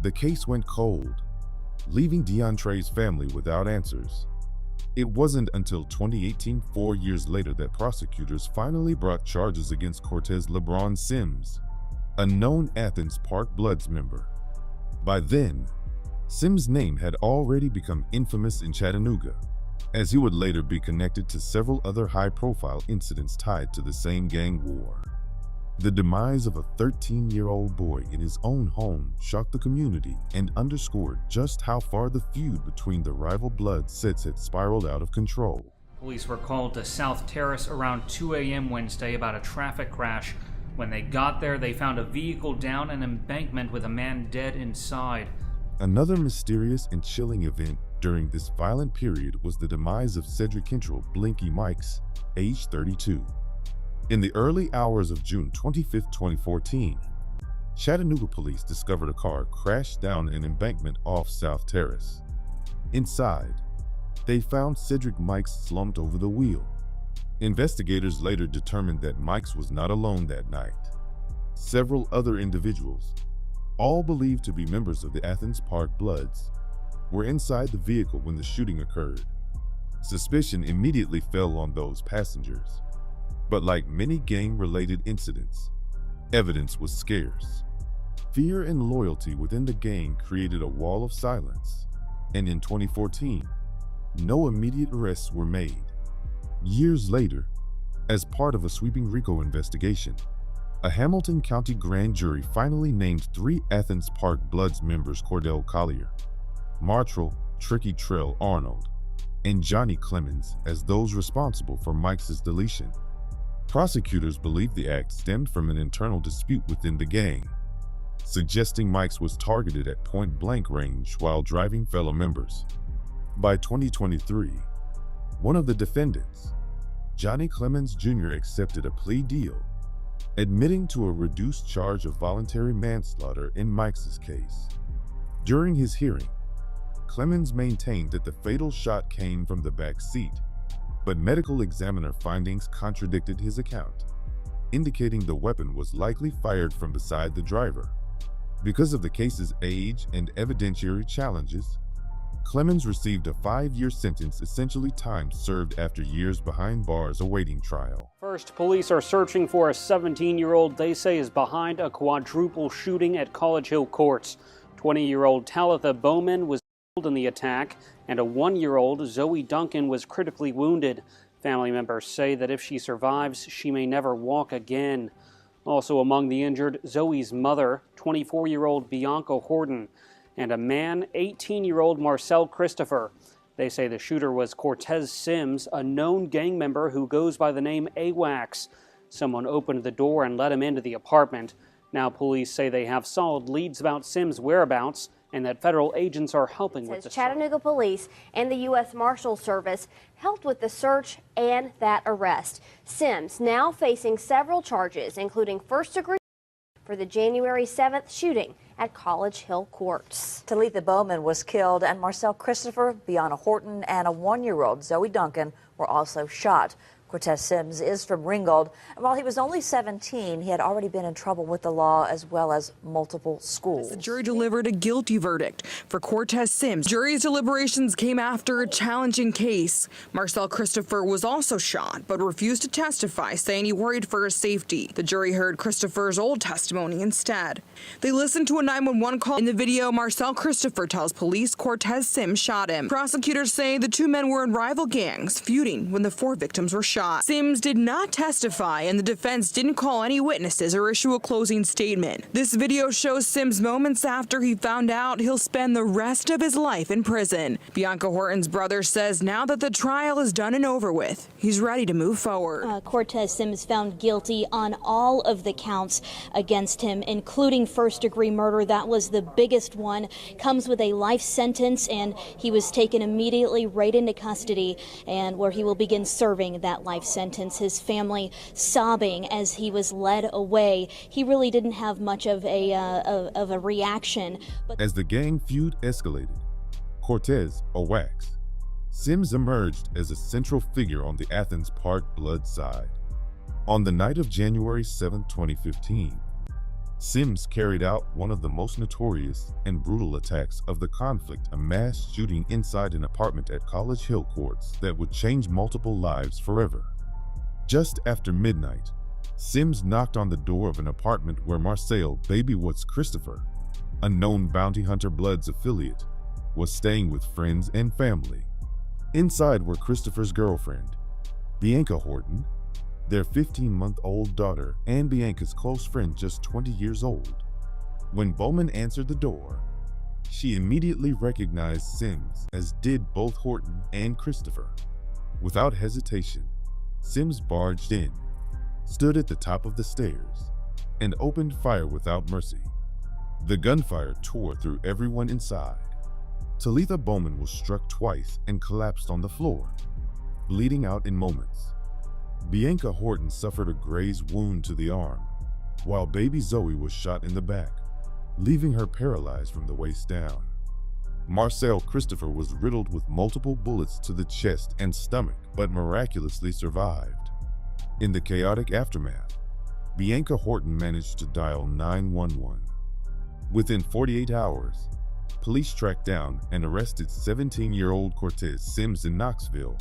The case went cold, leaving DeAndre's family without answers. It wasn't until 2018, 4 years later, that prosecutors finally brought charges against Cortez LeBron Sims, a known Athens Park Bloods member. By then, Sims' name had already become infamous in Chattanooga, as he would later be connected to several other high-profile incidents tied to the same gang war. The demise of a 13-year-old boy in his own home shocked the community and underscored just how far the feud between the rival blood sets had spiraled out of control. Police were called to South Terrace around 2 a.m. Wednesday about a traffic crash. When they got there, they found a vehicle down an embankment with a man dead inside. Another mysterious and chilling event during this violent period was the demise of Cedric Kentrell Blinky Mikes, age 32. In the early hours of June 25, 2014, Chattanooga police discovered a car crashed down an embankment off South Terrace. Inside, they found Cedric Mikes slumped over the wheel. Investigators later determined that Mikes was not alone that night. Several other individuals, all believed to be members of the Athens Park Bloods, were inside the vehicle when the shooting occurred. Suspicion immediately fell on those passengers, but like many gang-related incidents, evidence was scarce. Fear and loyalty within the gang created a wall of silence, and in 2014, no immediate arrests were made. Years later, as part of a sweeping RICO investigation, a Hamilton County grand jury finally named 3 Athens Park Bloods members, Cordell Collier, Martrell Tricky Trail Arnold, and Johnny Clemens, as those responsible for Mikes' deletion. Prosecutors believe the act stemmed from an internal dispute within the gang, suggesting Mikes was targeted at point-blank range while driving fellow members. By 2023, one of the defendants, Johnny Clemens Jr., accepted a plea deal, admitting to a reduced charge of voluntary manslaughter in Mikes' case. During his hearing, Clemens maintained that the fatal shot came from the back seat, but medical examiner findings contradicted his account, indicating the weapon was likely fired from beside the driver. Because of the case's age and evidentiary challenges, Clemens received a 5-year sentence, essentially time served after years behind bars awaiting trial. First, police are searching for a 17-year-old they say is behind a quadruple shooting at College Hill Courts. 20-year-old Talitha Bowman was killed in the attack, and a 1-year-old Zoe Duncan was critically wounded. Family members say that if she survives, she may never walk again. Also among the injured, Zoe's mother, 24-year-old Bianca Horton, and a man, 18-year-old Marcel Christopher. They say the shooter was Cortez Sims, a known gang member who goes by the name AWACS. Someone opened the door and let him into the apartment. Now police say they have solid leads about Sims' whereabouts and that federal agents are helping with the Chattanooga police and the U.S. Marshals Service helped with the search and that arrest. Sims now facing several charges, including first-degree for the January 7th shooting at College Hill Courts. Talitha Bowman was killed, and Marcel Christopher, Bianca Horton, and a 1-year-old Zoe Duncan were also shot. Cortez Sims is from Ringgold, and while he was only 17, he had already been in trouble with the law as well as multiple schools. The jury delivered a guilty verdict for Cortez Sims. Jury's deliberations came after a challenging case. Marcel Christopher was also shot, but refused to testify, saying he worried for his safety. The jury heard Christopher's old testimony instead. They listened to a 911 call. In the video, Marcel Christopher tells police Cortez Sims shot him. Prosecutors say the two men were in rival gangs, feuding when the 4 victims were shot. Sims did not testify, and the defense didn't call any witnesses or issue a closing statement. This video shows Sims moments after he found out he'll spend the rest of his life in prison. Bianca Horton's brother says now that the trial is done and over with, he's ready to move forward. Cortez Sims found guilty on all of the counts against him, including first-degree murder. That was the biggest one. Comes with a life sentence, and he was taken immediately right into custody, and where he will begin serving that life sentence. His family sobbing as he was led away. He really didn't have much of a reaction. But as the gang feud escalated, Cortez, or Wax, Sims emerged as a central figure on the Athens Park Blood side. On the night of January 7, 2015, Sims carried out one of the most notorious and brutal attacks of the conflict, a mass shooting inside an apartment at College Hill Courts that would change multiple lives forever. Just after midnight, Sims knocked on the door of an apartment where Marcel "Baby What's" Christopher, a known bounty hunter Bloods affiliate, was staying with friends and family. Inside were Christopher's girlfriend, Bianca Horton, their 15-month-old daughter, and Bianca's close friend, just 20 years old. When Bowman answered the door, she immediately recognized Sims, as did both Horton and Christopher. Without hesitation, Sims barged in, stood at the top of the stairs, and opened fire without mercy. The gunfire tore through everyone inside. Talitha Bowman was struck twice and collapsed on the floor, bleeding out in moments. Bianca Horton suffered a grazed wound to the arm, while baby Zoe was shot in the back, leaving her paralyzed from the waist down. Marcel Christopher was riddled with multiple bullets to the chest and stomach, but miraculously survived. In the chaotic aftermath, Bianca Horton managed to dial 911. Within 48 hours, police tracked down and arrested 17-year-old Cortez Sims in Knoxville,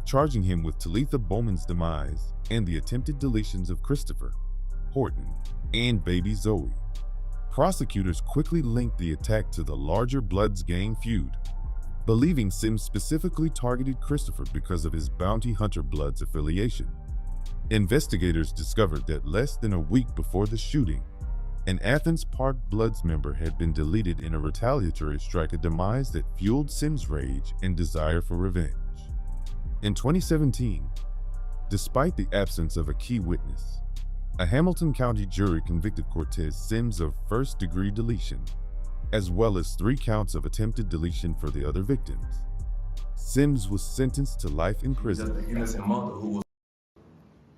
charging him with Talitha Bowman's demise and the attempted deletions of Christopher, Horton, and baby Zoe. Prosecutors quickly linked the attack to the larger Bloods gang feud, believing Sims specifically targeted Christopher because of his bounty hunter Bloods affiliation. Investigators discovered that less than a week before the shooting, an Athens Park Bloods member had been deleted in a retaliatory strike, a demise that fueled Sims' rage and desire for revenge. In 2017, despite the absence of a key witness, a Hamilton County jury convicted Cortez Sims of first-degree deletion, as well as 3 counts of attempted deletion for the other victims. Sims was sentenced to life in prison. Just an innocent mother who was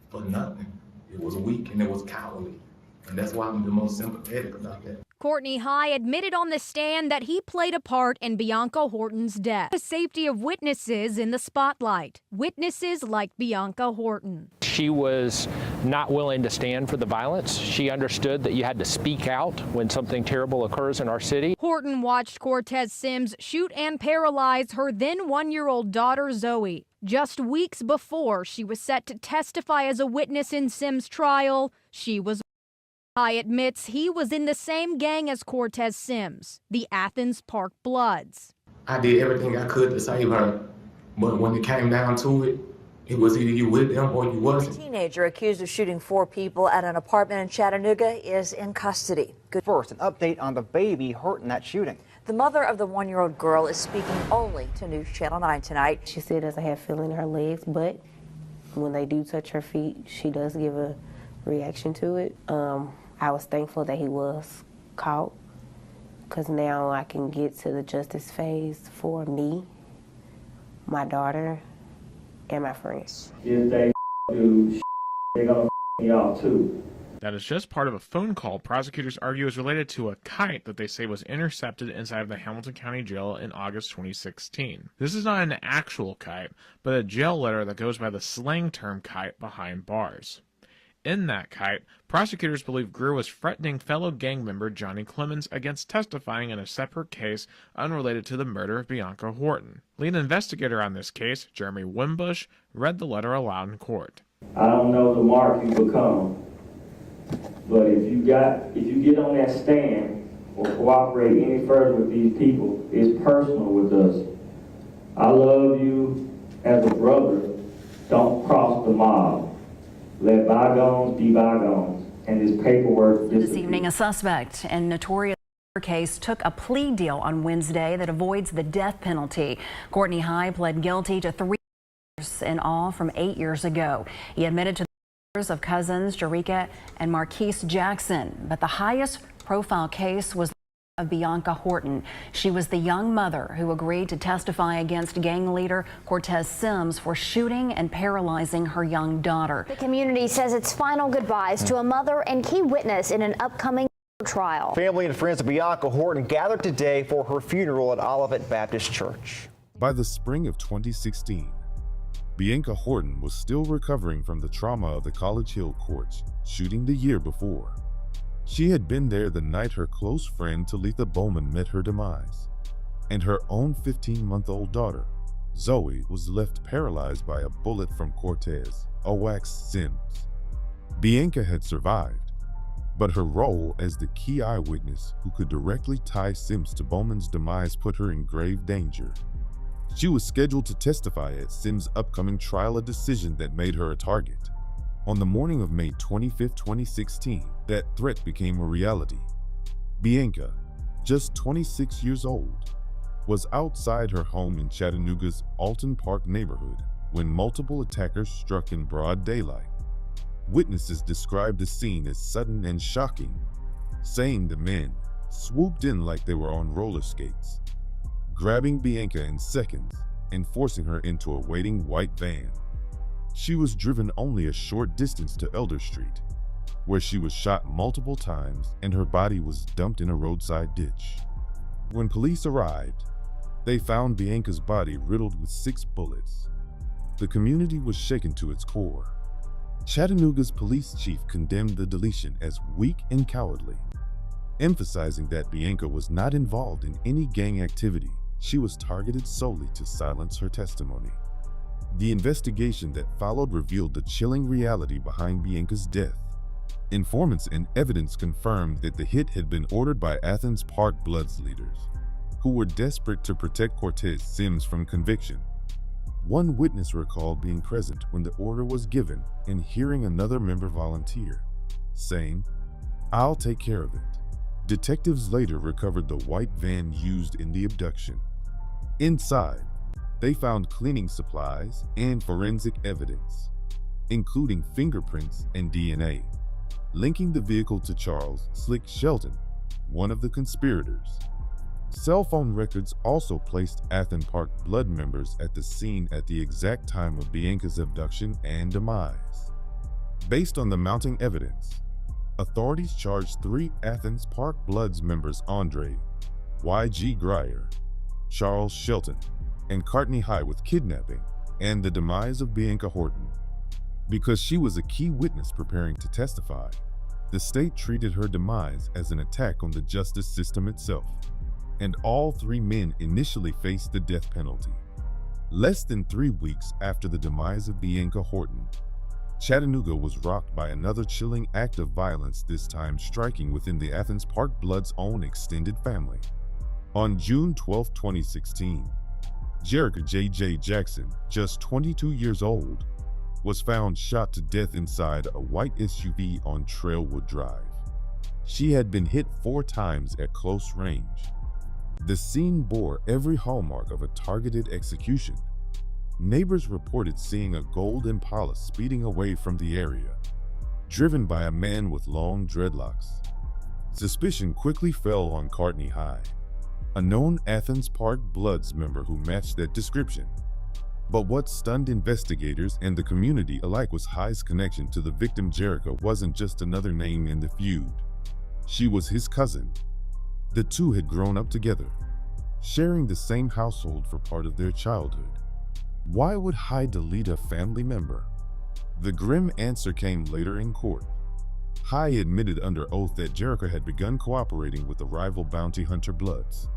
for nothing. It was weak and it was cowardly. And that's why I'm the most sympathetic about that. Courtney High admitted on the stand that he played a part in Bianca Horton's death. The safety of witnesses in the spotlight. Witnesses like Bianca Horton. She was not willing to stand for the violence. She understood that you had to speak out when something terrible occurs in our city. Horton watched Cortez Sims shoot and paralyze her then 1-year-old daughter Zoe. Just weeks before she was set to testify as a witness in Sims' trial, she was. High admits he was in the same gang as Cortez Sims, the Athens Park Bloods. I did everything I could to save her, but when it came down to it, It was either you with them or you A wasn't. teenager accused of shooting 4 people at an apartment in Chattanooga is in custody. First, an update on the baby hurt in that shooting. The mother of the 1-year-old girl is speaking only to News Channel 9 tonight. She still doesn't have feeling in her legs, but when they do touch her feet, she does give a reaction to it. I was thankful that he was caught, because now I can get to the justice phase for me, my daughter, and my friends. If they do, they're gonna me off too. That is just part of a phone call prosecutors argue is related to a kite that they say was intercepted inside of the Hamilton County Jail in August 2016. This is not an actual kite, but a jail letter that goes by the slang term kite behind bars. In that kite, prosecutors believe Greer was threatening fellow gang member Johnny Clemens against testifying in a separate case unrelated to the murder of Bianca Horton. Lead investigator on this case, Jeremy Wimbush, read the letter aloud in court. I don't know the mark you become, but if you get on that stand or cooperate any further with these people, it's personal with us. I love you as a brother. Don't cross the mob. Let bygones be bygones, and this paperwork This evening, a suspect in notorious case took a plea deal on Wednesday that avoids the death penalty. Courtney High pled guilty to 3 years in all from 8 years ago. He admitted to the murders of cousins Jerica and Marquise Jackson, but the highest profile case was of Bianca Horton. She was the young mother who agreed to testify against gang leader Cortez Sims for shooting and paralyzing her young daughter. The community says its final goodbyes to a mother and key witness in an upcoming trial. Family and friends of Bianca Horton gathered today for her funeral at Olivet Baptist Church. By the spring of 2016, Bianca Horton was still recovering from the trauma of the College Hill courts shooting the year before. She had been there the night her close friend Talitha Bowman met her demise, and her own 15-month-old daughter, Zoe, was left paralyzed by a bullet from Cortez, Owax Sims. Bianca had survived, but her role as the key eyewitness who could directly tie Sims to Bowman's demise put her in grave danger. She was scheduled to testify at Sims' upcoming trial, a decision that made her a target. On the morning of May 25, 2016, that threat became a reality. Bianca, just 26 years old, was outside her home in Chattanooga's Alton Park neighborhood when multiple attackers struck in broad daylight. Witnesses described the scene as sudden and shocking, saying the men swooped in like they were on roller skates, grabbing Bianca in seconds and forcing her into a waiting white van. She was driven only a short distance to Elder Street, where she was shot multiple times and her body was dumped in a roadside ditch. When police arrived, they found Bianca's body riddled with 6 bullets. The community was shaken to its core. Chattanooga's police chief condemned the deletion as weak and cowardly, emphasizing that Bianca was not involved in any gang activity. She was targeted solely to silence her testimony. The investigation that followed revealed the chilling reality behind Bianca's death. Informants and evidence confirmed that the hit had been ordered by Athens Park Bloods leaders, who were desperate to protect Cortez Sims from conviction. One witness recalled being present when the order was given and hearing another member volunteer, saying, "I'll take care of it." Detectives later recovered the white van used in the abduction. Inside, they found cleaning supplies and forensic evidence, including fingerprints and DNA, linking the vehicle to Charles "Slick" Shelton, one of the conspirators. Cell phone records also placed Athens Park Blood members at the scene at the exact time of Bianca's abduction and demise. Based on the mounting evidence, authorities charged 3 Athens Park Bloods members, Andre Y.G. Grier, Charles Shelton, and Courtney High, with kidnapping and the demise of Bianca Horton. Because she was a key witness preparing to testify, the state treated her demise as an attack on the justice system itself, and all 3 men initially faced the death penalty. Less than 3 weeks after the demise of Bianca Horton, Chattanooga was rocked by another chilling act of violence, this time striking within the Athens Park Bloods' own extended family. On June 12, 2016, Jerica J.J. Jackson, just 22 years old, was found shot to death inside a white SUV on Trailwood Drive. She had been hit 4 times at close range. The scene bore every hallmark of a targeted execution. Neighbors reported seeing a gold Impala speeding away from the area, driven by a man with long dreadlocks. Suspicion quickly fell on Courtney High, a known Athens Park Bloods member who matched that description. But what stunned investigators and the community alike was High's connection to the victim Jerica wasn't just another name in the feud. She was his cousin. The two had grown up together, sharing the same household for part of their childhood. Why would High delete a family member? The grim answer came later in court. High admitted under oath that Jerica had begun cooperating with the rival bounty hunter Bloods.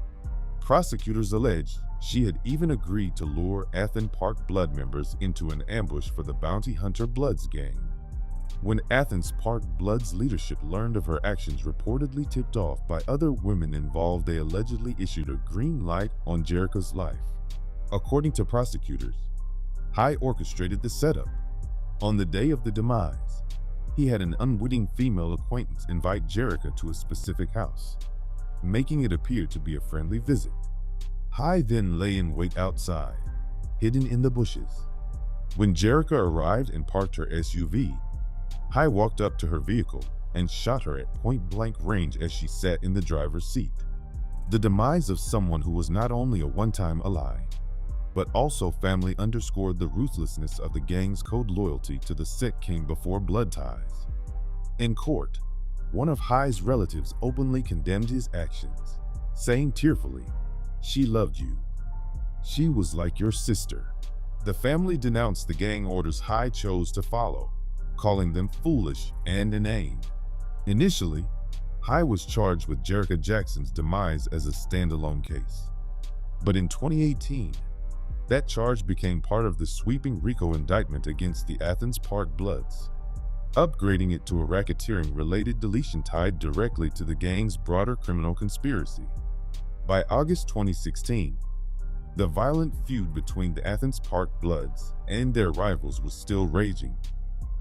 Prosecutors alleged she had even agreed to lure Athens Park Blood members into an ambush for the bounty hunter Bloods gang. When Athens Park Bloods leadership learned of her actions reportedly tipped off by other women involved, they allegedly issued a green light on Jerica's life. According to prosecutors, High orchestrated the setup. On the day of the demise, he had an unwitting female acquaintance invite Jerica to a specific house, making it appear to be a friendly visit. High then lay in wait outside, hidden in the bushes. When Jerica arrived and parked her SUV, High walked up to her vehicle and shot her at point-blank range as she sat in the driver's seat. The demise of someone who was not only a one-time ally, but also family underscored the ruthlessness of the gang's code. Loyalty to the sect came before blood ties. In court, one of High's relatives openly condemned his actions, saying tearfully, "She loved you. She was like your sister." The family denounced the gang orders High chose to follow, calling them foolish and inane. Initially, High was charged with Jerica Jackson's demise as a standalone case. But in 2018, that charge became part of the sweeping RICO indictment against the Athens Park Bloods, upgrading it to a racketeering-related deletion tied directly to the gang's broader criminal conspiracy. By August 2016, the violent feud between the Athens Park Bloods and their rivals was still raging,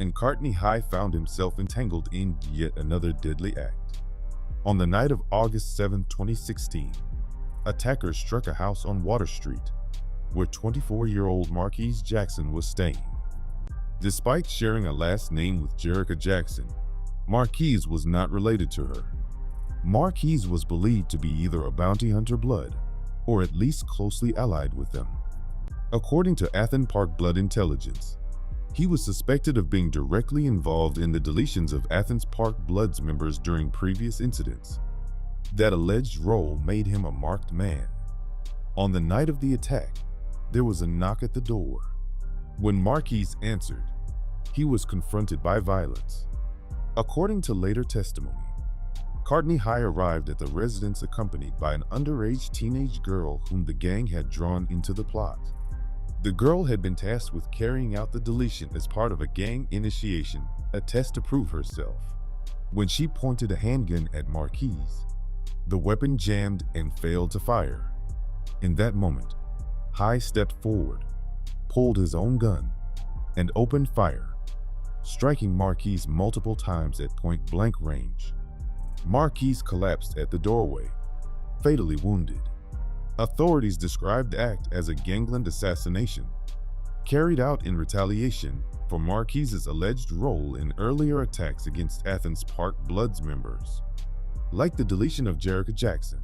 and Courtney High found himself entangled in yet another deadly act. On the night of August 7, 2016, attackers struck a house on Water Street, where 24-year-old Marquise Jackson was staying. Despite sharing a last name with Jerica Jackson, Marquise was not related to her. Marquise was believed to be either a bounty hunter Blood, or at least closely allied with them. According to Athens Park Blood intelligence, he was suspected of being directly involved in the deletions of Athens Park Bloods members during previous incidents. That alleged role made him a marked man. On the night of the attack, there was a knock at the door. When Marquise answered, he was confronted by violence. According to later testimony, Courtney High arrived at the residence accompanied by an underage teenage girl whom the gang had drawn into the plot. The girl had been tasked with carrying out the deletion as part of a gang initiation, a test to prove herself. When she pointed a handgun at Marquise, the weapon jammed and failed to fire. In that moment, High stepped forward, pulled his own gun, and opened fire, striking Marquise multiple times at point-blank range. Marquise collapsed at the doorway, fatally wounded. Authorities described the act as a gangland assassination, carried out in retaliation for Marquise's alleged role in earlier attacks against Athens Park Bloods members. Like the deletion of Jerica Jackson,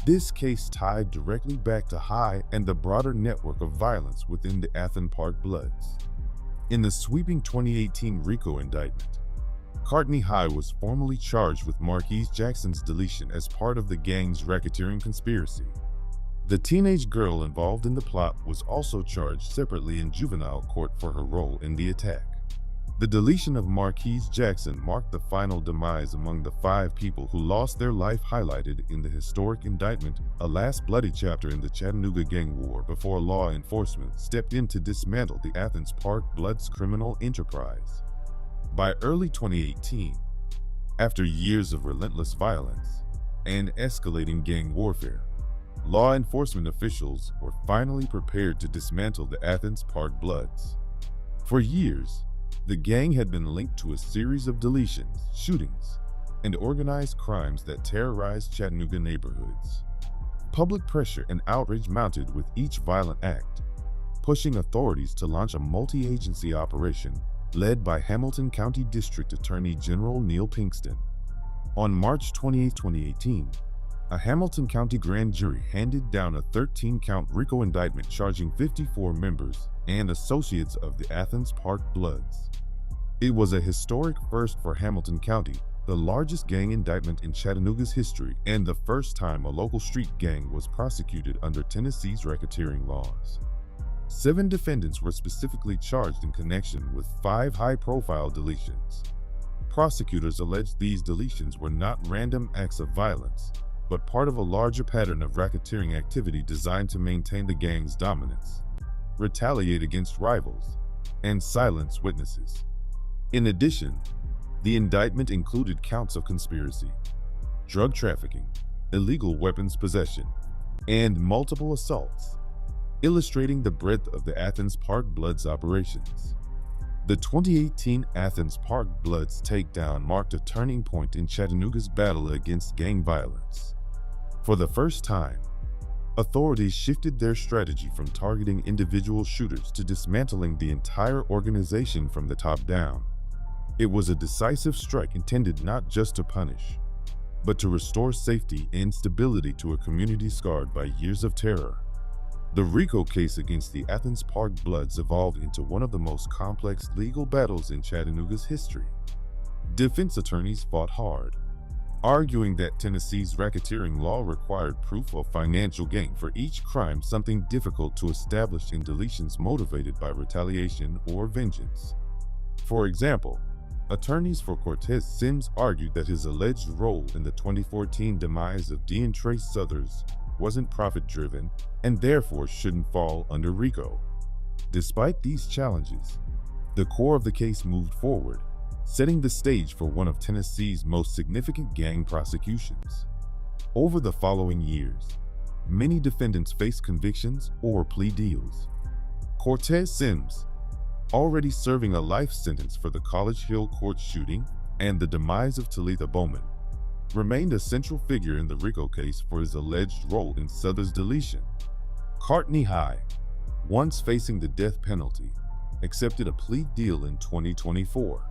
this case tied directly back to High and the broader network of violence within the Athens Park Bloods. In the sweeping 2018 RICO indictment, Courtney High was formally charged with Marquise Jackson's deletion as part of the gang's racketeering conspiracy. The teenage girl involved in the plot was also charged separately in juvenile court for her role in the attack. The deletion of Marquise Jackson marked the final demise among the 5 people who lost their life, highlighted in the historic indictment, a last bloody chapter in the Chattanooga gang war before law enforcement stepped in to dismantle the Athens Park Bloods criminal enterprise. By early 2018, after years of relentless violence and escalating gang warfare, law enforcement officials were finally prepared to dismantle the Athens Park Bloods. For years, the gang had been linked to a series of deletions, shootings, and organized crimes that terrorized Chattanooga neighborhoods. Public pressure and outrage mounted with each violent act, pushing authorities to launch a multi-agency operation led by Hamilton County District Attorney General Neil Pinkston. On March 28, 2018, a Hamilton County grand jury handed down a 13-count RICO indictment charging 54 members and associates of the Athens Park Bloods. It was a historic first for Hamilton County, the largest gang indictment in Chattanooga's history, and the first time a local street gang was prosecuted under Tennessee's racketeering laws. 7 defendants were specifically charged in connection with 5 high-profile deletions. Prosecutors alleged these deletions were not random acts of violence, but part of a larger pattern of racketeering activity designed to maintain the gang's dominance, retaliate against rivals, and silence witnesses. In addition, the indictment included counts of conspiracy, drug trafficking, illegal weapons possession, and multiple assaults, illustrating the breadth of the Athens Park Bloods operations. The 2018 Athens Park Bloods takedown marked a turning point in Chattanooga's battle against gang violence. For the first time, authorities shifted their strategy from targeting individual shooters to dismantling the entire organization from the top down. It was a decisive strike intended not just to punish, but to restore safety and stability to a community scarred by years of terror. The RICO case against the Athens Park Bloods evolved into one of the most complex legal battles in Chattanooga's history. Defense attorneys fought hard, arguing that Tennessee's racketeering law required proof of financial gain for each crime, something difficult to establish in deletions motivated by retaliation or vengeance. For example, attorneys for Cortez Sims argued that his alleged role in the 2014 demise of DeAndre Southers wasn't profit-driven and therefore shouldn't fall under RICO. Despite these challenges, the core of the case moved forward, setting the stage for one of Tennessee's most significant gang prosecutions. Over the following years, many defendants faced convictions or plea deals. Cortez Sims, already serving a life sentence for the College Hill Court shooting and the demise of Talitha Bowman, remained a central figure in the RICO case for his alleged role in Southers' deletion. Courtney High, once facing the death penalty, accepted a plea deal in 2024.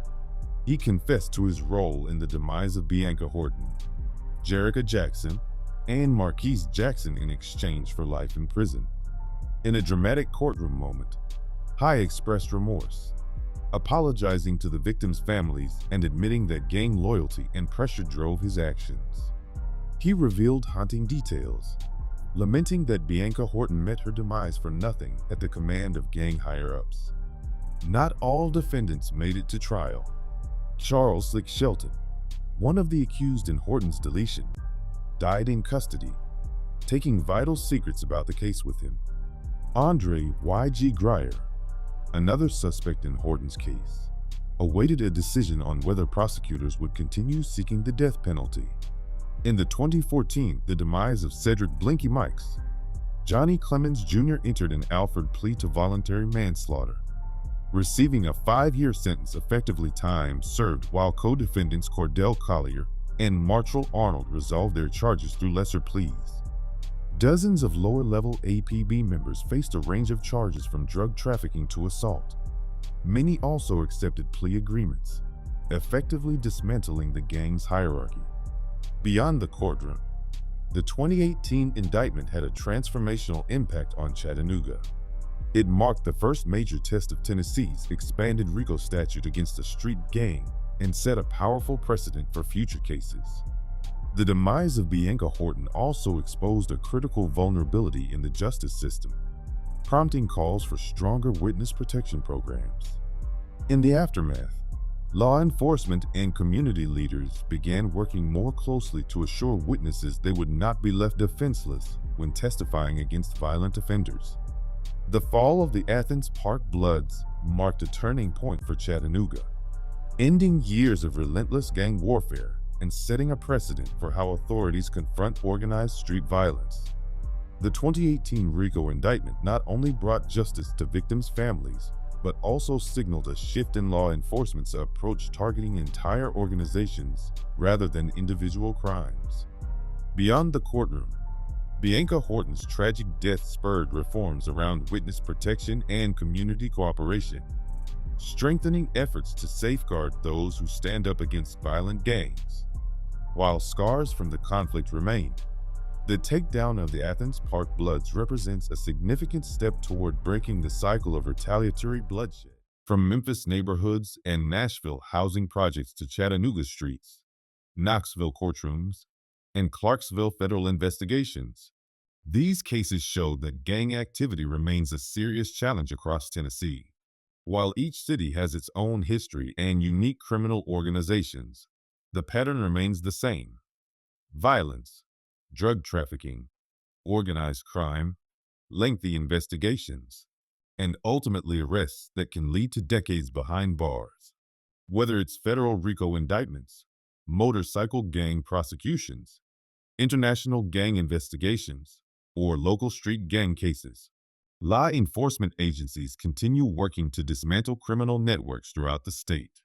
He confessed to his role in the demise of Bianca Horton, Jerica Jackson, and Marquise Jackson in exchange for life in prison. In a dramatic courtroom moment, High expressed remorse, apologizing to the victims' families and admitting that gang loyalty and pressure drove his actions. He revealed haunting details, lamenting that Bianca Horton met her demise for nothing at the command of gang higher-ups. Not all defendants made it to trial. Charles Slick Shelton, one of the accused in Horton's deletion, died in custody, taking vital secrets about the case with him. Andre Y.G. Grier, another suspect in Horton's case, awaited a decision on whether prosecutors would continue seeking the death penalty. In the 2014 The Demise of Cedric Blinky Mikes, Johnny Clemens Jr. entered an Alford plea to voluntary manslaughter, receiving a 5-year sentence, effectively time served, while co-defendants Cordell Collier and Martrell Arnold resolved their charges through lesser pleas. Dozens of lower-level APB members faced a range of charges from drug trafficking to assault. Many also accepted plea agreements, effectively dismantling the gang's hierarchy. Beyond the courtroom, the 2018 indictment had a transformational impact on Chattanooga. It marked the first major test of Tennessee's expanded RICO statute against a street gang and set a powerful precedent for future cases. The demise of Bianca Horton also exposed a critical vulnerability in the justice system, prompting calls for stronger witness protection programs. In the aftermath, law enforcement and community leaders began working more closely to assure witnesses they would not be left defenseless when testifying against violent offenders. The fall of the Athens Park Bloods marked a turning point for Chattanooga, ending years of relentless gang warfare and setting a precedent for how authorities confront organized street violence. The 2018 RICO indictment not only brought justice to victims' families, but also signaled a shift in law enforcement's approach, targeting entire organizations rather than individual crimes. Beyond the courtroom, Bianca Horton's tragic death spurred reforms around witness protection and community cooperation, strengthening efforts to safeguard those who stand up against violent gangs. While scars from the conflict remain, the takedown of the Athens Park Bloods represents a significant step toward breaking the cycle of retaliatory bloodshed. From Memphis neighborhoods and Nashville housing projects to Chattanooga streets, Knoxville courtrooms, and Clarksville federal investigations, these cases show that gang activity remains a serious challenge across Tennessee. While each city has its own history and unique criminal organizations, the pattern remains the same: violence, drug trafficking, organized crime, lengthy investigations, and ultimately arrests that can lead to decades behind bars. Whether it's federal RICO indictments, motorcycle gang prosecutions, international gang investigations, or local street gang cases, law enforcement agencies continue working to dismantle criminal networks throughout the state.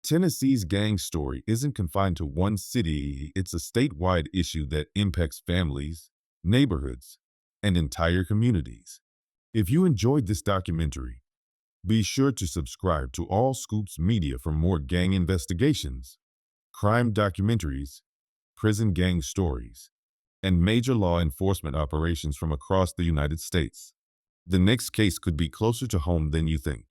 Tennessee's gang story isn't confined to one city, it's a statewide issue that impacts families, neighborhoods, and entire communities. If you enjoyed this documentary, be sure to subscribe to All Scoops Media for more gang investigations, crime documentaries, prison gang stories, and major law enforcement operations from across the United States. The next case could be closer to home than you think.